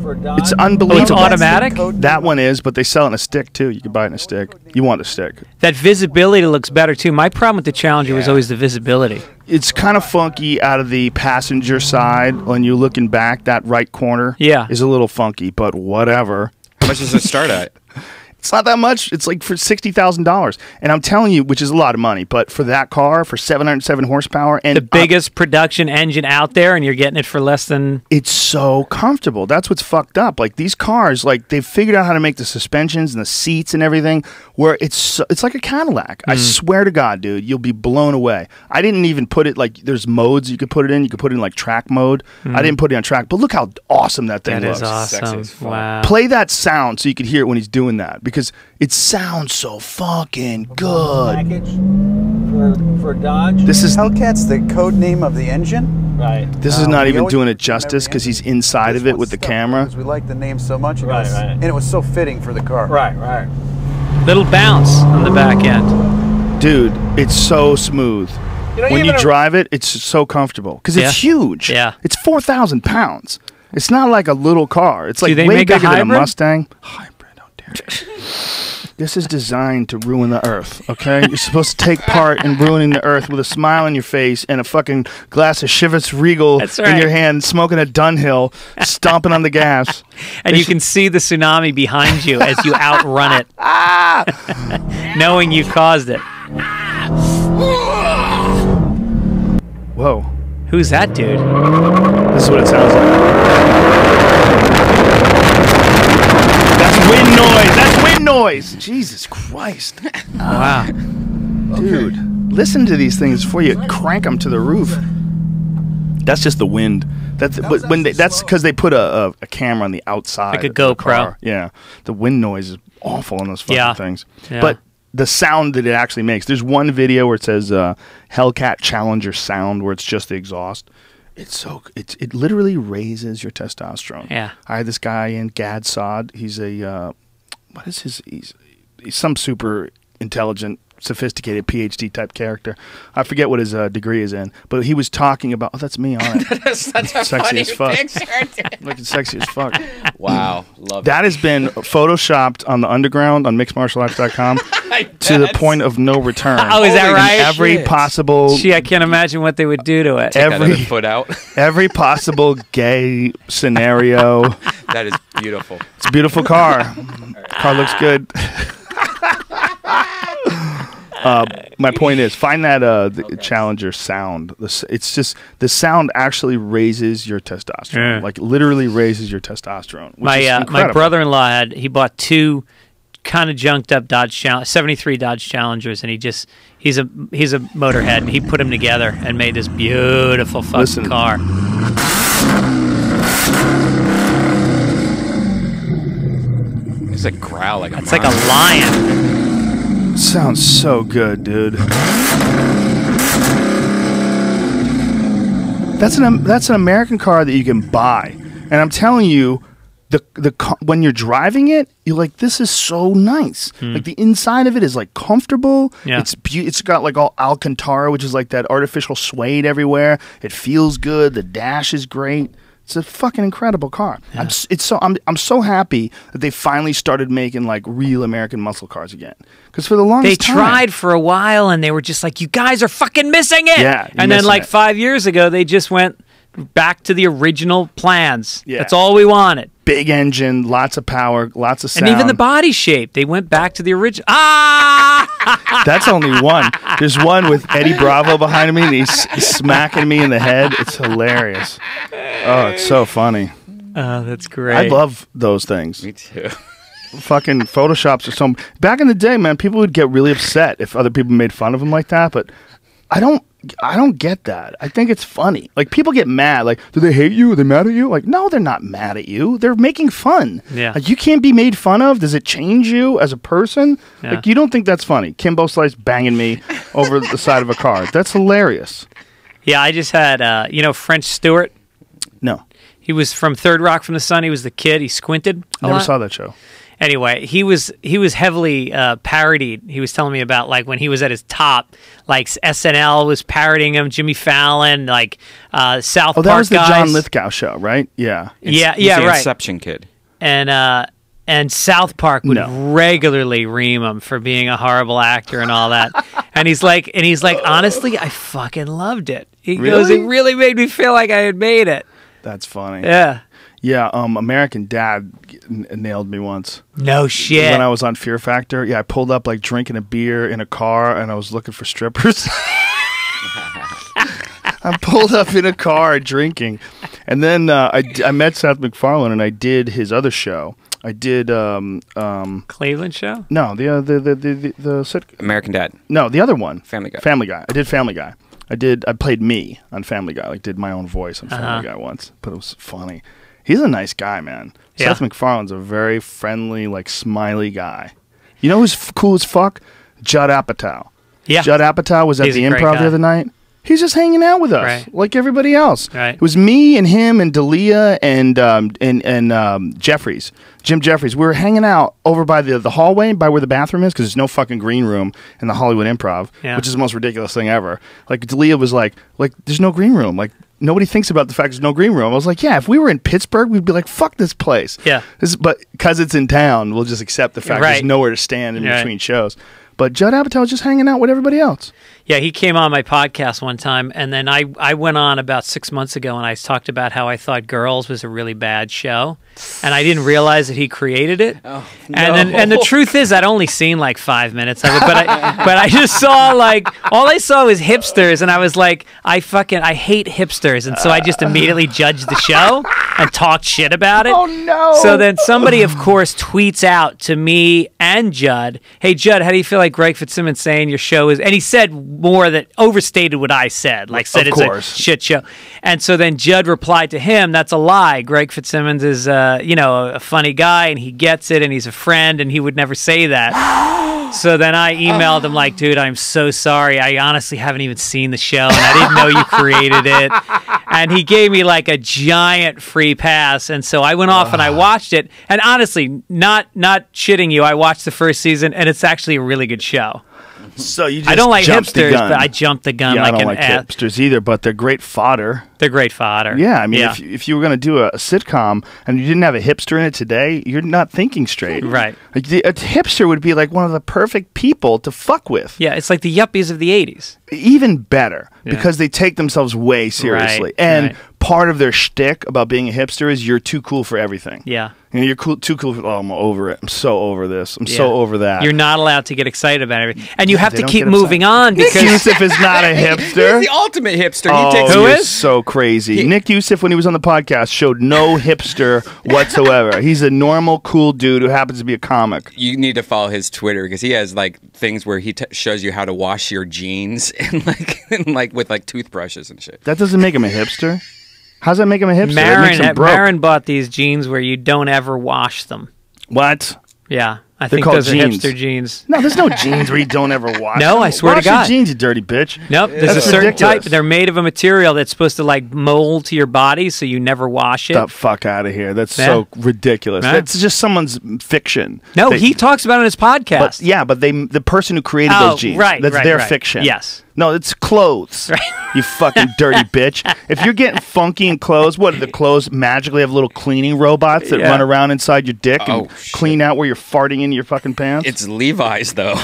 for Dodge.
It's unbelievable.
It's automatic?
That one is, but they sell it in a stick too. You can buy it in a stick. You want a stick.
That visibility looks better too. My problem with the Challenger was always the visibility.
It's kind of funky out of the passenger side. When you're looking back, that right corner is a little funky, but whatever.
How much does it start at?
It's not that much. It's like for $60,000. And I'm telling you, which is a lot of money, but for that car, for 707 horsepower. And
the biggest production engine out there, and you're getting it for less than...
It's so comfortable. That's what's fucked up. Like, these cars, like, they've figured out how to make the suspensions and the seats and everything where it's like a Cadillac. I swear to God, dude, you'll be blown away. I didn't even put it, like, there's modes you could put it in. You could put it in, like, track mode. I didn't put it on track, but look how awesome that thing looks.
That is awesome. Wow.
Play that sound so you could hear it when he's doing that, because it sounds so fucking good.
Package for Dodge.
This is
Hellcat's the code name of the engine.
Right.
This is not even doing it justice because he's inside of it with the camera.
Because we like the name so much, and it was so fitting for the car.
Right.
Little bounce on the back end.
Dude, it's so smooth. When you drive it, it's so comfortable because it's huge.
Yeah.
It's 4,000 pounds. It's not like a little car. It's like
they
way
make a
bigger than a
hybrid?
Mustang. Hybrid, how dare you. This is designed to ruin the earth, okay? You're supposed to take part in ruining the earth with a smile on your face and a fucking glass of Chivas Regal in your hand, smoking a Dunhill, stomping on the gas.
And you can see the tsunami behind you as you outrun it, knowing you caused it.
Whoa.
Who's that dude?
This is what it sounds like. That's wind noise. That's wind noise. Jesus Christ.
Wow.
Dude, listen to these things before you crank them to the roof. That's just the wind. That's because they put a camera on the outside.
Like a
of the
GoPro.
car. Yeah. The wind noise is awful on those fucking things.
Yeah.
But the sound that it actually makes. There's one video where it says Hellcat Challenger sound, where it's just the exhaust. It literally raises your testosterone.
Yeah.
I had this guy in Gad Saad. He's a he's some super intelligent, sophisticated PhD type character. I forget what his degree is in, but he was talking about. Oh, that's me on it.
That's such a
sexy
funny
as fuck.
picture.
Looking sexy as fuck.
Wow, love
that has been photoshopped on the underground on mixedmartialarts.com to the point of no return.
Oh, is that right?
Every possible.
Gee, I can't imagine what they would do to it.
Take that other foot out.
Every possible gay scenario.
That is beautiful.
It's a beautiful car. Car looks good. My point is, find that the Challenger sound. It's just the sound actually raises your testosterone, like literally raises your testesterone. Which is
my brother-in-law he bought two kind of junked up Dodge 73 Dodge Challengers, and he's a motorhead, and he put them together and made this beautiful fucking car.
It's a growl like
it's like a lion.
Sounds so good, dude. That's an American car that you can buy, and I'm telling you, when you're driving it, you're like, this is so nice. Like the inside of it is like comfortable.
Yeah.
It's got like all Alcantara, which is like that artificial suede everywhere. It feels good. The dash is great. It's a fucking incredible car. Yeah. I'm so happy that they finally started making like real American muscle cars again. Because for the longest time,
they tried for a while, and they were just like, "You guys are fucking missing it."
Yeah,
and then like 5 years ago, they just went back to the original plans.
Yeah.
That's all we wanted.
Big engine, lots of power, lots of sound,
and even the body shape. They went back to the original. Ah!
That's only one. There's one with Eddie Bravo behind me, and he's smacking me in the head. It's hilarious. Oh, it's so funny.
Oh, that's great.
I love those things.
Me too.
Fucking Photoshops or something. Back in the day, man, people would get really upset if other people made fun of them like that, but I don't get that. I think it's funny. Like, people get mad. Like, do they hate you? Are they mad at you? Like, no, they're not mad at you. They're making fun.
Yeah.
Like, you can't be made fun of. Does it change you as a person?
Yeah.
Like, you don't think that's funny. Kimbo Slice banging me over the side of a car. That's hilarious.
Yeah, I just had, French Stewart.
No.
He was from Third Rock from the Sun. He was the kid. He squinted a
Never
lot.
saw that show.
Anyway, he was heavily parodied. He was telling me about like when he was at his top, like SNL was parodying him, Jimmy Fallon, like South Park guys.
Oh, that was the John Lithgow show, right? Yeah.
He's the
right.
Inception kid.
And South Park would regularly ream him for being a horrible actor and all that. and he's like, honestly, I fucking loved it. He goes, it really made me feel like I had made it.
That's funny.
Yeah.
Yeah, American Dad nailed me once.
No shit.
When I was on Fear Factor, yeah, I pulled up like drinking a beer in a car, and I was looking for strippers. I pulled up in a car drinking, and then I met Seth MacFarlane, and I did his other show. I did
Cleveland show.
No, the
American Dad.
No, the other one.
Family Guy.
Family Guy. I did Family Guy. I played me on Family Guy. Like, did my own voice on Family Guy once, but it was funny. He's a nice guy, man.
Yeah.
Seth MacFarlane's a very friendly, like, smiley guy. You know who's cool as fuck? Judd Apatow.
Yeah.
Judd Apatow was at the Improv the other night. He's just hanging out with us, like everybody else.
Right.
It was me and him and D'Elia and Jeffries, Jim Jeffries. We were hanging out over by the hallway, by where the bathroom is, because there's no fucking green room in the Hollywood Improv, which is the most ridiculous thing ever. Like, D'Elia was like, there's no green room. Like, nobody thinks about the fact there's no green room. I was like, yeah, if we were in Pittsburgh, we'd be like, fuck this place.
Yeah.
But because it's in town, we'll just accept the fact there's nowhere to stand in between shows. But Judd Apatow was just hanging out with everybody else.
Yeah, he came on my podcast one time, and then I went on about 6 months ago, and I talked about how I thought Girls was a really bad show, and I didn't realize that he created it.
Oh,
and the truth is, I'd only seen like 5 minutes of it, but I just saw like all I saw was hipsters, and I was like, I hate hipsters, and so I just immediately judged the show and talked shit about it.
Oh no!
So then somebody, of course, tweets out to me and Judd, "Hey Judd, how do you feel like Greg Fitzsimmons saying your show is?" And he said more that overstated what I said, like said it's a shit show. And so then Judd replied to him, "That's a lie. Greg Fitzsimmons is a funny guy, and he gets it, and he's a friend, and he would never say that." So then I emailed him like, "Dude, I'm so sorry. I honestly haven't even seen the show, and I didn't know you created it." And he gave me like a giant free pass, and so I went off and I watched it. And honestly, not shitting you, I watched the first season, and it's actually a really good show.
So you just
I don't like
jumped the
hipsters,
gun.
but I jumped the gun
Yeah,
like
I don't
an
like
ass.
hipsters either, but they're great fodder.
They're great fodder.
Yeah, I mean, if you were going to do a sitcom and you didn't have a hipster in it today, you're not thinking straight.
Right.
Like, a hipster would be like one of the perfect people to fuck with.
Yeah, it's like the yuppies of the 80s.
Even better,
Yeah.
because they take themselves way seriously.
Right,
And
right.
part of their shtick about being a hipster is you're too cool for everything.
Yeah.
You know, you're too cool for, I'm over it. I'm so over this. I'm
Yeah.
so over that.
You're not allowed to get excited about everything. And you have
they
to
don't
keep
get upset.
moving on
Nick
because
Youssef is not a hipster.
He's the ultimate hipster.
Oh,
He takes
Who
he
is?
so crazy. Nick Youssef, when he was on the podcast, showed no hipster whatsoever. He's a normal, cool dude who happens to be a comic.
You need to follow his Twitter because he has like things where he shows you how to wash your jeans and like with like toothbrushes and shit.
That doesn't make him a hipster. How's that make him a hipster? That makes him broke.
Marin bought these jeans where you don't ever wash them.
What?
Yeah. I
They're
think
called
those
jeans.
are hipster jeans.
No, there's no jeans where you don't ever wash.
No,
them.
I swear to
Wash
God.
your jeans, you dirty bitch.
Nope, there's a
That's
certain
ridiculous.
type. They're made of a material that's supposed to like mold to your body, so you never wash it.
Get the fuck out of here. That's
Yeah.
so ridiculous.
Yeah.
That's just someone's fiction.
No,
They-
he talks about it on his podcast.
But the person who created
Oh,
those jeans,
right,
that's
right,
their
right.
fiction.
Yes.
No, it's clothes. You fucking dirty bitch. If you're getting funky in clothes, what do the clothes magically have little cleaning robots that
Yeah.
run around inside your dick and
Oh,
clean out where you're farting into your fucking pants?
It's Levi's though.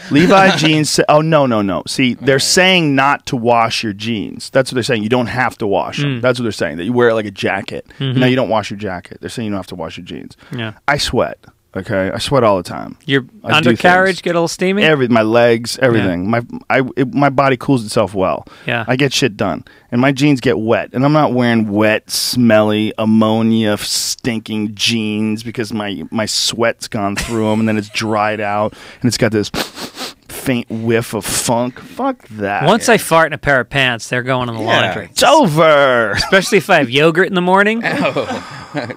Levi jeans say, oh, no. See, they're saying not to wash your jeans. That's what they're saying. You don't have to wash them. That's what they're saying, that you wear it like a jacket. No, you don't wash your jacket. They're saying you don't have to wash your jeans.
Yeah.
I sweat, okay? I sweat all the time.
Your
I do
undercarriage
things.
get a little steamy?
My legs, everything. My body cools itself well.
Yeah.
I get shit done. And my jeans get wet. And I'm not wearing wet, smelly, ammonia stinking jeans because my sweat's gone through them and then it's dried out and it's got this faint whiff of funk. Fuck that.
Once I fart in a pair of pants, they're going in the laundry.
It's over.
Especially if I have yogurt in the morning.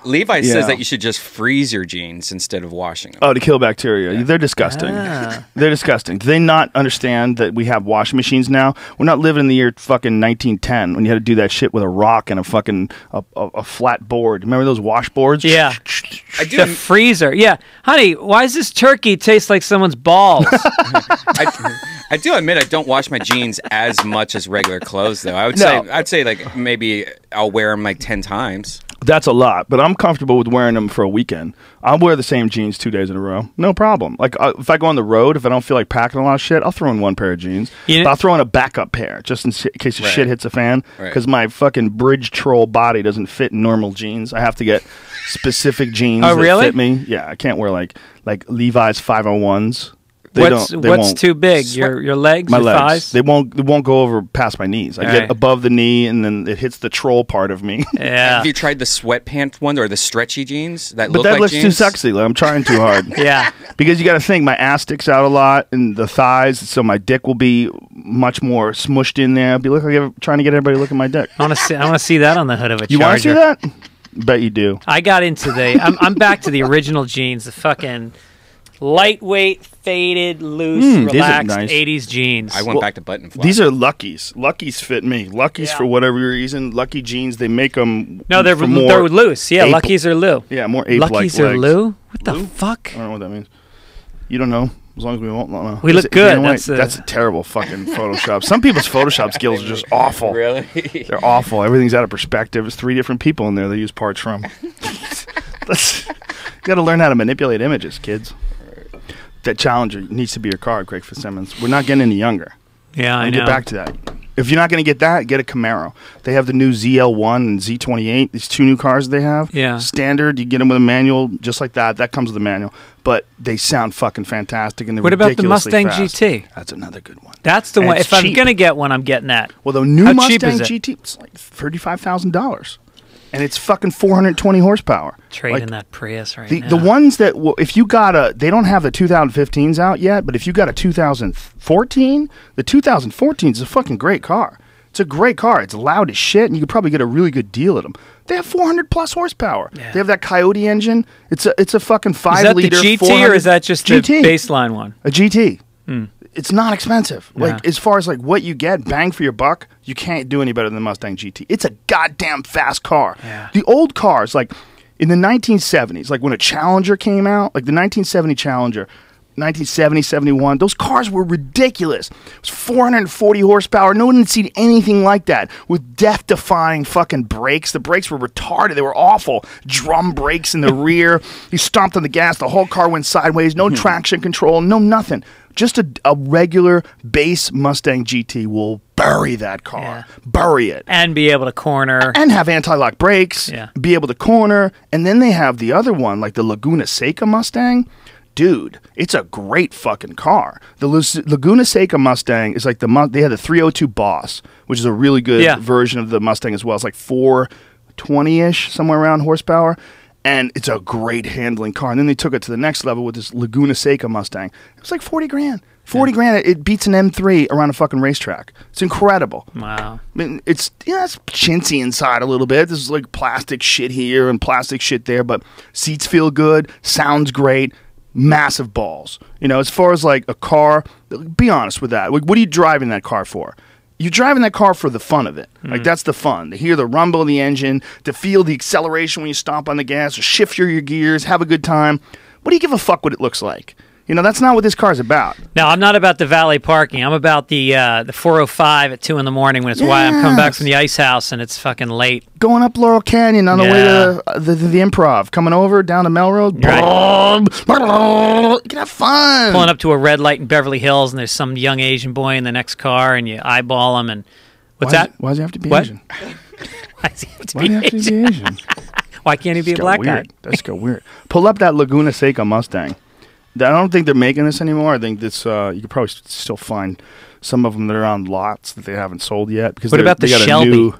Levi
Yeah.
says that you should just freeze your jeans instead of washing them.
Oh, to kill bacteria. They're disgusting.
Ah.
They're disgusting. Do they not understand that we have washing machines now? We're not living in the year fucking 1910 when you had to do that shit with a rock and a fucking a flat board. Remember those washboards?
Yeah.
I do.
The freezer. Yeah. Honey, why does this turkey taste like someone's balls?
I do admit I don't wash my jeans as much as regular clothes though. I'd say like maybe I'll wear them like 10 times.
That's a lot, but I'm comfortable with wearing them for a weekend. I'll wear the same jeans 2 days in a row. No problem. Like, if I go on the road, if I don't feel like packing a lot of shit, I'll throw in one pair of jeans. But I'll throw in a backup pair, just in case the
Right.
shit hits a fan.
Right.
Because my fucking bridge troll body doesn't fit in normal jeans. I have to get specific jeans
Oh,
that
really?
fit me. Yeah, I can't wear, like Levi's 501s.
What's
won't.
too big? Your legs?
My
your
legs.
thighs?
They won't go over past my knees. I
All
get
right.
above the knee, and then it hits the troll part of me.
Yeah.
Have you tried the sweatpants one or the stretchy jeans that
But
look
that
like
looks too
jeans?
sexy. Like, I'm trying too hard.
Yeah.
Because you got to think, my ass sticks out a lot, and the thighs, so my dick will be much more smushed in there. I'll be trying to get everybody to look at my dick.
I want to see that on the hood of a
You want to see
Charger.
that? Bet you do.
I got into I'm back to the original jeans, the fucking lightweight, faded, loose,
these are
relaxed
nice.
80s jeans.
I went back to button fly.
These are Luckies. Luckies fit me. Luckies, for whatever reason, Lucky jeans, they make them.
No, they're loose. Yeah, Luckies are loo.
Yeah, more ape-like
Luckies are
legs.
loo? What the fuck?
I don't know what that means. You don't know. As long as we won't know.
We look good.
That's a terrible fucking Photoshop. Some people's Photoshop skills are just awful.
Really?
They're awful. Everything's out of perspective. There's 3 different people in there they use parts from. You got to learn how to manipulate images, kids. That Challenger needs to be your car, Craig Fitzsimmons. We're not getting any younger.
Yeah, I
We'll
know.
get back to that. If you're not going to get that, get a Camaro. They have the new ZL1 and Z28. These 2 new cars they have.
Yeah.
Standard. You get them with a manual, just like that. That comes with a manual. But they sound fucking fantastic, and they're
What about the
ridiculously
Mustang
fast.
GT?
That's another good one.
That's the
And
one.
it's
If I'm
cheap.
going to get one, I'm getting that.
Well, the new
How cheap
Mustang
is it?
GT, it's like $35,000. And it's fucking 420 horsepower.
Trading
Like,
that Prius right
the
now.
the ones that if you got they don't have the 2015s out yet, but if you got a 2014, the 2014 is a fucking great car. It's a great car. It's loud as shit, and you could probably get a really good deal at them. They have 400 plus horsepower.
Yeah.
They have that Coyote engine. It's a fucking 5
is that
liter.
the GT
400
or is that just
GT.
the baseline one?
A GT.
Hmm.
It's not expensive.
Yeah.
Like as far as like what you get, bang for your buck, you can't do any better than the Mustang GT. It's a goddamn fast car.
Yeah.
The old cars, like in the 1970s, like when a Challenger came out, like the 1970 Challenger, 1970, 71. Those cars were ridiculous. It was 440 horsepower. No one had seen anything like that with death-defying fucking brakes. The brakes were retarded. They were awful. Drum brakes in the rear. You stomped on the gas. The whole car went sideways. No traction control. No nothing. Just a regular base Mustang GT will bury that car. Yeah. Bury it.
And be able to corner.
And have anti-lock brakes. Yeah. Be able to corner. And then they have the other one, like the Laguna Seca Mustang. Dude, it's a great fucking car. The Laguna Seca Mustang is like they had the 302 Boss, which is a really good version of the Mustang as well. It's like 420-ish, somewhere around horsepower. And it's a great handling car. And then they took it to the next level with this Laguna Seca Mustang. It was like 40 grand. 40 grand, it beats an M3 around a fucking racetrack. It's incredible.
Wow.
I mean, it's chintzy inside a little bit. There's like plastic shit here and plastic shit there, but seats feel good, sounds great, massive balls. You know, as far as like a car, be honest with that. Like, what are you driving that car for? You're driving that car for the fun of it. Like, that's the fun. To hear the rumble of the engine, to feel the acceleration when you stomp on the gas, or shift your gears, have a good time. What do you give a fuck what it looks like? You know, that's not what this car's about.
No, I'm not about the valet parking. I'm about the 405 at 2 in the morning when it's why I'm coming back from the ice house and it's fucking late.
Going up Laurel Canyon on the way to the Improv. Coming over down to Melrose. Right. You can have fun.
Pulling up to a red light in Beverly Hills and there's some young Asian boy in the next car and you eyeball him and... What's that?
Why does he have to be Asian?
Why does he have to be Asian? Why can't he be a black guy?
That's so weird. Pull up that Laguna Seca Mustang. I don't think they're making this anymore. I think this you could probably still find some of them that are on lots that they haven't sold yet. Because
what about the Shelby?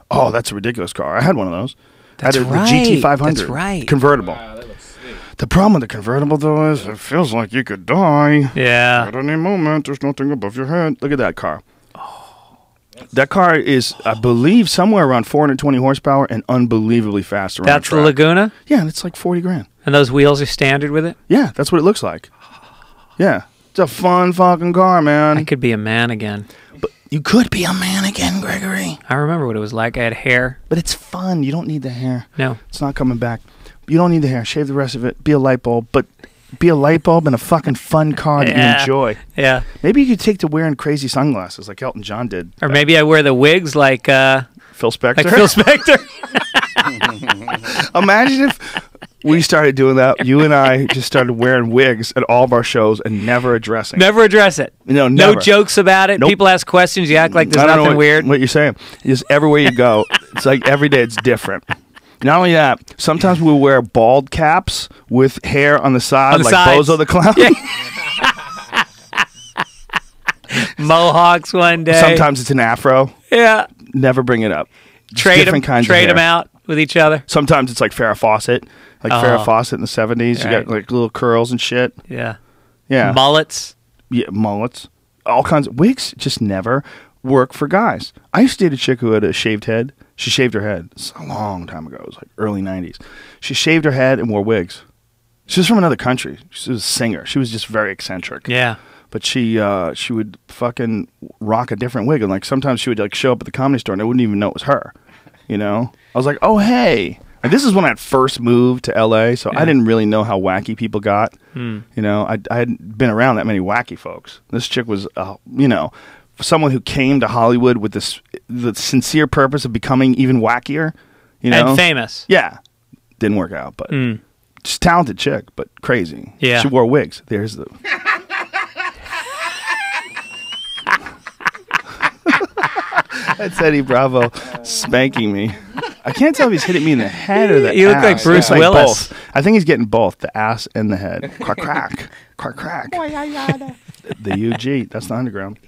Oh, that's a ridiculous car. I had one of those.
That's right.
The GT500.
That's right.
Convertible. Wow, that looks sick. The problem with the convertible, though, is it feels like you could die.
Yeah.
At any moment, there's nothing above your head. Look at that car. That car is, I believe, somewhere around 420 horsepower and unbelievably fast around
That's
track.
the Laguna?
Yeah, it's like 40 grand.
And those wheels are standard with it?
Yeah, that's what it looks like. Yeah. It's a fun fucking car, man.
I could be a man again.
But you could be a man again, Gregory.
I remember what it was like. I had hair.
But it's fun. You don't need the hair.
No.
It's not coming back. You don't need the hair. Shave the rest of it. Be a light bulb. But be a light bulb in a fucking fun car that you enjoy.
Yeah.
Maybe you could take to wearing crazy sunglasses like Elton John did.
Or maybe I wear the wigs like...
Phil Spector?
Like Phil Spector.
Imagine if we started doing that. You and I just started wearing wigs at all of our shows and never addressing.
Never address it.
No, never.
No jokes about it. Nope. People ask questions. You act like there's nothing weird.
What you're saying. Just everywhere you go, it's like every day it's different. Not only that, sometimes we'll wear bald caps with hair on the side, like sides. Bozo the Clown. Yeah.
Mohawks one day.
Sometimes it's an afro.
Yeah.
Never bring it up.
Trade them out with each other.
Sometimes it's like Farrah Fawcett. Like Farrah Fawcett in the 70s. Right. You got like little curls and shit.
Yeah.
Yeah.
Mullets.
Yeah, mullets. All kinds of wigs just never work for guys. I used to date a chick who had a shaved head. She shaved her head. It's a long time ago. It was like early 90s. She shaved her head and wore wigs. She was from another country. She was a singer. She was just very eccentric.
Yeah.
But she would fucking rock a different wig. And like sometimes she would like show up at the Comedy Store and I wouldn't even know it was her. You know? I was like, oh, hey. And this is when I had first moved to L.A., so I didn't really know how wacky people got. You know, I hadn't been around that many wacky folks. This chick was, you know, someone who came to Hollywood with the sincere purpose of becoming even wackier. You know?
And famous.
Yeah. Didn't work out, but just talented chick, but crazy.
Yeah.
She wore wigs. There's the... That's Eddie Bravo spanking me. I can't tell if he's hitting me in the head or the ass.
You look like Bruce Willis.
Both. I think he's getting both, the ass and the head. Quack, crack. Quack, crack. The UG. That's the underground.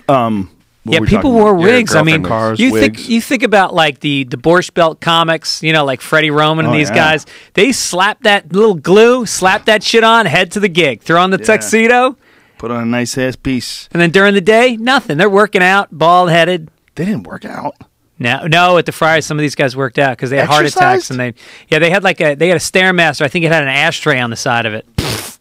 Yeah, people wore wigs. I mean,
cars,
you think about like the Borscht Belt comics, you know, like Freddie Roman and these guys. They slap that little glue, slap that shit on, head to the gig, throw on the tuxedo.
Put on a nice ass piece.
And then during the day, nothing. They're working out, bald-headed.
They didn't work out.
No, at the Friars, some of these guys worked out because they had heart attacks and they had a Stairmaster. I think it had an ashtray on the side of it.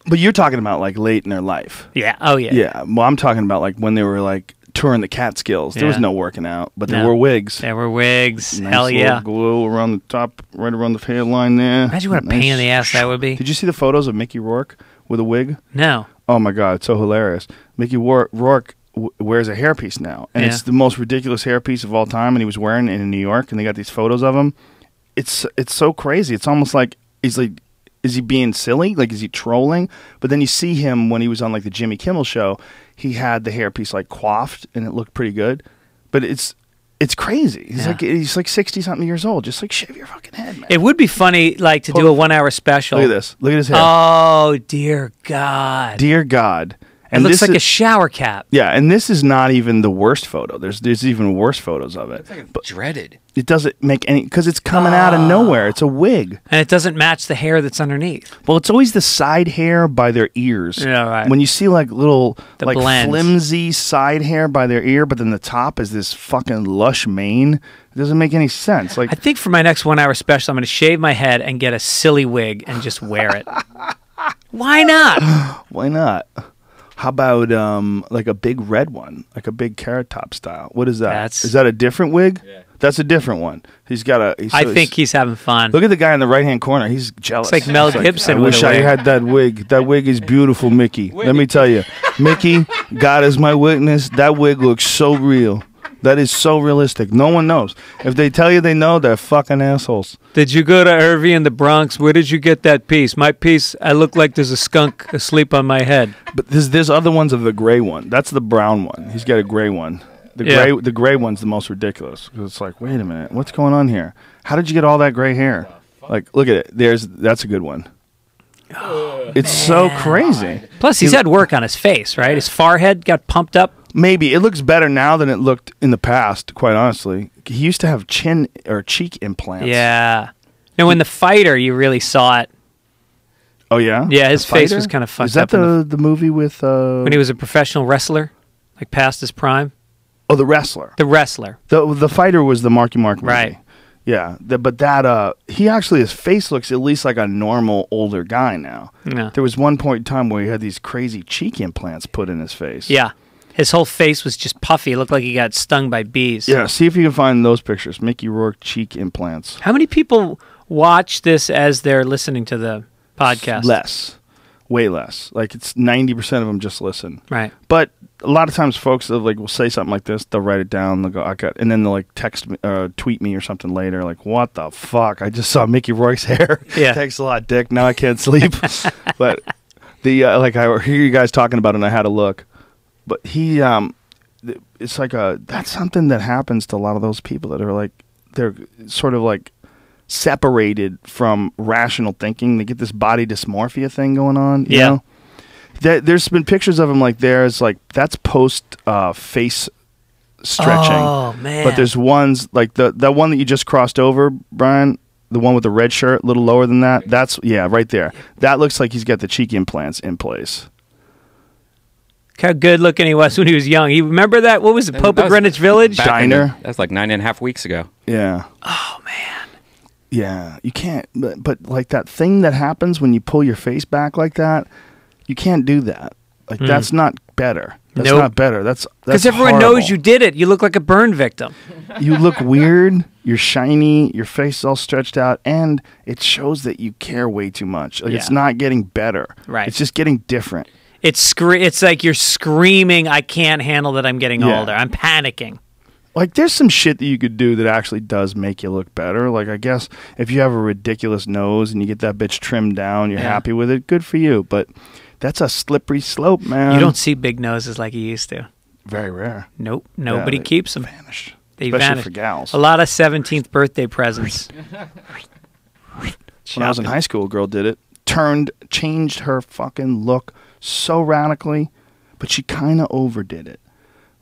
But you're talking about like late in their life.
Yeah. Oh yeah.
Yeah. Well, I'm talking about like when they were like touring the Catskills. There was no working out, but there were wigs.
There were wigs.
Nice
Hell yeah.
Glue around the top, right around the hairline there.
Imagine what a pain in the ass that would be.
Did you see the photos of Mickey Rourke with a wig?
No.
Oh my God, it's so hilarious. Mickey Rourke wears a hairpiece now, and it's the most ridiculous hairpiece of all time. And he was wearing it in New York, and they got these photos of him. It's so crazy. It's almost like he's like, is he being silly? Like, is he trolling? But then you see him when he was on like the Jimmy Kimmel show. He had the hairpiece like coiffed, and it looked pretty good. But it's crazy. He's like 60-something years old. Just like shave your fucking head, man.
It would be funny, like, to do a 1 hour special.
Look at this. Look at his hair.
Oh, dear God.
Dear God.
It looks like a shower cap.
Yeah, and this is not even the worst photo. There's even worse photos of it.
It's like dreaded.
It doesn't make any, because it's coming out of nowhere. It's a wig.
And it doesn't match the hair that's underneath.
Well, it's always the side hair by their ears.
Yeah, right.
When you see like little, like
blends.
flimsy side hair by their ear, but then the top is this fucking lush mane. It doesn't make any sense. Like,
I think for my next 1 hour special, I'm going to shave my head and get a silly wig and just wear it. Why not?
Why not? How about like a big red one, like a big carrot top style? What is that? Is that a different wig? Yeah. That's a different one. He's got a.
I think he's having fun.
Look at the guy in the right-hand corner. He's jealous.
It's like Mel Gibson.
I wish I had that wig. That wig is beautiful, Mickey. Let me tell you, Mickey, God is my witness. That wig looks so real. That is so realistic. No one knows. If they tell you they know, they're fucking assholes.
Did you go to Irving in the Bronx? Where did you get that piece? My piece, I look like there's a skunk asleep on my head.
But there's other ones of the gray one. That's the brown one. He's got a gray one. The gray one's the most ridiculous. 'Cause it's like, wait a minute, what's going on here? How did you get all that gray hair? Like, look at it. That's a good one. Oh, it's so crazy.
Plus, he's had work on his face, right? His forehead got pumped up.
Maybe. It looks better now than it looked in the past, quite honestly. He used to have chin or cheek implants.
Yeah. And when The Fighter, you really saw it.
Oh, yeah?
Yeah, his face was kind of fucked up.
Is that the movie with...
when he was a professional wrestler, like past his prime?
Oh, The Wrestler.
The Wrestler.
The Fighter was the Marky Mark movie.
Right.
Yeah, but that he actually, his face looks at least like a normal older guy now.
Yeah.
There was one point in time where he had these crazy cheek implants put in his face.
Yeah. His whole face was just puffy. It looked like he got stung by bees.
Yeah, see if you can find those pictures. Mickey Rourke cheek implants.
How many people watch this as they're listening to the podcast?
Less. Way less. Like, it's 90% of them just listen.
Right.
But a lot of times folks will say something like this, they'll write it down, they'll go, and then they'll like text me, tweet me or something later, like, what the fuck? I just saw Mickey Rourke's hair.
Yeah.
Thanks a lot, Dick. Now I can't sleep. But the I hear you guys talking about it, and I had a look. But it's like that's something that happens to a lot of those people that are like, they're sort of like separated from rational thinking. They get this body dysmorphia thing going on. You know? There's been pictures of him like that's post face stretching.
Oh, man.
But there's ones like that one that you just crossed over, Brian, the one with the red shirt, a little lower than that. That's right there. That looks like he's got the cheek implants in place.
How good looking he was when he was young. You remember that? What was it? Pope of Greenwich Village?
Diner.
That's like 9.5 weeks ago.
Yeah.
Oh, man.
Yeah. You can't, but like that thing that happens when you pull your face back like that, you can't do that. Like, that's not better. That's not better. That's
because everyone knows you did it. You look like a burn victim.
You look weird. You're shiny. Your face is all stretched out, and it shows that you care way too much. Like, it's not getting better.
Right.
It's just getting different.
It's like you're screaming, I can't handle that I'm getting older. I'm panicking.
Like, there's some shit that you could do that actually does make you look better. Like, I guess if you have a ridiculous nose and you get that bitch trimmed down, you're happy with it, good for you. But that's a slippery slope, man.
You don't see big noses like you used to.
Very rare.
Nope. Nobody keeps them.
Vanish.
They
Especially
vanish.
for gals.
A lot of 17th birthday presents.
When I was in high school, a girl did it. Changed her fucking look so radically, but she kind of overdid it.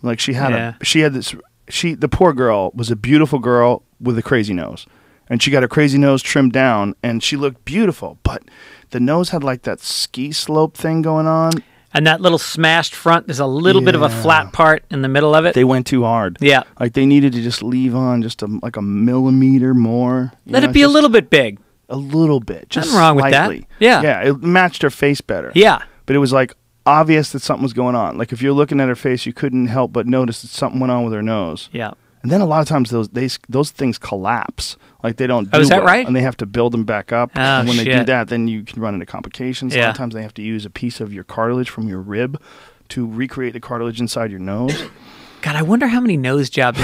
Like, the poor girl was a beautiful girl with a crazy nose, and she got her crazy nose trimmed down, and she looked beautiful, but the nose had like that ski slope thing going on.
And that little smashed front, there's a little bit of a flat part in the middle of it.
They went too hard.
Yeah.
Like, they needed to just leave on just like a millimeter more.
Let it be a little bit big.
A little bit. Just
nothing wrong
slightly.
with that. Yeah.
Yeah, it matched her face better.
Yeah.
But it was like obvious that something was going on. Like, if you're looking at her face, you couldn't help but notice that something went on with her nose.
Yeah.
And then a lot of times those things collapse. Like they don't do
is that
well,
right?
and they have to build them back up. And when they do
shit.
that, then you can run into complications.
Yeah.
Sometimes they have to use a piece of your cartilage from your rib to recreate the cartilage inside your nose.
God, I wonder how many nose jobs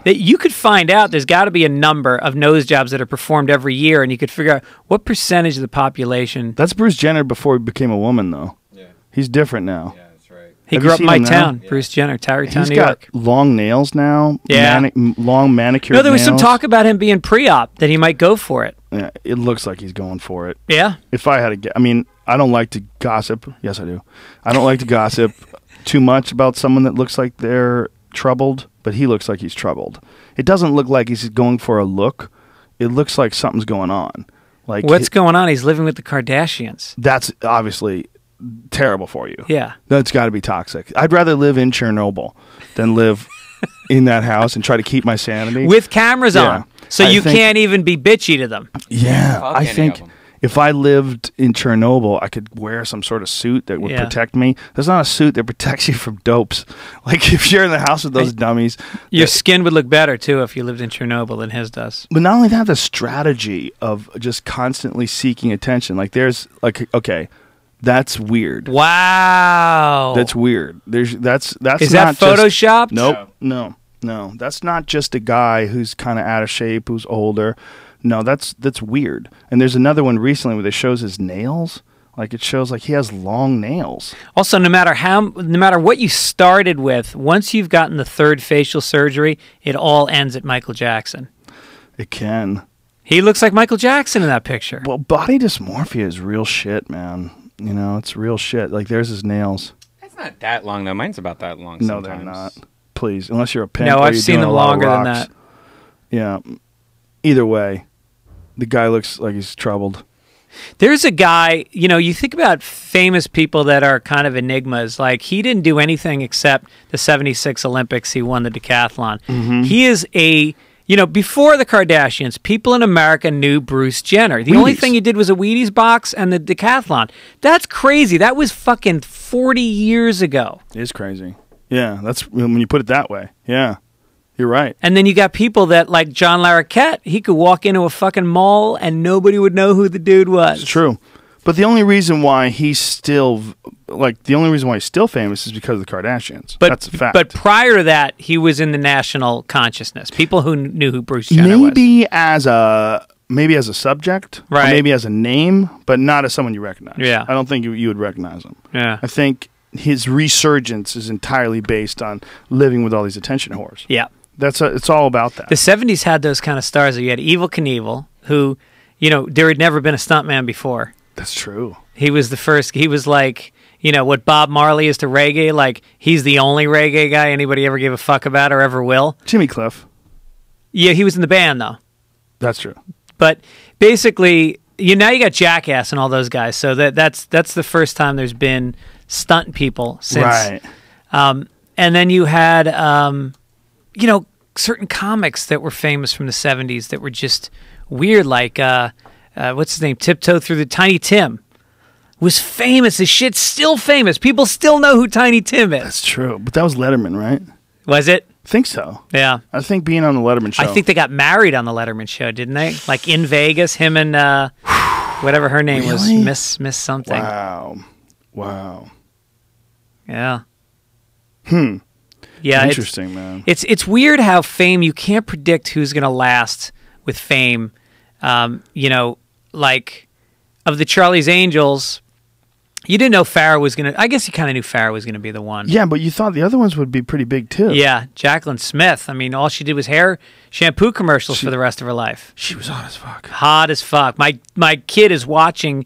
that you could find out. There's got to be a number of nose jobs that are performed every year, and you could figure out what percentage of the population.
That's Bruce Jenner before he became a woman, though. Yeah. He's different now.
Yeah, that's right.
He
Have
grew
you
up in
seen
my
him now?
town, Bruce Jenner, Tarrytown,
He's
New
got
York.
long nails now.
Yeah.
Long manicured
No, there was some
nails.
talk about him being pre-op, that he might go for it.
Yeah, it looks like he's going for it.
Yeah?
If I had to get, I mean, I don't like to gossip. Yes, I do. I don't like to gossip too much about someone that looks like they're troubled, but he looks like he's troubled. It doesn't look like he's going for a look. It looks like something's going on. Like
What's going on? He's living with the Kardashians.
That's obviously terrible for you.
Yeah.
That's got to be toxic. I'd rather live in Chernobyl than live in that house and try to keep my sanity.
With cameras on. So you can't even be bitchy to them.
Yeah,
Fuck
I
any
think
of 'em.
if I lived in Chernobyl, I could wear some sort of suit that would
Yeah.
protect me. There's not a suit that protects you from dopes. Like if you're in the house with those dummies.
Your skin would look better, too, if you lived in Chernobyl than his does.
But not only that, the strategy of just constantly seeking attention. Like there's like, okay, that's weird.
Wow.
That's weird. That's
Is
not
that
just-
photoshopped?
Nope. No. That's not just a guy who's kind of out of shape, who's older. No, that's weird. And there's another one recently where it shows his nails. Like it shows like he has long nails.
Also, no matter what you started with, once you've gotten the third facial surgery, it all ends at Michael Jackson.
It can.
He looks like Michael Jackson in that picture.
Well, body dysmorphia is real shit, man. You know, it's real shit. Like there's his nails.
That's not that long though. Mine's about that long.
No,
sometimes.
they're not. Please, unless you're a pimp.
No,
or
I've
you're
seen
doing
them
a lot of
longer than
rocks.
that.
Yeah. Either way, the guy looks like he's troubled.
There's a guy, you think about famous people that are kind of enigmas. Like, he didn't do anything except the 76 Olympics. He won the decathlon.
Mm-hmm.
He is before the Kardashians, people in America knew Bruce Jenner. The only
Wheaties.
thing he did was a Wheaties box and the decathlon. That's crazy. That was fucking 40 years ago.
It is crazy. Yeah, that's when you put it that way. Yeah, you're right.
And then you got people that, like John Larroquette, he could walk into a fucking mall and nobody would know who the dude was.
It's true. But the only reason why he's still famous is because of the Kardashians. That's a fact.
But prior to that, he was in the national consciousness. People who knew who Bruce Jenner was.
maybe as a subject,
Right.
Or maybe as a name, but not as someone you recognize.
Yeah.
I don't think you would recognize him.
Yeah.
I think his resurgence is entirely based on living with all these attention whores.
Yeah.
It's all about that.
The 70s had those kind of stars. You had Evel Knievel, who, there had never been a stuntman before.
That's true.
He was the first. He was like, what Bob Marley is to reggae. Like, he's the only reggae guy anybody ever gave a fuck about or ever will.
Jimmy Cliff.
Yeah, he was in the band, though.
That's true.
But basically, now you got Jackass and all those guys. So that's the first time there's been stunt people since.
Right.
And then you had, certain comics that were famous from the 70s that were just weird, like, what's his name? Tiptoe Through the Tiny Tim. Was famous as shit, still famous. People still know who Tiny Tim is.
That's true. But that was Letterman, right?
Was it?
I think so.
Yeah.
I think being on the Letterman show.
I think they got married on the Letterman show, didn't they? Like in Vegas, him and whatever her name was,
Really?
Miss something.
Wow.
Yeah.
Yeah,
it's-
interesting, man.
It's weird how fame, you can't predict who's going to last with fame. Like of the Charlie's Angels, you didn't know Farrah was going to, I guess you kind of knew Farrah was going to be the one.
Yeah, but you thought the other ones would be pretty big too.
Yeah, Jacqueline Smith. I mean, all she did was hair shampoo commercials for the rest of her life.
She was hot as fuck.
Hot as fuck. My kid is watching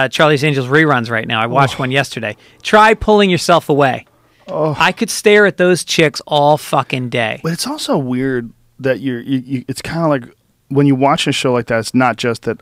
Charlie's Angels reruns right now. I watched one yesterday. Try pulling yourself away.
Oh.
I could stare at those chicks all fucking day.
But it's also weird that you it's kind of like when you watch a show like that, it's not just that,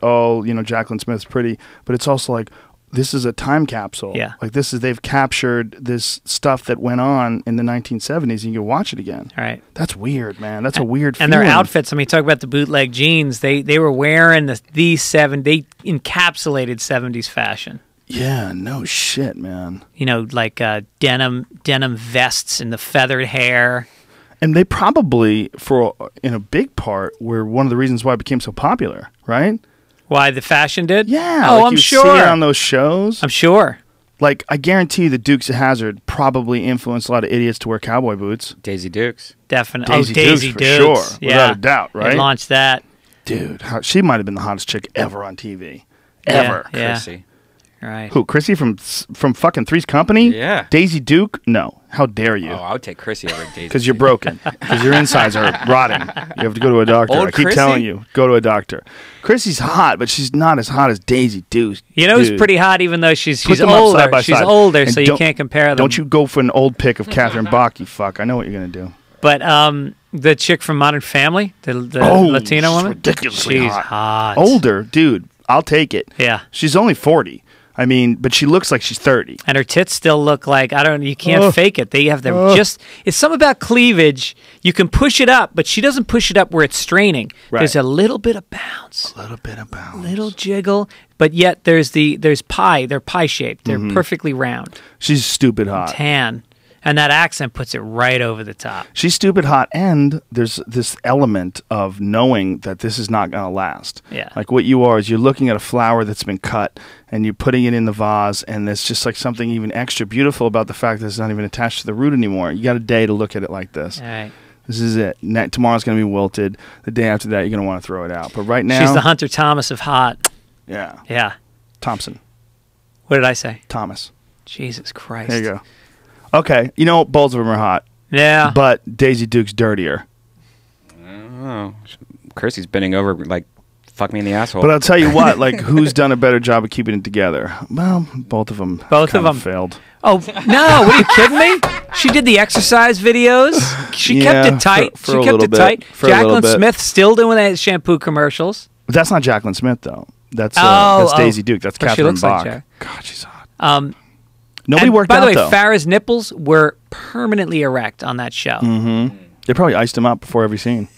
Jacqueline Smith's pretty, but it's also like, this is a time capsule.
Yeah.
Like they've captured this stuff that went on in the 1970s and you can watch it again.
All right.
That's weird, man. That's a weird
And their
feeling.
outfits, I mean, talk about the bootleg jeans. They were wearing they encapsulated 70s fashion.
Yeah, no shit, man.
Like denim vests and the feathered hair.
And they probably, in a big part, were one of the reasons why it became so popular, right?
Why the fashion did?
Yeah.
Oh,
like
I'm
you
sure.
See it on those shows.
I'm sure.
Like, I guarantee you the Dukes of Hazzard probably influenced a lot of idiots to wear cowboy boots.
Daisy Dukes.
Definitely.
Daisy Dukes, for sure.
Yeah.
Without a doubt, right?
They launched that.
Dude, she might have been the hottest chick ever on TV. Ever.
Yeah.
Chrissy.
Right.
Who, Chrissy from fucking Three's Company?
Yeah.
Daisy Duke? No. How dare you?
Oh, I would take Chrissy over Daisy.
Because you're broken. Because your insides are rotting. You have to go to a doctor.
Old
I keep
Chrissy?
telling you, go to a doctor. Chrissy's hot, but she's not as hot as Daisy Duke.
You know who's pretty hot, even though she's
Put them up
older.
side by
She's
side.
older,
And
so you can't compare them.
Don't you go for an old pic of Catherine Bach, you fuck. I know what you're going to do.
But the chick from Modern Family, the Latino woman,
ridiculously
she's hot.
Older, dude. I'll take it.
Yeah.
She's only 40. I mean, but she looks like she's 30.
And her tits still look like, you can't fake it. They have them it's something about cleavage. You can push it up, but she doesn't push it up where it's straining.
Right.
There's a little bit of bounce.
A little bit of bounce.
Little jiggle. But yet there's pie. They're pie shaped. They're perfectly round.
She's stupid hot.
Tan. And that accent puts it right over the top.
She's stupid hot, and there's this element of knowing that this is not going to last.
Yeah.
Like what you are is you're looking at a flower that's been cut, and you're putting it in the vase, and there's just like something even extra beautiful about the fact that it's not even attached to the root anymore. You got a day to look at it like this.
All right.
This is it. Tomorrow's going to be wilted. The day after that, you're going to want to throw it out. But right now...
She's the Hunter Thomas of hot.
Yeah.
Yeah.
Thompson.
What did I say?
Thomas.
Jesus Christ.
There you go. Okay, both of them are hot.
Yeah.
But Daisy Duke's dirtier.
Oh, Chrissy's bending over like, fuck me in the asshole.
But I'll tell you what, like, who's done a better job of keeping it together? Well, both of them.
Both of them
failed.
Oh no! What are you kidding me? She did the exercise videos. She kept it tight.
For
she
a
kept
little
it
bit,
tight.
for a little
Jacqueline
bit.
Smith still doing the shampoo commercials.
But that's not Jacqueline Smith though. That's Daisy Duke. That's
She
Catherine
looks
Bach.
like Jack.
God, she's hot. Nobody
and
worked
by
out
the way,
though.
Farrah's nipples were permanently erect on that show.
Mm-hmm. They probably iced them up before every scene.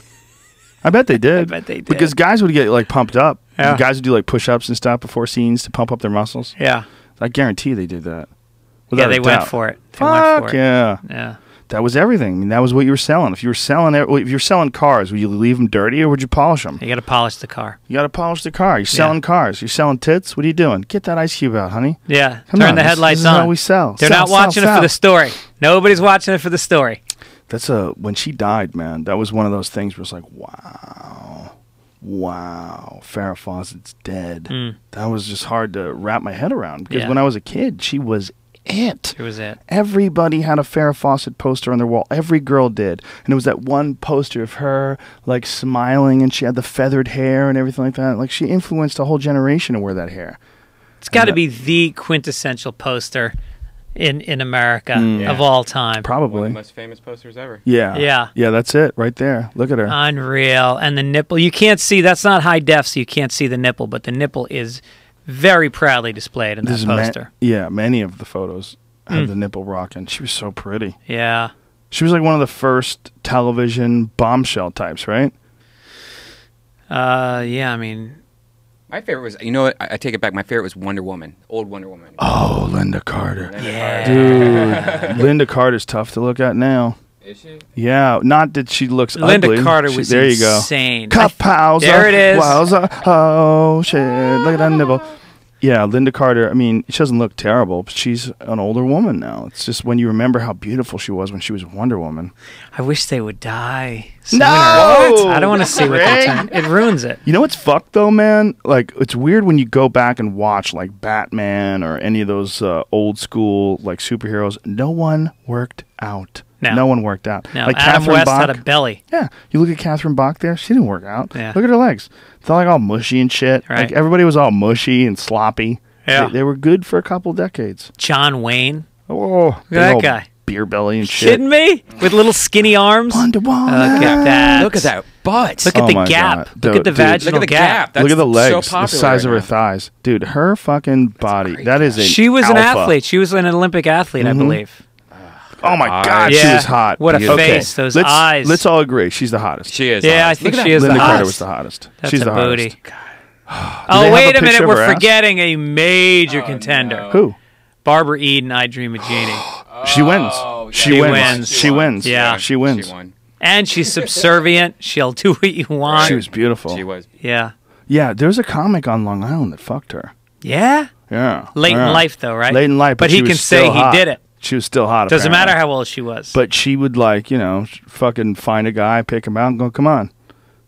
I bet they did.
I bet they did.
Because guys would get like pumped up.
Yeah.
Guys would do like push-ups and stuff before scenes to pump up their muscles.
Yeah.
I guarantee they did that.
Yeah,
Without
they
a
went
doubt.
for it. They
Fuck
went for
yeah.
it. Yeah.
That was everything. I mean, that was what you were selling. If you were selling cars, would you leave them dirty or would you polish them?
You got to polish the car.
You got to polish the car. You're selling cars. You're selling tits. What are you doing? Get that ice cube out, honey.
Yeah.
Come
Turn
on,
the
this
headlights
is
on.
how we sell.
They're
Sell,
not watching
sell,
it for the
sell.
story. Nobody's watching it for the story.
That's when she died, man. That was one of those things where it's like, wow, Farrah Fawcett's dead. That was just hard to wrap my head around because when I was a kid, she was it.
It was it.
Everybody had a Farrah Fawcett poster on their wall. Every girl did. And it was that one poster of her like smiling and she had the feathered hair and everything like that. Like she influenced a whole generation to wear that hair.
It's got to be the quintessential poster in America of all time.
Probably.
One of the most famous posters ever.
Yeah.
Yeah.
Yeah, that's it right there. Look at her.
Unreal. And the nipple, you can't see, that's not high def, so you can't see the nipple, but the nipple is very proudly displayed in that poster.
Many of the photos have the nipple rocking. She was so pretty.
Yeah.
She was like one of the first television bombshell types, right?
Yeah, I mean...
My favorite was, you know what? I take it back. My favorite was Wonder Woman. Old Wonder Woman.
Oh, Linda Carter.
Yeah.
Dude, Linda Carter's tough to look at now.
Is she?
Yeah, not that she looks
Linda
ugly.
Carter was
there
insane.
You go. Kapowza.
There it is.
Wowza. Oh, shit. Look at that nipple. Yeah, Linda Carter, I mean, she doesn't look terrible, but she's an older woman now. It's just when you remember how beautiful she was when she was Wonder Woman.
I wish they would die sooner.
No!
I don't want to see what they turn. It ruins it.
You know what's fucked though, man? Like, it's weird when you go back and watch like Batman or any of those old school like superheroes. No one worked out. No one worked out.
No,
like
Adam
Catherine
West
Bach,
had a belly.
Yeah, you look at Catherine Bach there. She didn't work out.
Yeah.
Look at her legs. They're like all mushy and shit.
Right.
Like everybody was all mushy and sloppy.
Yeah.
They were good for a couple decades.
John Wayne.
Oh,
Look at that guy.
Beer belly and shit.
Kidding me? With little skinny arms?
Wonder Woman.
Look at that.
Look at that butt.
Look at
Oh
the
my
gap.
God.
Look at the
Dude,
vaginal
look at the gap. That's
Look at the legs,
so
the
popular
size of
right
her
now.
thighs. Dude, her fucking body. That is a
She was an
alpha.
athlete. She was an Olympic athlete, I believe.
Oh my
Eyes.
God, she
Yeah.
was hot.
What a
Okay,
face, those eyes.
Let's all agree she's the hottest.
She is.
Yeah, I
honest.
think
Look at
she
that.
is the
Linda Carter
hottest.
was the hottest.
That's
she's
a
the
booty.
hottest.
Oh,
have
wait
a
a minute.
picture of
We're
her ass?
forgetting a major contender.
no.
Who?
Barbara Eden, I Dream of Jeannie.
She wins.
Oh,
She
She
wins.
wins.
She wins.
Yeah.
She wins.
She won.
And she's subservient. She'll do what you want.
She was beautiful.
She was.
Yeah.
Yeah, there was a comic on Long Island that fucked her.
Yeah?
Yeah.
Late in life, though, right?
Late in life,
but
she
he
was
can say
still
he
hot.
did it.
She was still hot.
Doesn't
apparently.
matter how old she was.
But she would, like, you know, fucking find a guy, pick him out, and go, come on,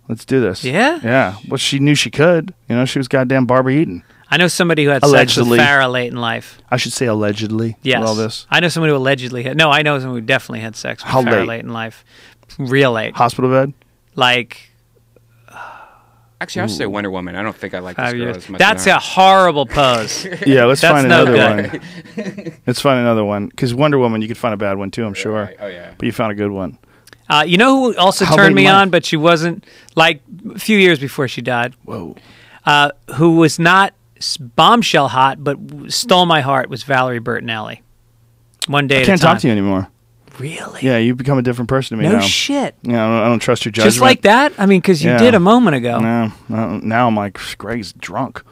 let's do this.
Yeah?
Yeah. Well, she knew she could. You know, she was goddamn Barbara Eden.
I know somebody who had
Allegedly.
sex with Farrah late in life.
I should say allegedly.
Yes.
With all this.
I know someone who allegedly had. No, I know someone who definitely had sex with
How
Farrah
late?
late in life. Real late.
Hospital bed?
Like.
Actually, I would say Wonder Woman. I don't think I like this
5
girl
years.
as much.
That's
as
a horrible pose.
Yeah, let's
That's
find
no
another
good.
one. Let's find another one. Because Wonder Woman, you could find a bad one too, I'm sure.
Right. Oh, yeah.
But you found a good one.
You know who also
How
turned
late
me
in life?
on, but she wasn't, like, a few years before she died.
Whoa.
Who was not bombshell hot, but stole my heart, was Valerie Bertinelli. One day
I
at
can't
a time.
talk to you anymore.
Really?
Yeah, you've become a different person to me
No
now.
shit.
Yeah, I don't trust your judgment.
Just like that? I mean, because you
Yeah.
did a moment ago.
No, now I'm like, Greg's drunk.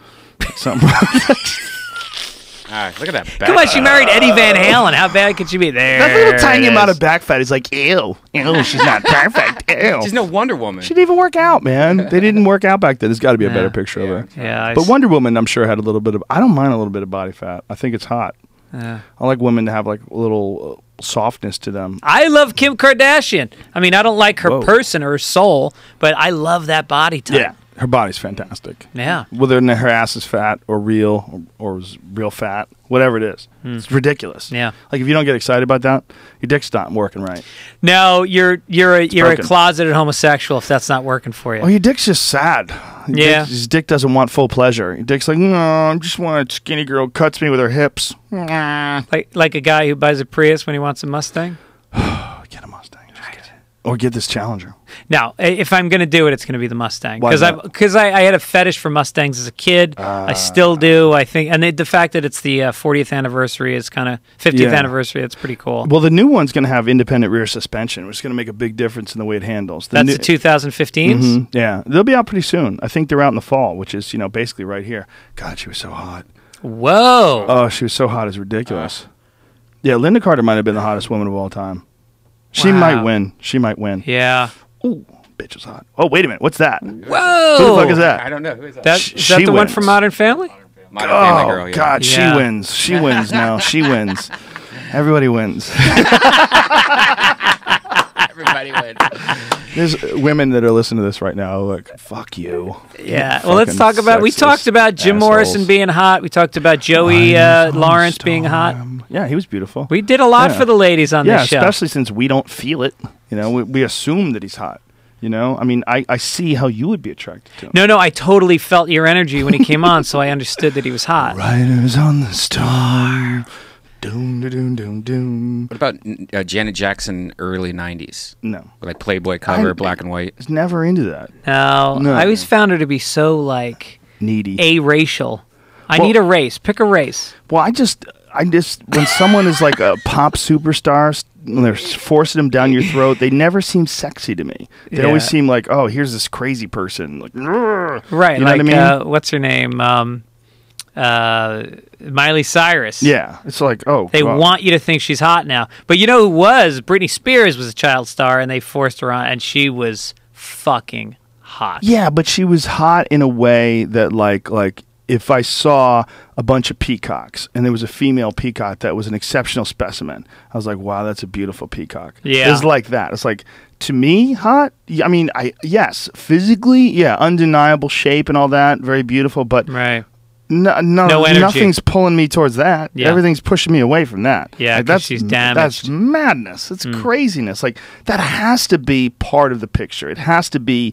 Something.
All right, look at that back.
Come on, she married Eddie Van Halen. How bad could she be? There.
That little tiny
it
amount
is.
of back fat is like, ew, she's not perfect. Ew.
She's no Wonder Woman.
She didn't even work out, man. They didn't work out back then. There's got to be a better picture of her.
Yeah.
But Wonder Woman, I'm sure, had a little bit of. I don't mind a little bit of body fat. I think it's hot.
Yeah.
I like women to have like a little softness to them.
I love Kim Kardashian. I mean, I don't like her
Whoa.
person or her soul, but I love that body type.
Yeah, her body's fantastic.
Yeah.
Whether her ass is fat or real or is real fat, whatever it is, it's ridiculous.
Yeah.
Like if you don't get excited about that, your dick's not working right.
No, you're a
broken.
closeted homosexual if that's not working for you.
Oh, your dick's just sad.
Yeah.
His dick doesn't want full pleasure. Your dick's like, no, I just want a skinny girl who cuts me with her hips.
Like a guy who buys a Prius when he wants a Mustang.
Get a Mustang. Or get this Challenger.
Now, if I'm going to do it, it's going to be the Mustang
Why not?
because I had a fetish for Mustangs as a kid. I still do. I think, and the fact that it's the 40th anniversary is kind of 50th
Yeah.
anniversary. It's pretty cool.
Well, the new one's going to have independent rear suspension, which is going to make a big difference in the way it handles.
That's the 2015s.
Mhm, yeah, they'll be out pretty soon. I think they're out in the fall, which is basically right here. God, she was so hot.
Whoa!
Oh, she was so hot, it's ridiculous. Yeah, Linda Carter might have been the hottest woman of all time. She
Wow.
might win. She might win.
Yeah.
Ooh, bitch was hot. Oh, wait a minute. What's that?
Whoa!
Who the fuck is that?
I don't know. Who is that?
Is that the one from Modern Family?
Modern Family
Oh,
Girl, yeah.
God,
Yeah.
she wins. She wins now. She wins. Everybody wins.
Everybody wins.
There's women that are listening to this right now like, fuck you.
Yeah.
You
Well, let's
fucking
talk about. We
sexist
talked about Jim
assholes.
Morrison being hot. We talked about Joey Lawrence being hot.
Yeah, he was beautiful.
We did a lot
Yeah.
for the ladies on
Yeah,
this show.
especially since we don't feel it. We assume that he's hot. I mean, I see how you would be attracted to him.
No, I totally felt your energy when he came on, so I understood that he was hot.
Riders on the storm. Doom, doom, doom, doom.
What about Janet Jackson early 90s?
No.
Like Playboy cover, black and white.
I was never into that.
No, I always found her to be so, like,
needy.
A-racial. I
Well-
need a race. Pick a race.
Well, I just when someone is like a pop superstar, when they're forcing them down your throat, they never seem sexy to me. They always
Yeah.
seem like, oh, here's this crazy person. Like,
Right,
you know
like,
what I mean?
what's her name? Miley Cyrus.
Yeah, it's like, oh,
They
wow.
want you to think she's hot now. But you know who was? Britney Spears was a child star, and they forced her on, and she was fucking hot.
Yeah, but she was hot in a way that, like if I saw a bunch of peacocks and there was a female peacock that was an exceptional specimen, I was like, wow, that's a beautiful peacock.
Yeah.
It's like that. It's like, to me, hot? I mean, yes, physically, yeah, undeniable shape and all that, very beautiful, but
Right.
no
energy.
nothing's pulling me towards that.
Yeah.
Everything's pushing me away from that.
Yeah,
Like,
'cause she's damaged.
That's madness. It's craziness. Like, that has to be part of the picture. It has to be,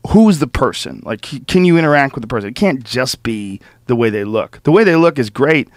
who's the person? Like, can you interact with the person? It can't just be the way they look. The way they look is great.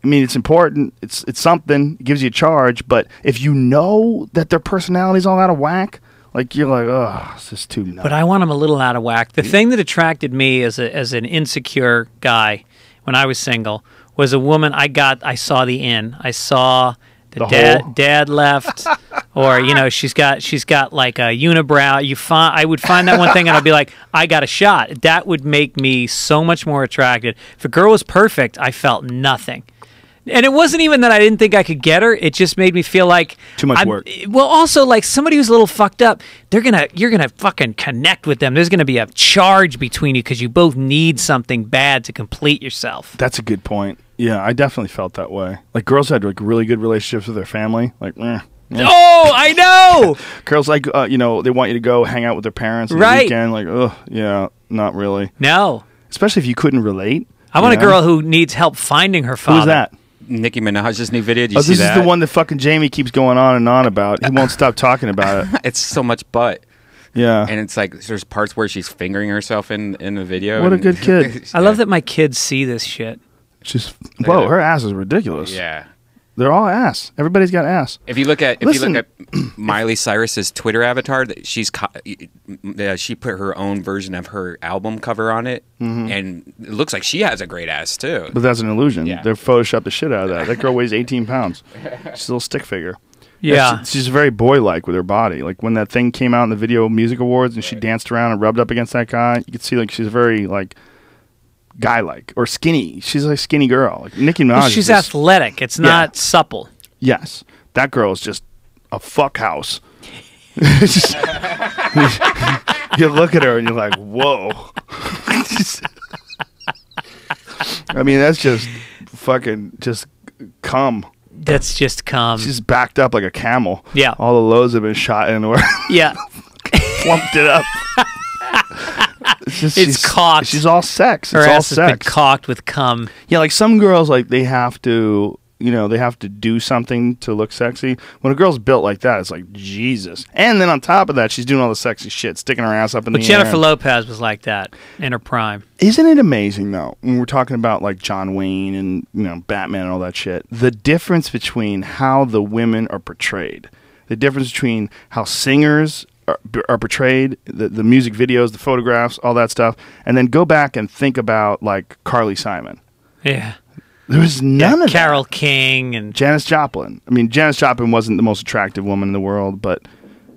I mean, it's important. It's something. It gives you a charge. But if you know that their personality's all out of whack, like, you're like, oh, this is too nuts.
But I want him a little out of whack. The thing that attracted me as an insecure guy when I was single was a woman I saw the in. I saw the dad left, or she's got like a unibrow. I would find that one thing, and I'd be like, I got a shot. That would make me so much more attracted. If a girl was perfect, I felt nothing. And it wasn't even that I didn't think I could get her. It just made me feel like
too much work.
Well, also like somebody who's a little fucked up, you're gonna fucking connect with them. There's gonna be a charge between you because you both need something bad to complete yourself.
That's a good point. Yeah, I definitely felt that way. Like girls had like really good relationships with their family. Like,
oh, I know.
Girls like they want you to go hang out with their parents on the weekend. Like, yeah, not really.
No,
especially if you couldn't relate.
I want a girl who needs help finding her father.
Who's that?
Nicki Minaj's new video. Did you see
this
that?
is the one that fucking Jamie keeps going on and on about. He won't stop talking about it.
It's so much butt.
Yeah.
And it's like there's parts where she's fingering herself in the video.
What a good kid.
I love that my kids see this shit.
Whoa, her ass is ridiculous.
Yeah.
They're all ass. Everybody's got ass.
If you look at Miley Cyrus's Twitter avatar, she put her own version of her album cover on it, and it looks like she has a great ass too.
But that's an illusion.
Yeah.
They've photoshopped the shit out of that. That girl weighs 18 pounds. She's a little stick figure.
Yeah.
She's very boy-like with her body. Like when that thing came out in the Video Music Awards and she danced around and rubbed up against that guy, you could see like she's very like guy-like or skinny. She's a skinny girl. Like Nicki Minaj.
Well, she's athletic. It's not supple.
Yes. That girl is just a fuck house. You look at her and you're like, whoa. I mean, that's just fucking just cum.
That's just cum.
She's backed up like a camel.
Yeah.
All the loads have been shot into her.
Yeah.
Plumped it up.
It's cocked.
She's all sex.
Her
it's all
ass has been
sex.
cocked with cum.
Yeah, like some girls, like they have to, they have to do something to look sexy. When a girl's built like that, it's like Jesus. And then on top of that, she's doing all the sexy shit, sticking her ass up in the air.
But Jennifer Lopez was like that in her prime.
Isn't it amazing though? When we're talking about like John Wayne and Batman and all that shit, the difference between how the women are portrayed, the difference between how singers are portrayed, the music videos, the photographs, all that stuff, and then go back and think about like Carly Simon.
Yeah.
There was none of
Carole
that.
King and
Janis Joplin. I mean, Janis Joplin wasn't the most attractive woman in the world, but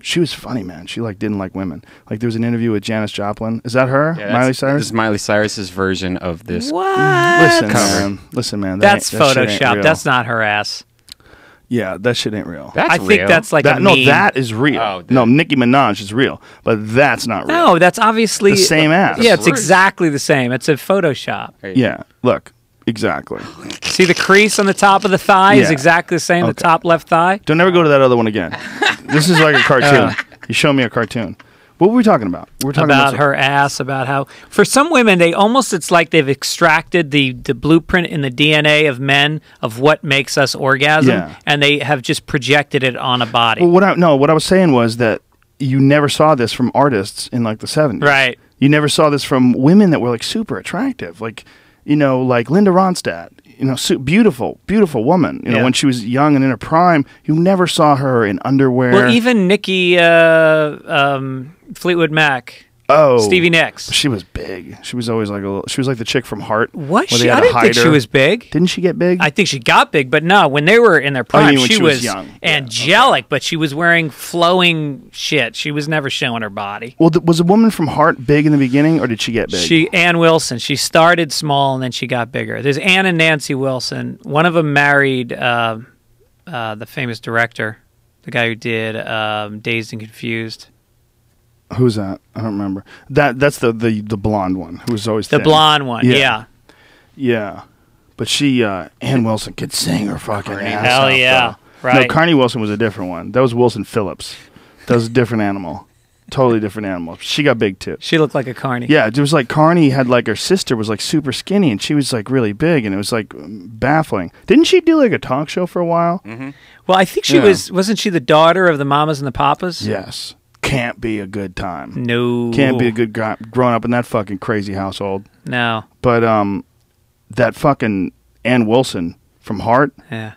she was funny, man. She like didn't like women. Like there was an interview with Janis Joplin. Is that her?
Yeah,
Miley Cyrus?
This is Miley Cyrus's version of this.
What?
Listen, man.
That's
that shit ain't
Photoshop.
real.
That's not her ass.
Yeah, that shit ain't real.
That's
I think that's like a
no,
meme.
that is real.
Oh,
no, Nicki Minaj is real, but that's not real.
No, that's obviously
the same ass.
Yeah, it's exactly the same. It's a Photoshop.
Yeah, look, exactly.
See the crease on the top of the thigh is exactly the same. The top left thigh.
Don't ever go to that other one again. This is like a cartoon. You show me a cartoon. What were we talking about? We were talking
about her ass, about how for some women it's like they've extracted the blueprint in the DNA of men of what makes us orgasm, and they have just projected it on a body.
Well, what I was saying was that you never saw this from artists in like the 70s.
Right.
You never saw this from women that were like super attractive, like like Linda Ronstadt. Beautiful, beautiful woman. When she was young and in her prime, you never saw her in underwear.
Well, even Nikki Fleetwood Mac.
Oh,
Stevie Nicks.
She was big. She was always like she was like the chick from Heart.
Was she? I didn't think she was big.
Didn't she get big?
I think she got big, but no, when they were in their prime,
she was young,
angelic, but she was wearing flowing shit. She was never showing her body.
Well, was a woman from Heart big in the beginning, or did she get big?
Ann Wilson. She started small and then she got bigger. There's Ann and Nancy Wilson. One of them married the famous director, the guy who did Dazed and Confused.
Who's that? I don't remember. That's the blonde one who was always
the
thin.
blonde one. Yeah.
But she Ann Wilson could sing her fucking ass
Hell
off,
yeah!
though.
Right.
No, Carney Wilson was a different one. That was Wilson Phillips. That was a different animal. Totally different animal. She got big too.
She looked like a carny.
Yeah, it was like Carney had like her sister was like super skinny and she was like really big and it was like baffling. Didn't she do like a talk show for a while?
Mm-hmm.
Well, I think she wasn't she the daughter of the Mamas and the Papas?
Yes. Can't be a good time.
No.
Can't be a good guy growing up in that fucking crazy household.
No.
But that fucking Ann Wilson from Heart.
Yeah.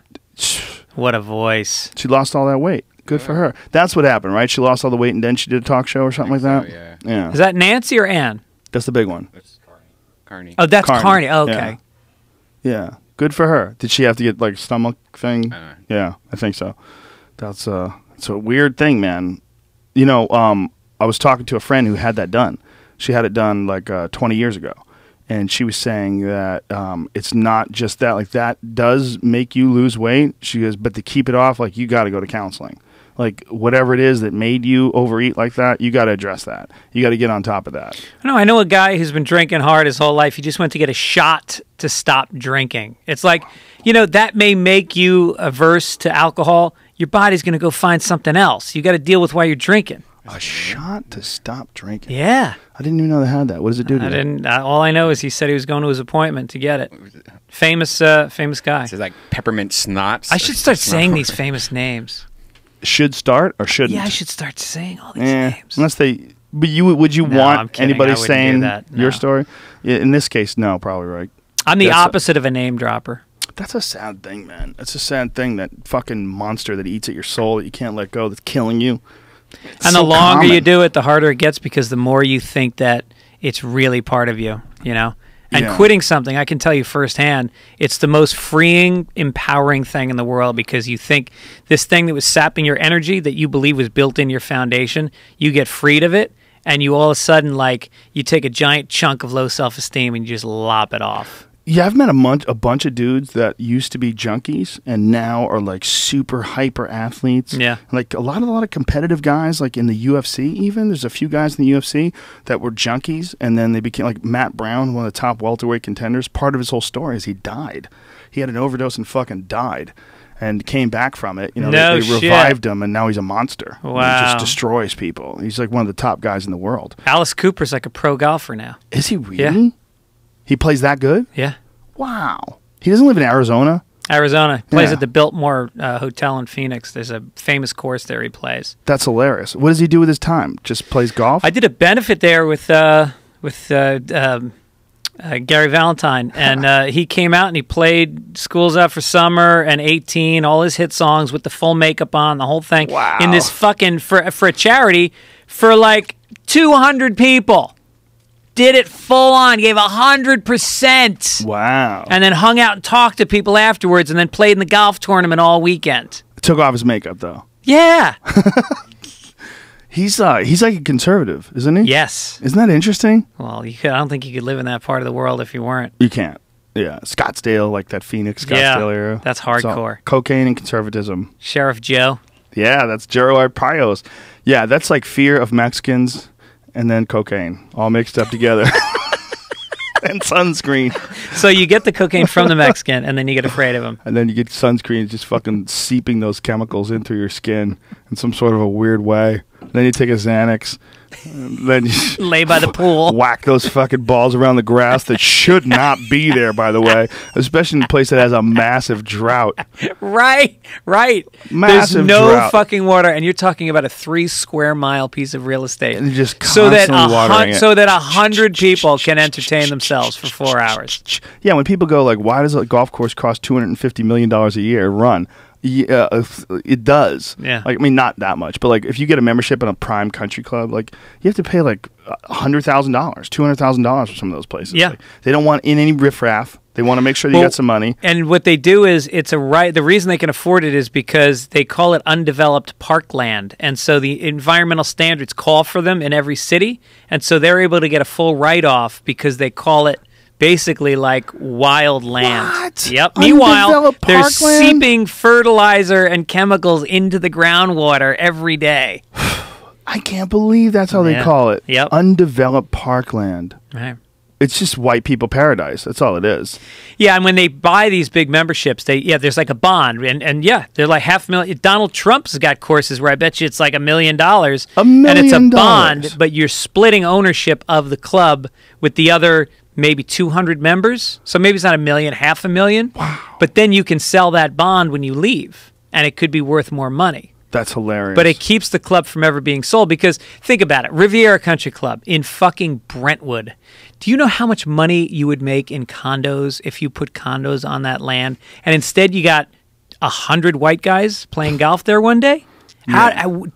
What a voice.
She lost all that weight. Good for her. That's what happened, right? She lost all the weight and then she did a talk show or something like that?
So,
yeah.
Is that Nancy or Ann?
That's the big one.
That's Carney.
Oh, that's Carney. Oh, okay.
Yeah. Good for her. Did she have to get like a stomach thing? Yeah, I think so. That's it's a weird thing, man. I was talking to a friend who had that done. She had it done like 20 years ago. and she was saying that it's not just that. Like, that does make you lose weight. She goes, but to keep it off, like, you got to go to counseling. Like, whatever it is that made you overeat like that, you got to address that. You got to get on top of that.
I know a guy who's been drinking hard his whole life. He just went to get a shot to stop drinking. It's like, that may make you averse to alcohol. Your body's going to go find something else. You got to deal with why you're drinking.
A shot to stop drinking.
Yeah.
I didn't even know they had that. What does it do to you?
All I know is he said he was going to his appointment to get it. Famous guy.
It's like peppermint snot.
I should start saying these famous names.
Should start or shouldn't?
Yeah, I should start saying all these names.
Unless they... But would you want anybody saying your story? Yeah, in this case, no, probably right.
I'm the opposite of a name dropper.
That's a sad thing, man. That's a sad thing, that fucking monster that eats at your soul that you can't let go, that's killing you. It's
and
so
the longer
common.
you do it, the harder it gets, because the more you think that it's really part of you, And quitting something, I can tell you firsthand, it's the most freeing, empowering thing in the world, because you think this thing that was sapping your energy that you believe was built in your foundation, you get freed of it, and you all of a sudden, like, you take a giant chunk of low self-esteem and you just lop it off.
Yeah, I've met a bunch of dudes that used to be junkies and now are like super hyper athletes.
Yeah.
Like a lot of competitive guys, like in the UFC even. There's a few guys in the UFC that were junkies, and then they became, like Matt Brown, one of the top welterweight contenders. Part of his whole story is he died. He had an overdose and fucking died and came back from it. They revived him, and now he's a monster.
Wow.
He just destroys people. He's like one of the top guys in the world.
Alice Cooper's like a pro golfer now.
Is he really?
Yeah.
He plays that good?
Yeah.
Wow. He doesn't live in Arizona?
Arizona. He plays at the Biltmore Hotel in Phoenix. There's a famous course there he plays.
That's hilarious. What does he do with his time? Just plays golf?
I did a benefit there with Gary Valentine, and he came out and he played School's Out for Summer and 18, all his hit songs with the full makeup on, the whole thing.
Wow.
In this fucking, for a charity, for like 200 people. Did it full on, gave 100%.
Wow.
And then hung out and talked to people afterwards, and then played in the golf tournament all weekend.
Took off his makeup, though.
Yeah.
He's like a conservative, isn't he?
Yes.
Isn't that interesting?
Well, I don't think you could live in that part of the world if you weren't.
You can't. Yeah. Scottsdale, like that Phoenix Scottsdale area.
That's hardcore.
So, cocaine and conservatism.
Sheriff Joe.
Yeah, that's Jero Arpaio's. Yeah, that's like fear of Mexicans and then cocaine, all mixed up together. And sunscreen.
So you get the cocaine from the Mexican, and then you get afraid of him.
And then you get sunscreen just fucking seeping those chemicals in through your skin in some sort of a weird way. Then you take a Xanax. Then you
lay by the pool.
Whack those fucking balls around the grass that should not be there, by the way. Especially in a place that has a massive drought.
Right.
Massive
There's no
drought.
fucking water, and you're talking about a 3 square mile piece of real estate.
And just
so that
watering it.
so that 100 people can entertain themselves for 4 hours.
Yeah, when people go like, why does a golf course cost $250 million a year to run? Yeah, it does.
Yeah.
Like, I mean, not that much, but like if you get a membership in a prime country club, like you have to pay like $100,000, $200,000 for some of those places.
Yeah.
Like, they don't want in any riffraff. They want to make sure you got some money.
And what they do is, it's a right. The reason they can afford it is because they call it undeveloped parkland, and so the environmental standards call for them in every city, and so they're able to get a full write-off because they call it basically like wild land.
What?
Yep. Meanwhile,
Undeveloped
they're
parkland?
seeping fertilizer and chemicals into the groundwater every day.
I can't believe that's how they call it.
Yep.
Undeveloped parkland.
Right.
It's just white people paradise. That's all it is.
Yeah, and when they buy these big memberships, there's like a bond, and they're like $500,000. Donald Trump's got courses where I bet you it's like $1 million.
$1 million.
And it's a bond, but you're splitting ownership of the club with the other maybe 200 members. So maybe it's not $1 million, $500,000.
Wow.
But then you can sell that bond when you leave, and it could be worth more money.
That's hilarious.
But it keeps the club from ever being sold, because think about it. Riviera Country Club in fucking Brentwood. Do you know how much money you would make in condos if you put condos on that land? And instead you got 100 white guys playing golf there one day?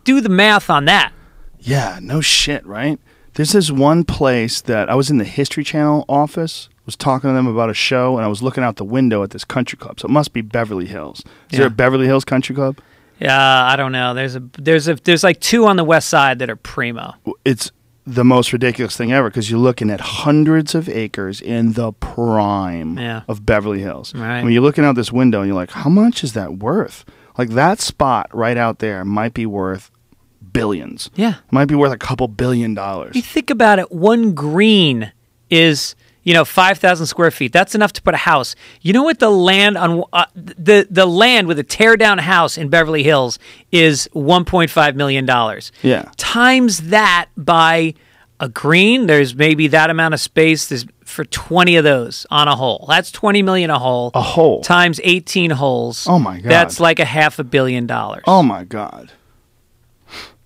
Do the math on that.
Yeah, no shit, right? There's this one place that I was in the History Channel office, was talking to them about a show, and I was looking out the window at this country club. So it must be Beverly Hills. Is there a Beverly Hills country club?
Yeah, I don't know. There's like 2 on the west side that are primo.
It's the most ridiculous thing ever because you're looking at hundreds of acres in the prime of Beverly Hills.
Right.
When you're looking out this window and you're like, how much is that worth? Like that spot right out there might be worth billions.
Yeah.
It might be worth a couple $1 billion.
You think about it, one green is, 5,000 square feet. That's enough to put a house. You know what the land on the land with a tear down house in Beverly Hills is $1.5 million.
Yeah.
Times that by a green, there's maybe that amount of space for 20 of those on a hole. That's 20 million a hole.
A hole.
Times 18 holes.
Oh my God.
That's like $500 million.
Oh my God.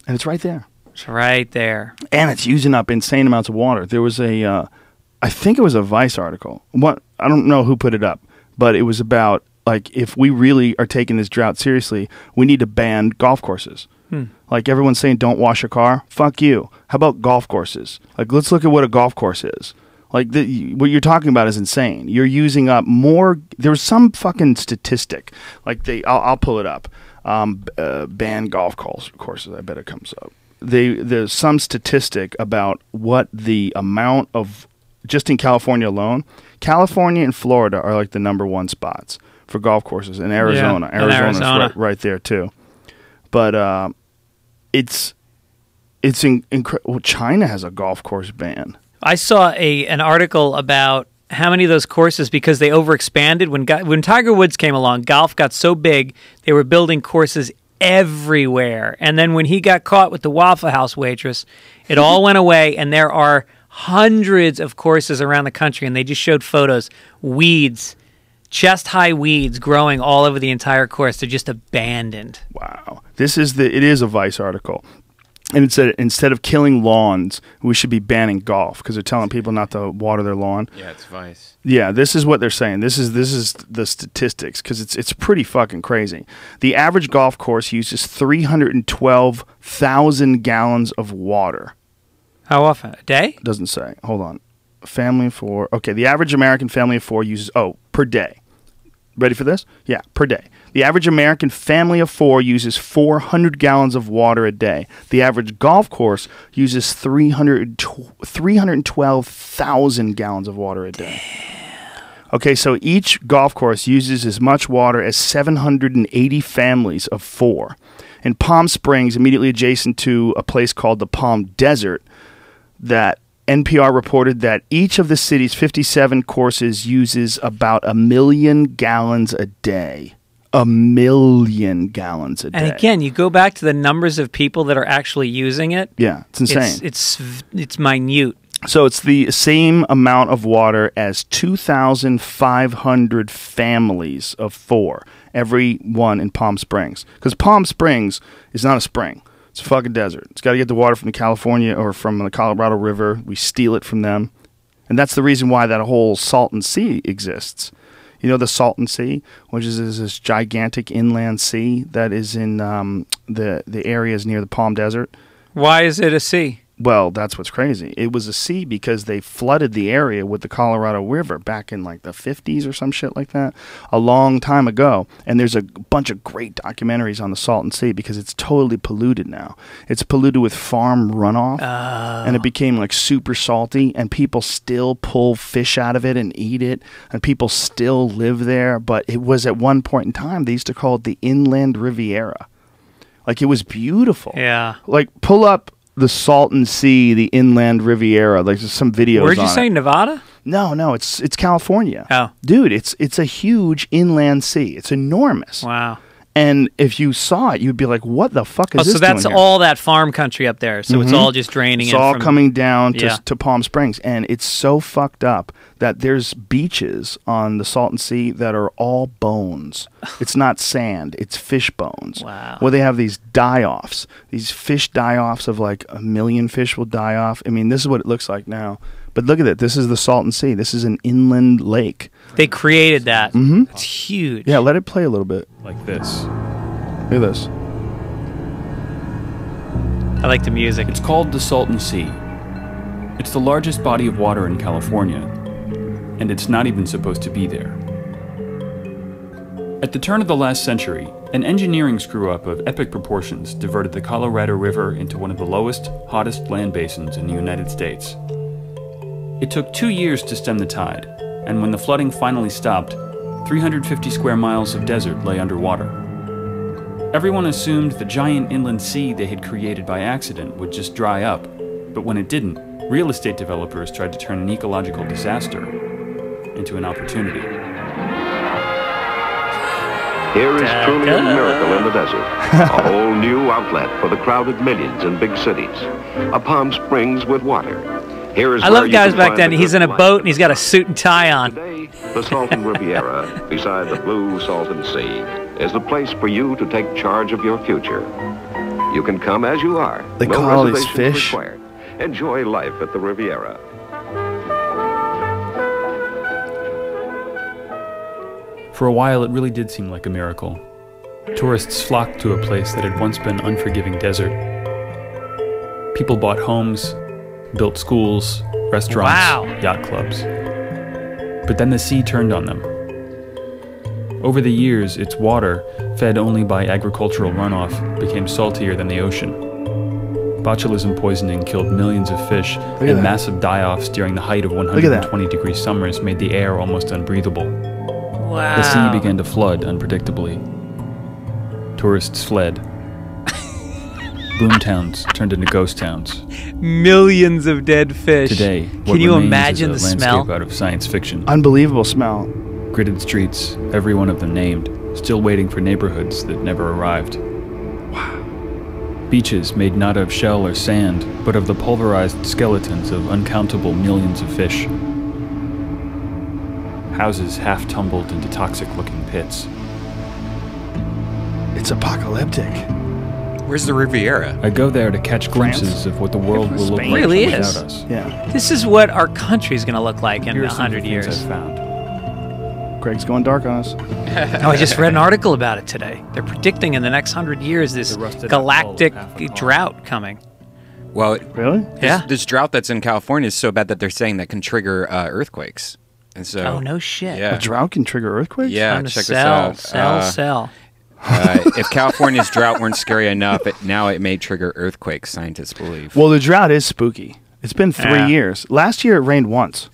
And it's right there.
It's right there.
And it's using up insane amounts of water. There was I think it was a Vice article. I don't know who put it up, but it was about like if we really are taking this drought seriously, we need to ban golf courses. Like everyone's saying, don't wash your car. Fuck you. How about golf courses? Like let's look at what a golf course is. Like what you're talking about is insane. You're using up more. There was some fucking statistic. Like I'll pull it up. Ban golf courses. I bet it comes up. There's some statistic about what the amount of just in California alone. California and Florida are like the #1 spots for golf courses, and Arizona.
Yeah,
Arizona's right there too. But it's incredible. Well, China has a golf course ban.
I saw an article about how many of those courses, because they overexpanded. When Tiger Woods came along, golf got so big, they were building courses everywhere. And then when he got caught with the Waffle House waitress, it all went away, and there are hundreds of courses around the country, and they just showed photos. Weeds, chest-high weeds growing all over the entire course. They're just abandoned.
Wow. It is a Vice article. And it said instead of killing lawns, we should be banning golf because they're telling people not to water their lawn.
Yeah, it's Vice.
Yeah, this is what they're saying. This is the statistics because it's pretty fucking crazy. The average golf course uses 312,000 gallons of water.
How often? A day?
Doesn't say. Hold on. Family of 4. Okay, the average American family of 4 uses per day. Ready for this? Yeah, per day. The average American family of 4 uses 400 gallons of water a day. The average golf course uses 312,000 gallons of water a day. Damn. Okay, so each golf course uses as much water as 780 families of 4. In Palm Springs, immediately adjacent to a place called the Palm Desert, that NPR reported that each of the city's 57 courses uses about 1 million gallons a day. 1 million gallons a day.
And again, you go back to the numbers of people that are actually using it.
Yeah, it's insane.
It's minute.
So it's the same amount of water as 2,500 families of 4, every one in Palm Springs. Because Palm Springs is not a spring. It's a fucking desert. It's got to get the water from California or from the Colorado River. We steal it from them. And that's the reason why that whole Salton Sea exists. You know the Salton Sea, which is this gigantic inland sea that is in the areas near the Palm Desert.
Why is it a sea?
Well, that's what's crazy. It was a sea because they flooded the area with the Colorado River back in like the 50s or some shit like that, a long time ago. And there's a bunch of great documentaries on the Salton Sea because it's totally polluted now. It's polluted with farm runoff, and it became like super salty, and people still pull fish out of it and eat it, and people still live there. But it was at one point in time, they used to call it the Inland Riviera. Like, it was beautiful.
Yeah.
Like, pull up the Salton Sea, the Inland Riviera. Like, there's some videos.
Where'd you say, Nevada?
No, it's California.
Oh,
dude, it's a huge inland sea. It's enormous.
Wow.
And if you saw it, you'd be like, "What the fuck is this?"
So that's
doing here?
all that farm country up there. So it's all just draining.
It's all coming down
yeah.
to Palm Springs, and it's so fucked up that there's beaches on the Salton Sea that are all bones. It's not sand; it's fish bones.
Wow.
Where they have these die-offs, these fish die-offs of like 1 million fish will die off. I mean, this is what it looks like now. But look at it. This is the Salton Sea. This is an inland lake.
They created that.
Mm-hmm.
It's huge.
Yeah, let it play a little bit.
Like this.
Look at this.
I like the music.
It's called the Salton Sea. It's the largest body of water in California, and it's not even supposed to be there. At At the turn of the last century, an engineering screw-up of epic proportions diverted the Colorado River into one of the lowest, hottest land basins in the United States. It took 2 years to stem the tide, and when the flooding finally stopped, 350 square miles of desert lay underwater. Everyone assumed the giant inland sea they had created by accident would just dry up, but when it didn't, real estate developers tried to turn an ecological disaster into an opportunity.
Here is truly a miracle in the desert. A whole new outlet for the crowded millions in big cities. A Palm Springs with water. Here is
I love guys back then. He's in a boat and he's got a suit and tie on.
Today, the Salton Riviera, beside the blue Salton Sea, is the place for you to take charge of your future. You can come as you are.
They
no
call all these
reservations
fish.
required. Enjoy life at the Riviera.
For a while, it really did seem like a miracle. Tourists flocked to a place that had once been unforgiving desert. People bought homes, built schools, restaurants, yacht clubs. But then the sea turned on them. Over the years, its water, fed only by agricultural runoff, became saltier than the ocean. Botulism poisoning killed millions of fish, and massive die-offs during the height of 120-degree summers made the air almost unbreathable.
Wow.
The sea began to flood unpredictably. Tourists fled. Boomtowns turned into ghost towns.
Millions of dead fish.
Today, what
can you
remains
imagine
is
the
a landscape
smell?
out of science fiction.
Unbelievable smell.
Gridded streets, every one of them named, still waiting for neighborhoods that never arrived. Wow. Beaches made not of shell or sand, but of the pulverized skeletons of uncountable millions of fish. Houses half tumbled into toxic-looking pits.
It's apocalyptic.
Where's the Riviera?
I go there to catch glimpses of what the world will look like
really
without
is.
us.
Yeah.
This is what our country's going to look like in
Here are some of the
100
things
years.
I've found.
Greg's going dark on us.
Oh, I just read an article about it today. They're predicting in the next 100 years this galactic drought coming.
Well,
really?
Yeah.
This drought that's in California is so bad that they're saying that can trigger earthquakes. And so,
Oh, no shit.
Yeah.
A drought can trigger earthquakes?
Yeah,
Time to
check
sell,
this out.
sell.
If California's drought weren't scary enough, now it may trigger earthquakes, scientists believe.
Well, the drought is spooky. It's been 3 years. Last year it rained once.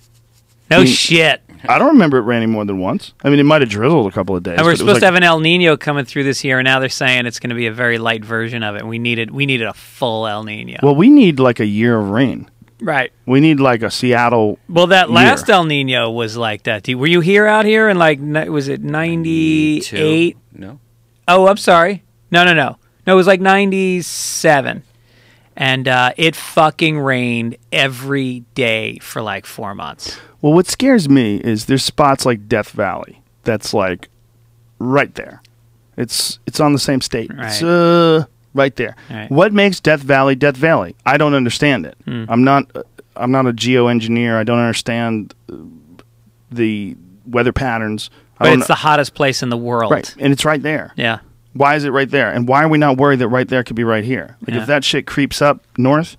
No shit.
I don't remember it raining more than once. I mean, it might have drizzled a couple of days.
And we're
but it was
supposed
like-
to have an El Nino coming through this year, and now they're saying it's going to be a very light version of it. We needed a full El Nino.
Well, we need like a year of rain.
Right.
We need like a Seattle.
Well, that last
year.
El Nino was like that. Were you here out here in like, was it 98?
No.
Oh, I'm sorry. No. No, it was like 97. And it fucking rained every day for like 4 months.
Well, what scares me is there's spots like Death Valley that's like right there. It's on the same state.
Right.
It's right there.
Right.
What makes Death Valley? I don't understand it. I'm not a geoengineer. I don't understand the weather patterns.
But it's the hottest place in the world.
Right, and it's right there.
Yeah.
Why is it right there? And why are we not worried that right there could be right here? Like
Yeah.
if that shit creeps up north,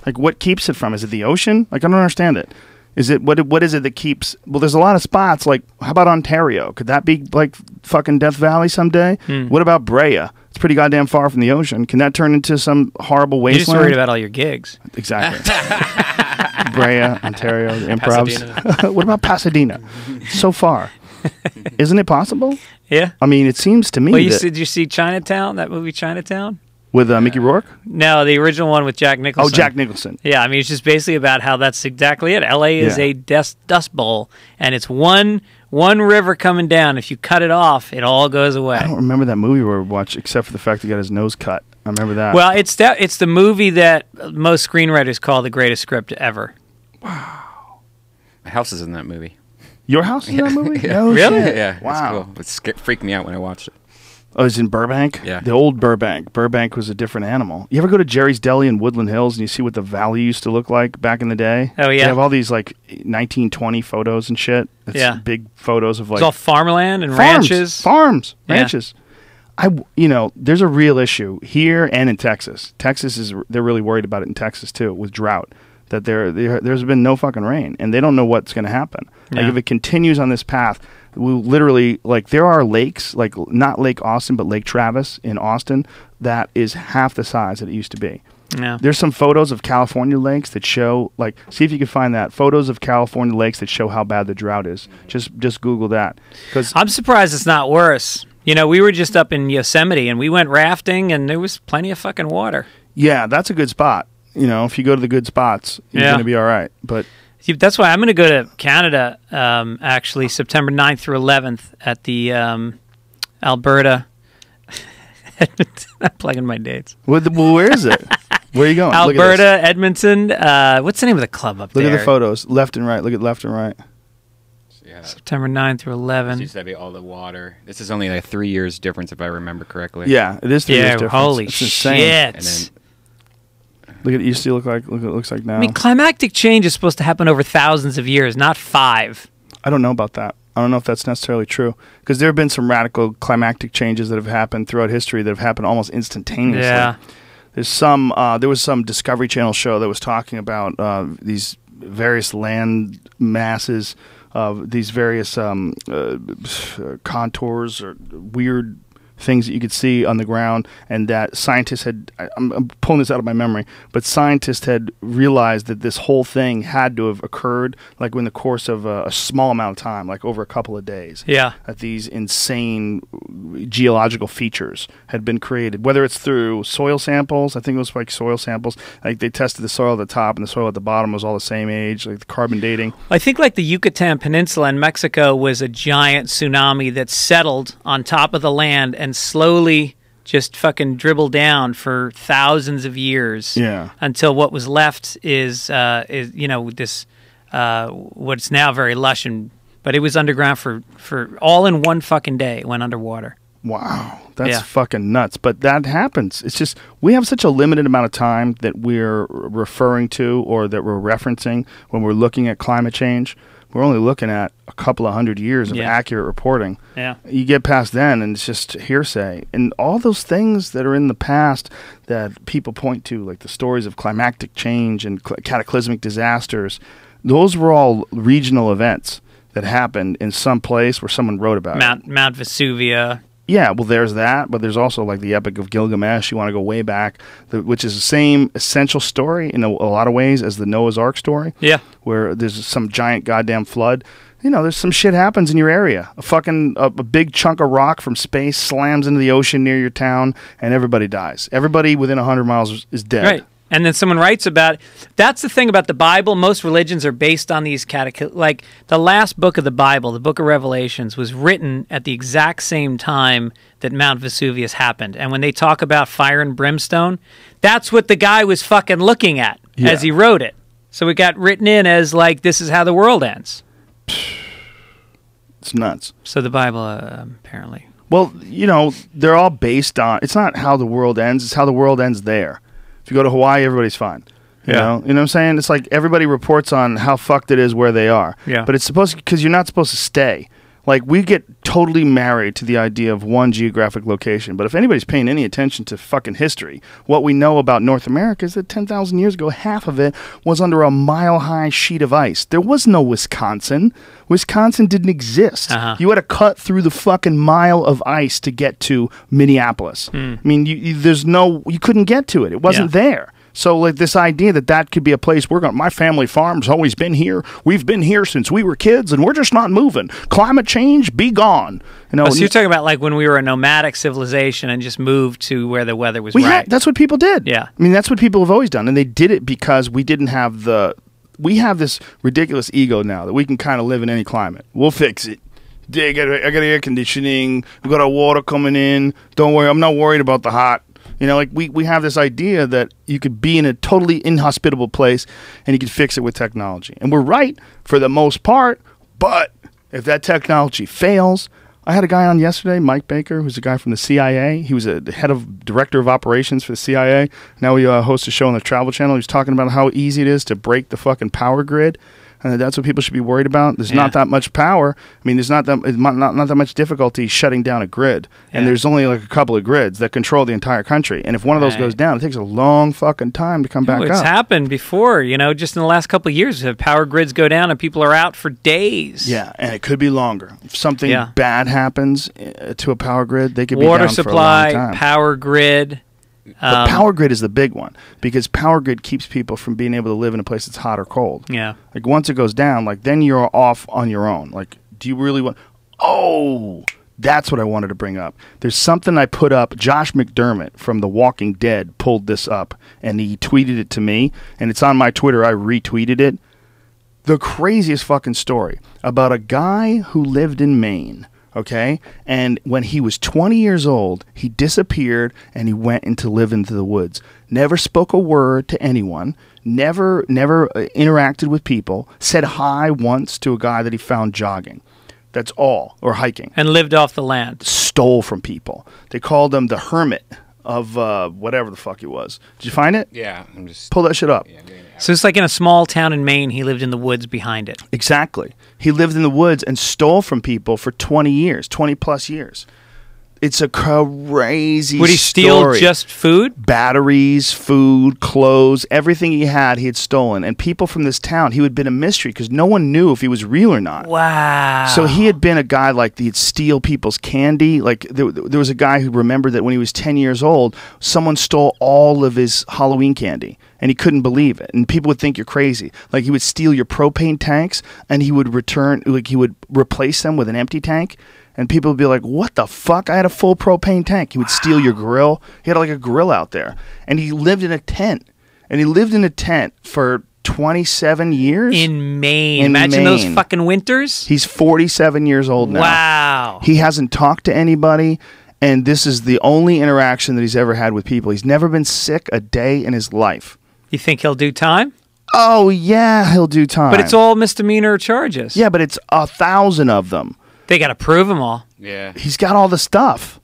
like what keeps it from? Is it the ocean? Like I don't understand it. Is it what is it that keeps? Well, there's a lot of spots. Like how about Ontario? Could that be like fucking Death Valley someday? What about Brea? It's pretty goddamn far from the ocean. Can that turn into some horrible
You're just
wasteland?
worried about all your gigs.
Exactly. Brea, Ontario, the improvs. What about Pasadena? So far. Isn't it possible?
Yeah.
I mean, it seems to me
Well,
that
did you see Chinatown? That movie Chinatown?
with Mickey Rourke.
No, the original one with Jack Nicholson.
Oh, Jack Nicholson.
Yeah, I mean, it's just basically about how that's exactly it. L.A. is a dust bowl, and it's one river coming down. If you cut it off, it all goes away.
I don't remember that movie we watched, except for the fact he got his nose cut. I remember that.
Well, it's the movie that most screenwriters call the greatest script ever.
My house is in that movie.
Your house is in that movie?
Yeah.
No
Really?
shit.
Yeah,
Wow.
it's cool. It freaked me out when I watched it.
Oh, it's in Burbank?
Yeah.
The old Burbank. Burbank was a different animal. You ever go to Jerry's Deli in Woodland Hills and you see what the valley used to look like back in the day?
Oh, yeah.
They have all these like 1920 photos and shit. It's
Yeah.
big photos of like
It's all farmland and
farms,
ranches.
Farms,
Yeah.
ranches. There's a real issue here and in Texas. They're really worried about it in Texas too with drought. That there's been no fucking rain and they don't know what's going to happen. Like
Yeah.
if it continues on this path, We literally, like, there are lakes, like not Lake Austin, but Lake Travis in Austin, that is half the size that it used to be.
Yeah.
There's some photos of California lakes that show, like, see if you can find that. Photos of California lakes that show how bad the drought is. Just Google that. 'Cause
I'm surprised it's not worse. You know, we were just up in Yosemite, and we went rafting, and there was plenty of fucking water.
yeah, that's a good spot. You know, if you go to the good spots, you're
Yeah.
going to be all right. But
See, that's why I'm going to go to Canada, actually, September 9th through 11th at the Alberta. I'm plugging my dates.
well, where is it? Where are you going? Look at
Alberta,
this.
Edmonton. What's the name of the club up
Look
there?
at the photos, left and right. Look at left and right.
Yeah.
September 9th through 11th.
Used to be all the water. This is only like 3 years difference, if I remember correctly.
Yeah, it is 3 years difference.
Holy
It's insane.
shit.
And then
Look at you see look what it looks like now.
I mean, climactic change is supposed to happen over thousands of years, not 5.
I don't know about that. I don't know if that's necessarily true, because there have been some radical climactic changes that have happened throughout history that have happened almost instantaneously.
Yeah.
There's some. There was some Discovery Channel show that was talking about these various land masses of these various contours or weird things that you could see on the ground, and that scientists had, I'm pulling this out of my memory, but scientists had realized that this whole thing had to have occurred like in the course of a small amount of time, like over a couple of days.
Yeah.
That these insane geological features had been created, whether it's through soil samples. I think it was like soil samples. Like they tested the soil at the top and the soil at the bottom was all the same age, like the carbon dating.
I think like the Yucatan Peninsula in Mexico was a giant tsunami that settled on top of the land and slowly just fucking dribbled down for thousands of years.
Yeah.
Until what was left is you know, this what's now very lush, but it was underground for all in one fucking day. It went underwater.
Wow, that's fucking nuts. But that happens. It's just we have such a limited amount of time that we're referring to or that we're referencing when we're looking at climate change. We're only looking at a couple of 100 years of accurate reporting.
Yeah.
You get past then and it's just hearsay. And all those things that are in the past that people point to, like the stories of climactic change and cataclysmic disasters, those were all regional events that happened in some place where someone wrote about it.
Mount Vesuvia.
Yeah, well, there's that, but there's also like the Epic of Gilgamesh. You want to go way back, which is the same essential story in a lot of ways as the Noah's Ark story.
Yeah,
where there's some giant goddamn flood. You know, there's some shit happens in your area. A big chunk of rock from space slams into the ocean near your town, and everybody dies. Everybody within 100 miles is dead.
Right. And then someone writes about it. That's the thing about the Bible. Most religions are based on these like the last book of the Bible, the book of Revelations, was written at the exact same time that Mount Vesuvius happened. And when they talk about fire and brimstone, that's what the guy was fucking looking at as he wrote it. So it got written in as like, this is how the world ends.
It's nuts.
So the Bible, apparently.
Well, you know, they're all based on, it's not how the world ends, it's how the world ends there. If you go to Hawaii, everybody's fine. You know what I'm saying? It's like everybody reports on how fucked it is where they are.
Yeah.
But it's supposed to, because you're not supposed to stay. Like, we get totally married to the idea of one geographic location. But if anybody's paying any attention to fucking history, what we know about North America is that 10,000 years ago, half of it was under a mile-high sheet of ice. There was no Wisconsin. Wisconsin didn't exist. You had to cut through the fucking mile of ice to get to Minneapolis. I mean, you couldn't get to it. It wasn't there. So, like, this idea that could be a place my family farm's always been here. We've been here since we were kids, and we're just not moving. Climate change, be gone. You know,
so you're talking about like when we were a nomadic civilization and just moved to where the weather was right.
That's what people did.
Yeah.
I mean, that's what people have always done, and they did it because we didn't have we have this ridiculous ego now that we can kind of live in any climate. We'll fix it. I got air conditioning. We got our water coming in. Don't worry, I'm not worried about the hot. You know, like we have this idea that you could be in a totally inhospitable place and you could fix it with technology. And we're right for the most part, but if that technology fails, I had a guy on yesterday, Mike Baker, who's a guy from the CIA. He was the director of operations for the CIA. Now he hosts a show on the Travel Channel. He's talking about how easy it is to break the fucking power grid. and that's what people should be worried about. There's not that much power. I mean, there's not that much difficulty shutting down a grid, and there's only like a couple of grids that control the entire country. And if one of those goes down, it takes a long fucking time to come back up.
It's happened before, just in the last couple of years. Power grids go down and people are out for days.
Yeah, and it could be longer. If something bad happens to a power grid, they could be
water
down
supply,
for a long time.
Power grid.
The power grid is the big one because power grid keeps people from being able to live in a place that's hot or cold.
Yeah.
Like once it goes down, like then you're off on your own. Like, do you really want? Oh, that's what I wanted to bring up. There's something I put up. Josh McDermott from The Walking Dead pulled this up and he tweeted it to me, and it's on my Twitter. I retweeted it. The craziest fucking story about a guy who lived in Maine. Okay, and when he was 20 years old, he disappeared and he went into live into the woods. Never spoke a word to anyone. Never interacted with people. Said hi once to a guy that he found jogging. That's all, or hiking.
And lived off the land.
Stole from people. They called him the hermit of whatever the fuck he was. Did you find it?
Yeah, I'm just
pull that shit up.
Yeah,
so it's like in a small town in Maine, he lived in the woods behind it.
Exactly. He lived in the woods and stole from people for 20 years, 20 plus years. It's a crazy
Would he steal just food?
Batteries, food, clothes, everything he had stolen. And people from this town, he would have been a mystery because no one knew if he was real or not.
Wow.
So he had been a guy like he'd steal people's candy. Like there was a guy who remembered that when he was 10 years old, someone stole all of his Halloween candy. And he couldn't believe it. And people would think you're crazy. Like he would steal your propane tanks and he would replace them with an empty tank. And people would be like, what the fuck? I had a full propane tank. He would steal your grill. He had like a grill out there. And he lived in a tent. And he lived in a tent for 27 years.
In Maine. Imagine those fucking winters.
He's 47 years old now.
Wow.
He hasn't talked to anybody. And this is the only interaction that he's ever had with people. He's never been sick a day in his life.
You think he'll do time?
Oh, yeah, he'll do time.
But it's all misdemeanor charges.
Yeah, but it's 1,000 of them.
They got to prove them all.
Yeah.
He's got all the stuff.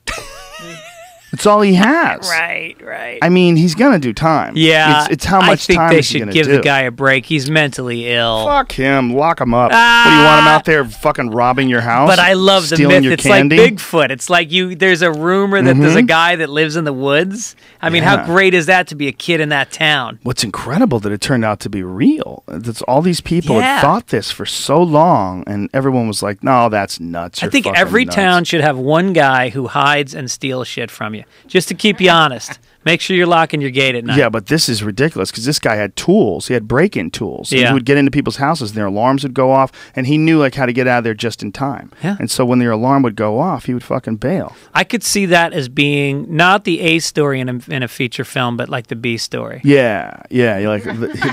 It's all he has.
Right.
I mean, he's going to do time.
Yeah.
It's how much time
I think
is he
they
going
should
to do.
give the guy a break. He's mentally ill.
Fuck him. Lock him up. What, do you want him out there fucking robbing your house?
But I love the myth. It's
candy?
Like Bigfoot. It's like there's a rumor that there's a guy that lives in the woods. I mean, how great is that to be a kid in that town?
What's incredible that it turned out to be real. That's all these people had thought this for so long, and everyone was like, no, that's nuts.
I think every town should have one guy who hides and steals shit from you, just to keep you honest. Make sure you're locking your gate at night.
Yeah, but this is ridiculous because this guy had tools. He had break-in tools.
Yeah.
He would get into people's houses and their alarms would go off, and he knew like how to get out of there just in time.
Yeah.
And so when their alarm would go off, he would fucking bail.
I could see that as being not the A story in a feature film, but like the B story.
Yeah. Like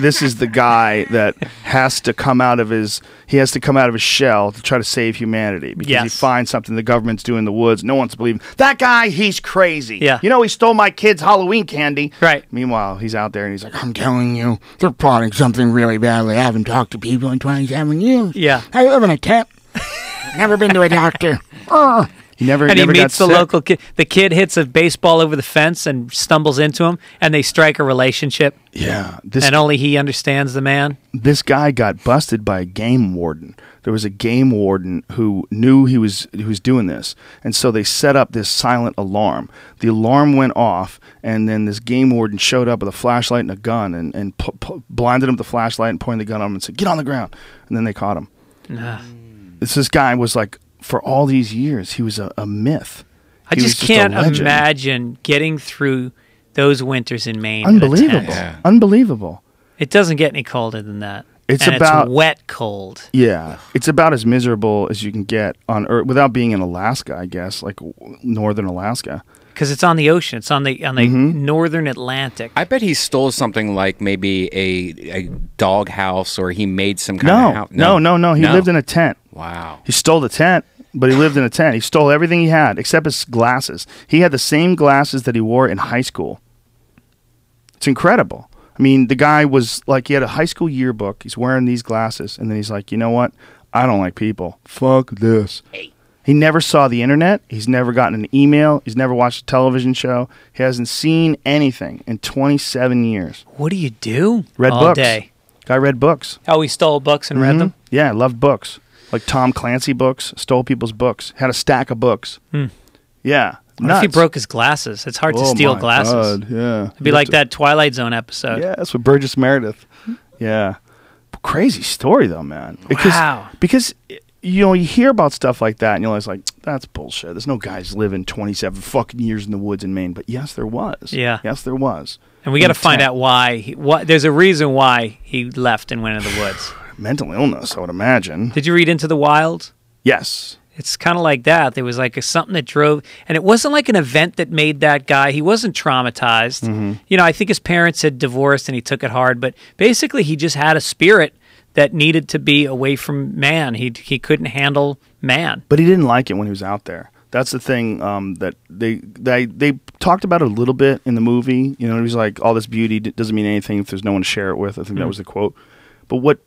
this is the guy that has to come out of his shell to try to save humanity because he finds something the government's doing in the woods. No one's believing that guy. He's crazy.
Yeah.
You know, he stole my kid's Halloween candy.
Right.
Meanwhile, he's out there and he's like,
I'm telling you, they're plotting something really badly. I haven't talked to people in 27 years.
Yeah.
I live in a tent. Never been to a doctor.
He never
meets the
got sick.
local kid. The kid hits a baseball over the fence and stumbles into him, and they strike a relationship.
Yeah.
And only he understands the man.
This guy got busted by a game warden. There was a game warden who knew he was doing this, and so they set up this silent alarm. The alarm went off, and then this game warden showed up with a flashlight and a gun and blinded him with the flashlight and pointed the gun at him and said, "Get on the ground." And then they caught him. This guy was like, for all these years, he was a myth.
I just can't imagine getting through those winters in Maine.
Unbelievable. Unbelievable.
It doesn't get any colder than that.
It's
it's wet cold.
Yeah. It's about as miserable as you can get on Earth without being in Alaska, I guess, like northern Alaska.
Because it's on the ocean. It's on the northern Atlantic.
I bet he stole something like maybe a dog house, or he made some kind of house.
No. He lived in a tent.
Wow.
He stole the tent, but he lived in a tent. He stole everything he had except his glasses. He had the same glasses that he wore in high school. It's incredible. I mean, the guy was like, he had a high school yearbook. He's wearing these glasses, and then he's like, you know what? I don't like people. Fuck this.
Hey.
He never saw the internet. He's never gotten an email. He's never watched a television show. He hasn't seen anything in 27 years.
What do you do
Read
all
books.
day?
Guy read books.
Oh, he stole books and read them?
Yeah, loved books. Like Tom Clancy books, stole people's books. Had a stack of books. Yeah.
What if he broke his glasses? It's hard to steal glasses.
God, yeah.
It'd be like that Twilight Zone episode.
Yeah, that's with Burgess Meredith. Yeah. Crazy story, though, man.
Wow.
Because, you know, you hear about stuff like that, and you're always like, that's bullshit. There's no guys living 27 fucking years in the woods in Maine. But yes, there was.
Yeah.
Yes, there was.
And we got to find out why. There's a reason why he left and went into the woods.
Mental illness, I would imagine.
Did you read Into the Wild?
Yes.
It's kind of like that. There was like something that drove, and it wasn't like an event that made that guy. He wasn't traumatized. You know, I think his parents had divorced and he took it hard, but basically he just had a spirit that needed to be away from man. He couldn't handle man.
But he didn't like it when he was out there. That's the thing that they talked about it a little bit in the movie. You know, he was like, all this beauty doesn't mean anything if there's no one to share it with. I think that was the quote. But what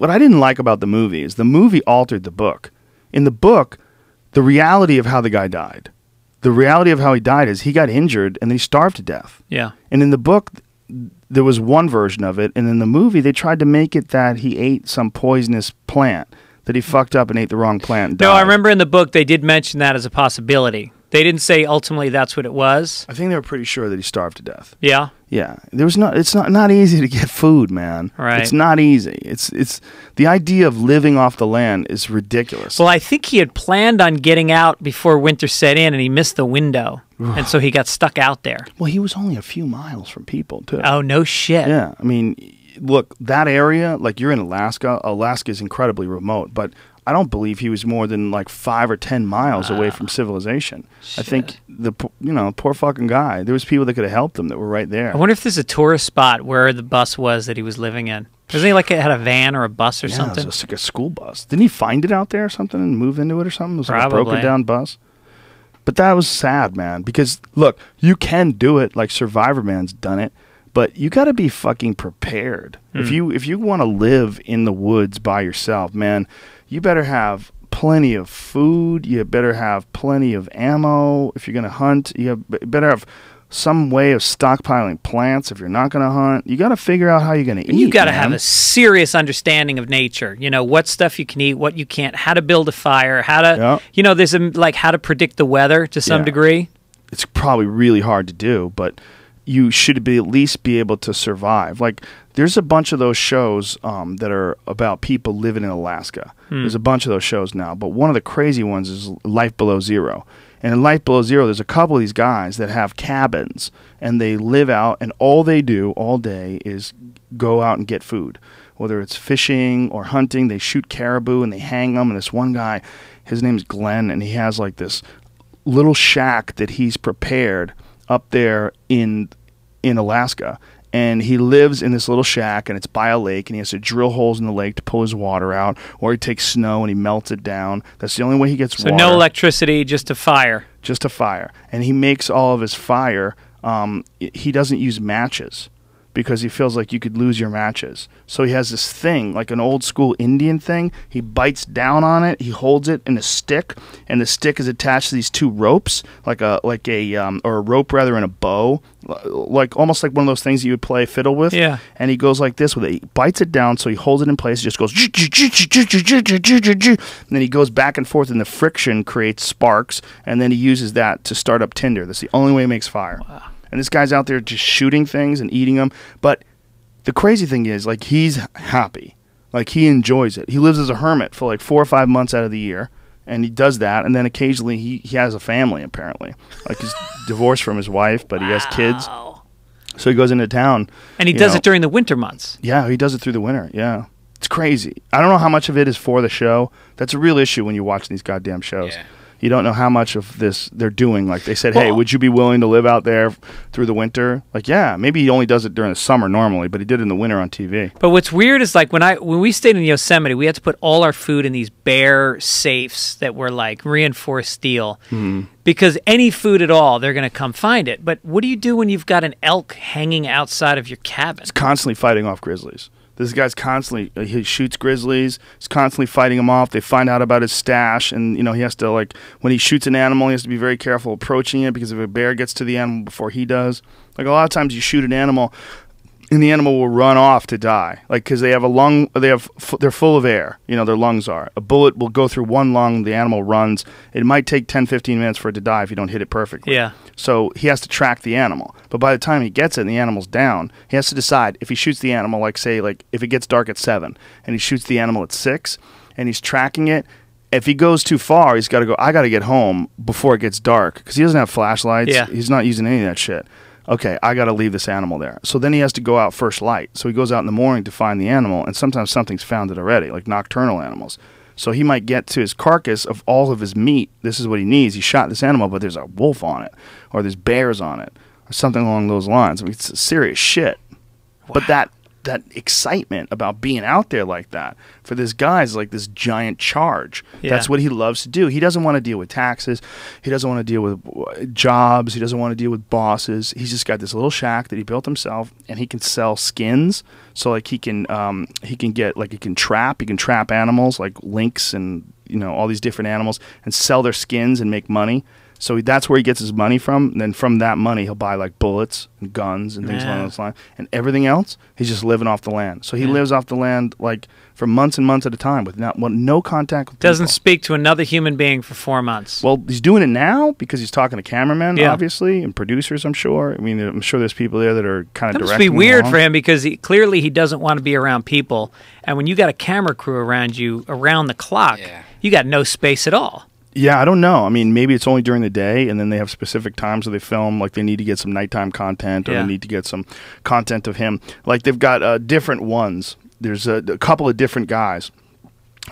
I didn't like about the movie is the movie altered the book. In the book, the reality of how the guy died, the reality of how he died is he got injured and then he starved to death.
Yeah.
And in the book, there was one version of it. And in the movie, they tried to make it that he ate some poisonous plant, that he fucked up and ate the wrong plant and died.
No, I remember in the book they did mention that as a possibility. They didn't say ultimately that's what it was.
I think they were pretty sure that he starved to death.
Yeah.
Yeah. It's not easy to get food, man.
Right.
It's not easy. It's the idea of living off the land is ridiculous.
Well, I think he had planned on getting out before winter set in and he missed the window. And so he got stuck out there.
Well, he was only a few miles from people, too.
Oh, no shit.
Yeah. I mean, look, that area, like you're in Alaska. Alaska is incredibly remote, but I don't believe he was more than like 5 or 10 miles away from civilization.
Shit.
I think poor fucking guy. There was people that could have helped him that were right there.
I wonder if there's a tourist spot where the bus was that he was living in. Wasn't he like had a van or a bus or something?
It was like a school bus. Didn't he find it out there or something and move into it or something? It was like a broken down bus. But that was sad, man. Because look, you can do it like Survivor Man's done it. But you got to be fucking prepared. If you want to live in the woods by yourself, man, you better have plenty of food. You better have plenty of ammo. If you're going to hunt, you better have some way of stockpiling plants. If you're not going to hunt, you got to figure out how you're going to eat.
You got to have a serious understanding of nature. You know, what stuff you can eat, what you can't, how to build a fire, how to, you know, there's like how to predict the weather to some degree.
It's probably really hard to do, but you should at least be able to survive. Like, there's a bunch of those shows that are about people living in Alaska. There's a bunch of those shows now, but one of the crazy ones is Life Below Zero. And in Life Below Zero, there's a couple of these guys that have cabins, and they live out, and all they do all day is go out and get food. Whether it's fishing or hunting, they shoot caribou, and they hang them. And this one guy, his name's Glenn, and he has like this little shack that he's prepared up there in Alaska, and he lives in this little shack, and it's by a lake, and he has to drill holes in the lake to pull his water out, or he takes snow and he melts it down. That's the only way he gets water.
So no electricity, just a fire.
Just a fire. And he makes all of his fire, he doesn't use matches because he feels like you could lose your matches. So he has this thing, like an old school Indian thing. He bites down on it, he holds it in a stick, and the stick is attached to these two ropes, or a rope rather, and a bow, like almost like one of those things that you would play fiddle with.
Yeah.
And he goes like this with it. He bites it down, so he holds it in place. It just goes, and then he goes back and forth, and the friction creates sparks, and then he uses that to start up tinder. That's the only way he makes fire.
Wow.
And this guy's out there just shooting things and eating them. But the crazy thing is, like, he's happy. Like, he enjoys it. He lives as a hermit for like 4 or 5 months out of the year. And he does that. And then occasionally he has a family, apparently. Like, he's divorced from his wife, but he has kids. So he goes into town.
And he does it during the winter months.
Yeah, he does it through the winter. Yeah. It's crazy. I don't know how much of it is for the show. That's a real issue when you're watching these goddamn shows. Yeah. You don't know how much of this they're doing. Like, they said, hey, would you be willing to live out there through the winter? Like, yeah, maybe he only does it during the summer normally, but he did it in the winter on TV.
But what's weird is, like, when we stayed in Yosemite, we had to put all our food in these bear safes that were, like, reinforced steel. Because any food at all, they're going to come find it. But what do you do when you've got an elk hanging outside of your cabin?
It's constantly fighting off grizzlies. This guy's constantly, he shoots grizzlies, he's constantly fighting them off. They find out about his stash, and, you know, he has to, like, when he shoots an animal, he has to be very careful approaching it, because if a bear gets to the animal before he does, like, a lot of times you shoot an animal, and the animal will run off to die, like because they have a lung, they're full of air, you know, their lungs are. A bullet will go through one lung, the animal runs. It might take 10-15 minutes for it to die if you don't hit it perfectly.
Yeah.
So he has to track the animal, but by the time he gets it and the animal's down, he has to decide if he shoots the animal, like say, like if it gets dark at 7 and he shoots the animal at 6 and he's tracking it. If he goes too far, he's got to go, I got to get home before it gets dark because he doesn't have flashlights.
Yeah.
He's not using any of that shit. Okay, I got to leave this animal there. So then he has to go out first light. So he goes out in the morning to find the animal, and sometimes something's found it already, like nocturnal animals. So he might get to his carcass of all of his meat. This is what he needs. He shot this animal, but there's a wolf on it, or there's bears on it, or something along those lines. I mean, it's serious shit. Wow. But that excitement about being out there like that for this guy is like this giant charge. Yeah. That's what he loves to do. He doesn't want to deal with taxes. He doesn't want to deal with jobs. He doesn't want to deal with bosses. He's just got this little shack that he built himself, and he can sell skins. So like he can trap animals like lynx and, you know, all these different animals and sell their skins and make money. So that's where he gets his money from. And then from that money, he'll buy like bullets and guns and things along those lines. And everything else, he's just living off the land. So he lives off the land like for months and months at a time with no contact with
Doesn't
people.
speak to another human being for 4 months.
Well, he's doing it now because he's talking to cameramen, obviously, and producers, I'm sure. I mean, I'm sure there's people there that are kind of directing.
That must be weird for him because clearly he doesn't want to be around people. And when you got a camera crew around you around the clock, you got no space at all.
Yeah, I don't know. I mean, maybe it's only during the day, and then they have specific times where they film, like they need to get some nighttime content, or they need to get some content of him. Like they've got different ones. There's a couple of different guys,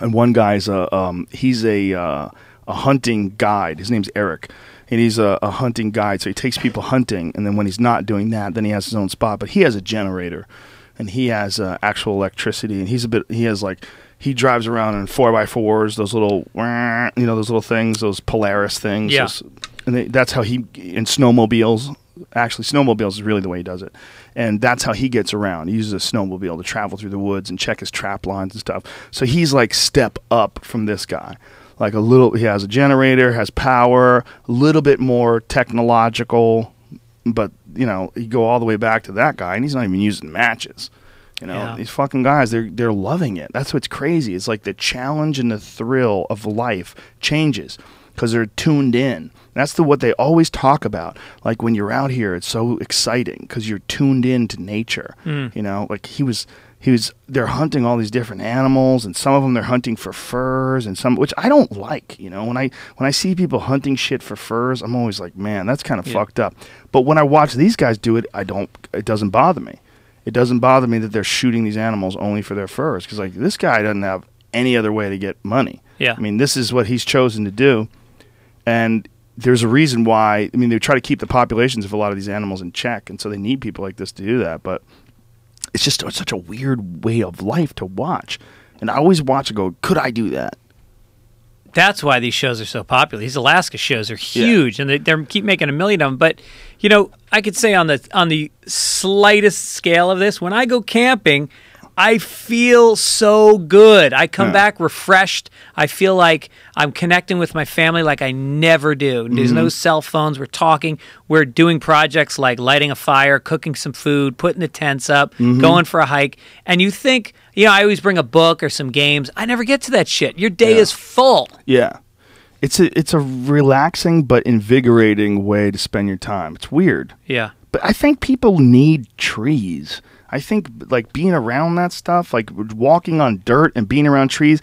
and one guy's he's a hunting guide. His name's Eric, and he's a hunting guide. So he takes people hunting, and then when he's not doing that, then he has his own spot. But he has a generator, and he has actual electricity, and he drives around in 4x4s, those little, those little things, those Polaris things.
Yeah.
That's how in snowmobiles. Actually, snowmobiles is really the way he does it. And that's how he gets around. He uses a snowmobile to travel through the woods and check his trap lines and stuff. So he's like step up from this guy. Like he has a generator, has power, a little bit more technological. But, you go all the way back to that guy, and he's not even using matches. These fucking guys, they're loving it. That's what's crazy. It's like the challenge and the thrill of life changes because they're tuned in. That's what they always talk about. Like when you're out here, it's so exciting because you're tuned in to nature. Like they're hunting all these different animals, and some of them they're hunting for furs, and some which I don't like. When I see people hunting shit for furs, I'm always like, man, that's kind of fucked up. But when I watch these guys do it, it doesn't bother me. It doesn't bother me that they're shooting these animals only for their furs because, like, this guy doesn't have any other way to get money.
Yeah.
I mean, this is what he's chosen to do, and there's a reason why. I mean, they try to keep the populations of a lot of these animals in check, and so they need people like this to do that. But it's just such a weird way of life to watch, and I always watch and go, could I do that?
That's why these shows are so popular. These Alaska shows are huge, and they keep making a million of them. But I could say on the slightest scale of this, when I go camping, I feel so good. I come back refreshed. I feel like I'm connecting with my family like I never do. There's no cell phones. We're talking. We're doing projects like lighting a fire, cooking some food, putting the tents up, going for a hike. And you think, I always bring a book or some games. I never get to that shit. Your day is full.
Yeah. It's a relaxing but invigorating way to spend your time. It's weird.
Yeah.
But I think people need trees. I think like being around that stuff, like walking on dirt and being around trees,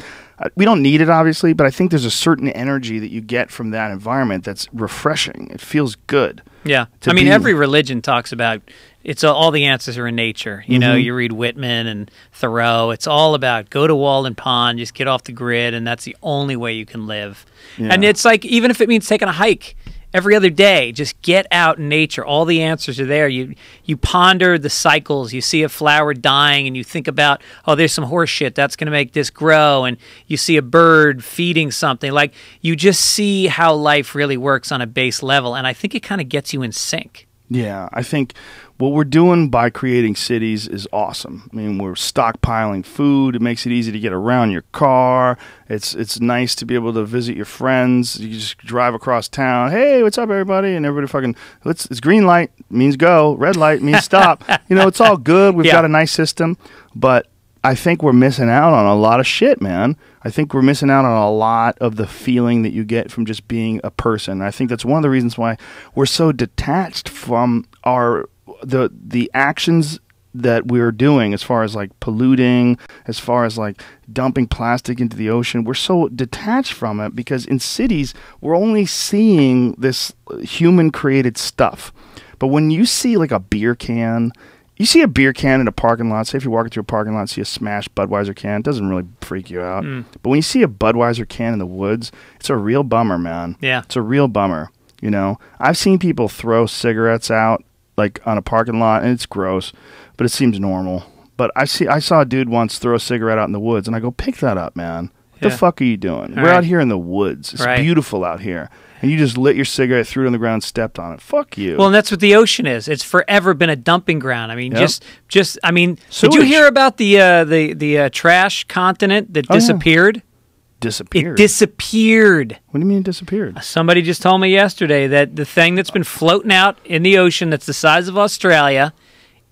we don't need it obviously, but I think there's a certain energy that you get from that environment that's refreshing. It feels good.
Yeah. Every religion talks about all the answers are in nature. You read Whitman and Thoreau. It's all about go to Walden Pond, just get off the grid, and that's the only way you can live. Yeah. And it's like, even if it means taking a hike every other day, just get out in nature. All the answers are there. You ponder the cycles. You see a flower dying, and you think about, there's some horse shit that's going to make this grow. And you see a bird feeding something. Like, you just see how life really works on a base level. And I think it kind of gets you in sync.
Yeah, I think what we're doing by creating cities is awesome. I mean, we're stockpiling food. It makes it easy to get around your car. It's nice to be able to visit your friends. You just drive across town. Hey, what's up, everybody? And everybody fucking, it's green light means go. Red light means stop. It's all good. We've got a nice system. But I think we're missing out on a lot of shit, man. I think we're missing out on a lot of the feeling that you get from just being a person. I think that's one of the reasons why we're so detached from the actions that we're doing as far as like polluting, as far as like dumping plastic into the ocean. We're so detached from it because in cities, we're only seeing this human-created stuff. But when you see like a beer can... You see a beer can in a parking lot. Say if you're walking through a parking lot and see a smashed Budweiser can, it doesn't really freak you out. But when you see a Budweiser can in the woods, it's a real bummer, man.
Yeah.
It's a real bummer, I've seen people throw cigarettes out like on a parking lot, and it's gross, but it seems normal. But I saw a dude once throw a cigarette out in the woods, and I go, pick that up, man. What the fuck are you doing? We're out here in the woods. It's beautiful out here. And you just lit your cigarette, threw it on the ground, stepped on it. Fuck you.
Well, and that's what the ocean is. It's forever been a dumping ground. I mean, did you hear about the trash continent that disappeared?
Disappeared?
It disappeared.
What do you mean it disappeared?
Somebody just told me yesterday that the thing that's been floating out in the ocean that's the size of Australia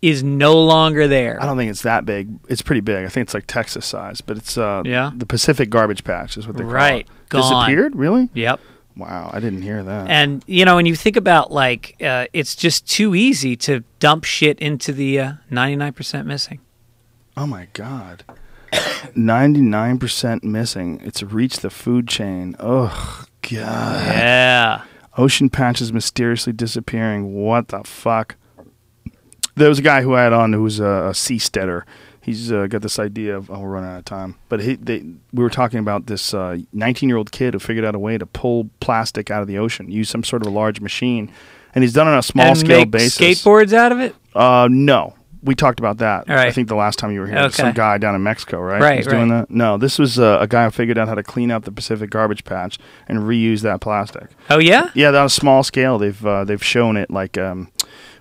is no longer there.
I don't think it's that big. It's pretty big. I think it's like Texas size, but it's the Pacific Garbage Patch is what they call it.
Gone.
Disappeared? Really?
Yep.
Wow, I didn't hear that.
And, when you think about, like, it's just too easy to dump shit into the 99% missing.
Oh, my God. 99% missing. It's reached the food chain. Oh, God.
Yeah.
Ocean patches mysteriously disappearing. What the fuck? There was a guy who I had on who was a seasteader. He's got this idea of, we're running out of time. But we were talking about this 19-year-old kid who figured out a way to pull plastic out of the ocean, use some sort of a large machine. And he's done it on a small-scale basis.
Skateboards out of it?
No. We talked about that.
All right.
I think the last time you were here.
Okay.
Some guy down in Mexico, right?
Right,
He's doing that? No, this was a guy who figured out how to clean up the Pacific Garbage Patch and reuse that plastic.
Oh, yeah?
Yeah, on a small scale. They've shown it like...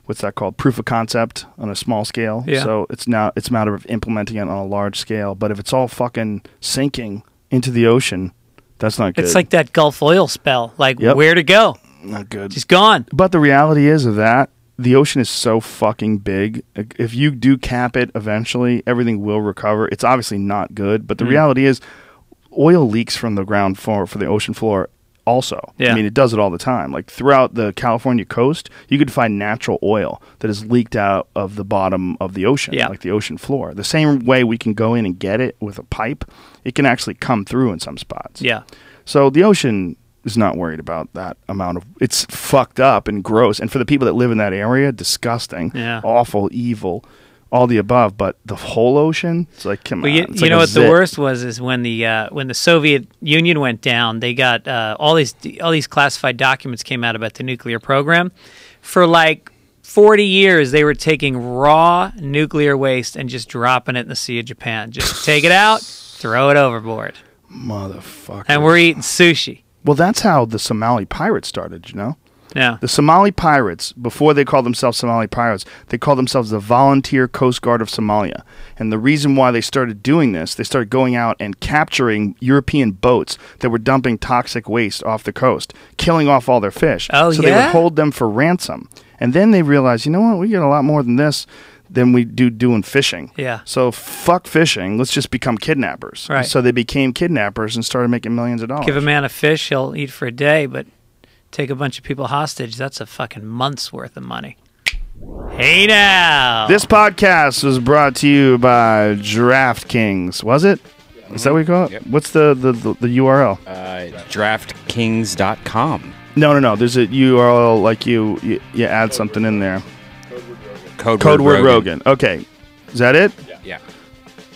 what's that called? Proof of concept on a small scale.
Yeah.
So it's a matter of implementing it on a large scale. But if it's all fucking sinking into the ocean, that's not good.
It's like that Gulf oil spell. Like, where to go?
Not good.
Just gone.
But the reality is of that, the ocean is so fucking big. If you do cap it eventually, everything will recover. It's obviously not good. But the reality is oil leaks from the ground for the ocean floor also.
Yeah.
I mean, it does it all the time. Like throughout the California coast, you could find natural oil that is leaked out of the bottom of the ocean, like the ocean floor. The same way we can go in and get it with a pipe, it can actually come through in some spots.
Yeah.
So the ocean is not worried about that amount of... It's fucked up and gross. And for the people that live in that area, disgusting, awful, evil, all the above. But the whole ocean, it's like, come on.
You know what the worst was is when the Soviet Union went down, they got all these classified documents came out about the nuclear program. For like 40 years, they were taking raw nuclear waste and just dropping it in the Sea of Japan. Just take it out, throw it overboard.
Motherfucker.
And we're eating sushi.
Well, that's how the Somali pirates started, you know?
Yeah.
The Somali pirates, before they called themselves Somali pirates, they called themselves the Volunteer Coast Guard of Somalia. And the reason why they started doing this, they started going out and capturing European boats that were dumping toxic waste off the coast, killing off all their fish.
Oh,
so
yeah?
they would hold them for ransom. And then they realized, you know what, we get a lot more than this than we do doing fishing.
Yeah.
So fuck fishing. Let's just become kidnappers.
Right.
So they became kidnappers and started making millions of dollars.
Give a man a fish, he'll eat for a day, but take a bunch of people hostage, that's a fucking month's worth of money. Hey now!
This podcast was brought to you by DraftKings. Was it? Is that what you call it?
Yep.
What's the URL?
DraftKings.com.
No. There's a URL like you add something in there.
Code
word Rogan. Okay. Is that it?
Yeah.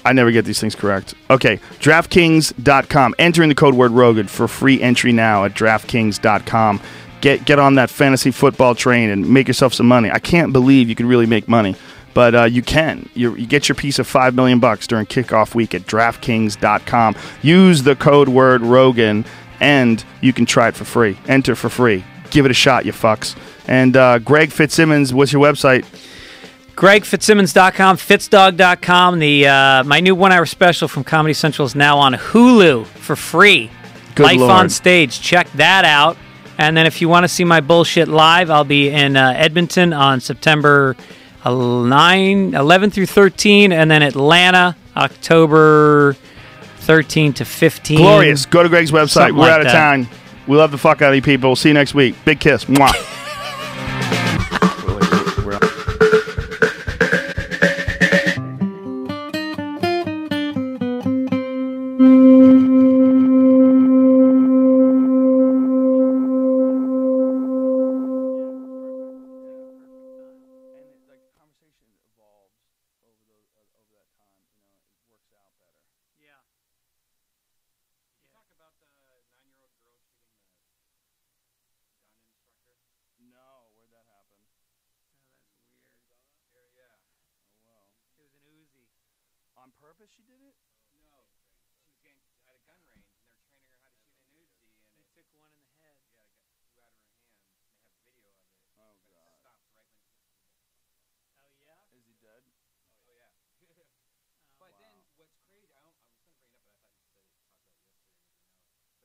I never get these things correct. Okay. DraftKings.com. Enter in the code word Rogan for free entry now at DraftKings.com. Get on that fantasy football train and make yourself some money. I can't believe you can really make money, but you can. You get your piece of $5 million during kickoff week at DraftKings.com. Use the code word Rogan, and you can try it for free. Enter for free. give it a shot, you fucks. And Greg Fitzsimmons, what's your website?
GregFitzsimmons.com, FitzDog.com. My new 1 hour special from Comedy Central is now on Hulu for free.
Good
Life
Lord.
on Stage. Check that out. And then if you want to see my bullshit live, I'll be in Edmonton on September 11 through 13, and then Atlanta, October 13 to 15.
Glorious. Go to Greg's website.
Something
We're
like
out of
that.
time. We love the fuck out of you people. See you next week. Big kiss. Mwah.
On purpose she did it? No. She was getting at a gun range, and they're training her how to shoot an Uzi, and they took one in the head. Yeah, got two out of her hand. They have video of it. Oh, but God. It stops right when Oh, yeah?
Is he dead?
Oh, yeah. But then, what's crazy, I was going to bring it up, but I thought you said talked about it yesterday,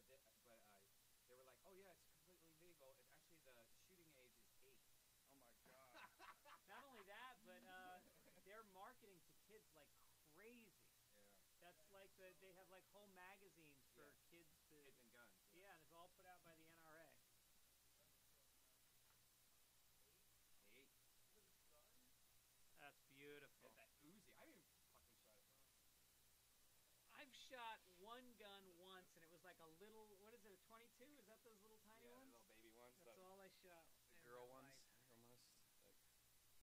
and you know. But they were like, oh, yeah, it's completely legal. It's actually the shooting age is 8. Oh, my God. Not only that, but they're marketing to kids like crazy. Yeah. That's like they have like whole magazines for kids and guns. Yeah, and it's all put out by the NRA. 8. That's beautiful. That Uzi, I even fucking shot it. I've shot one gun once, and it was like a little. What is it? A 22? Is that those little tiny ones?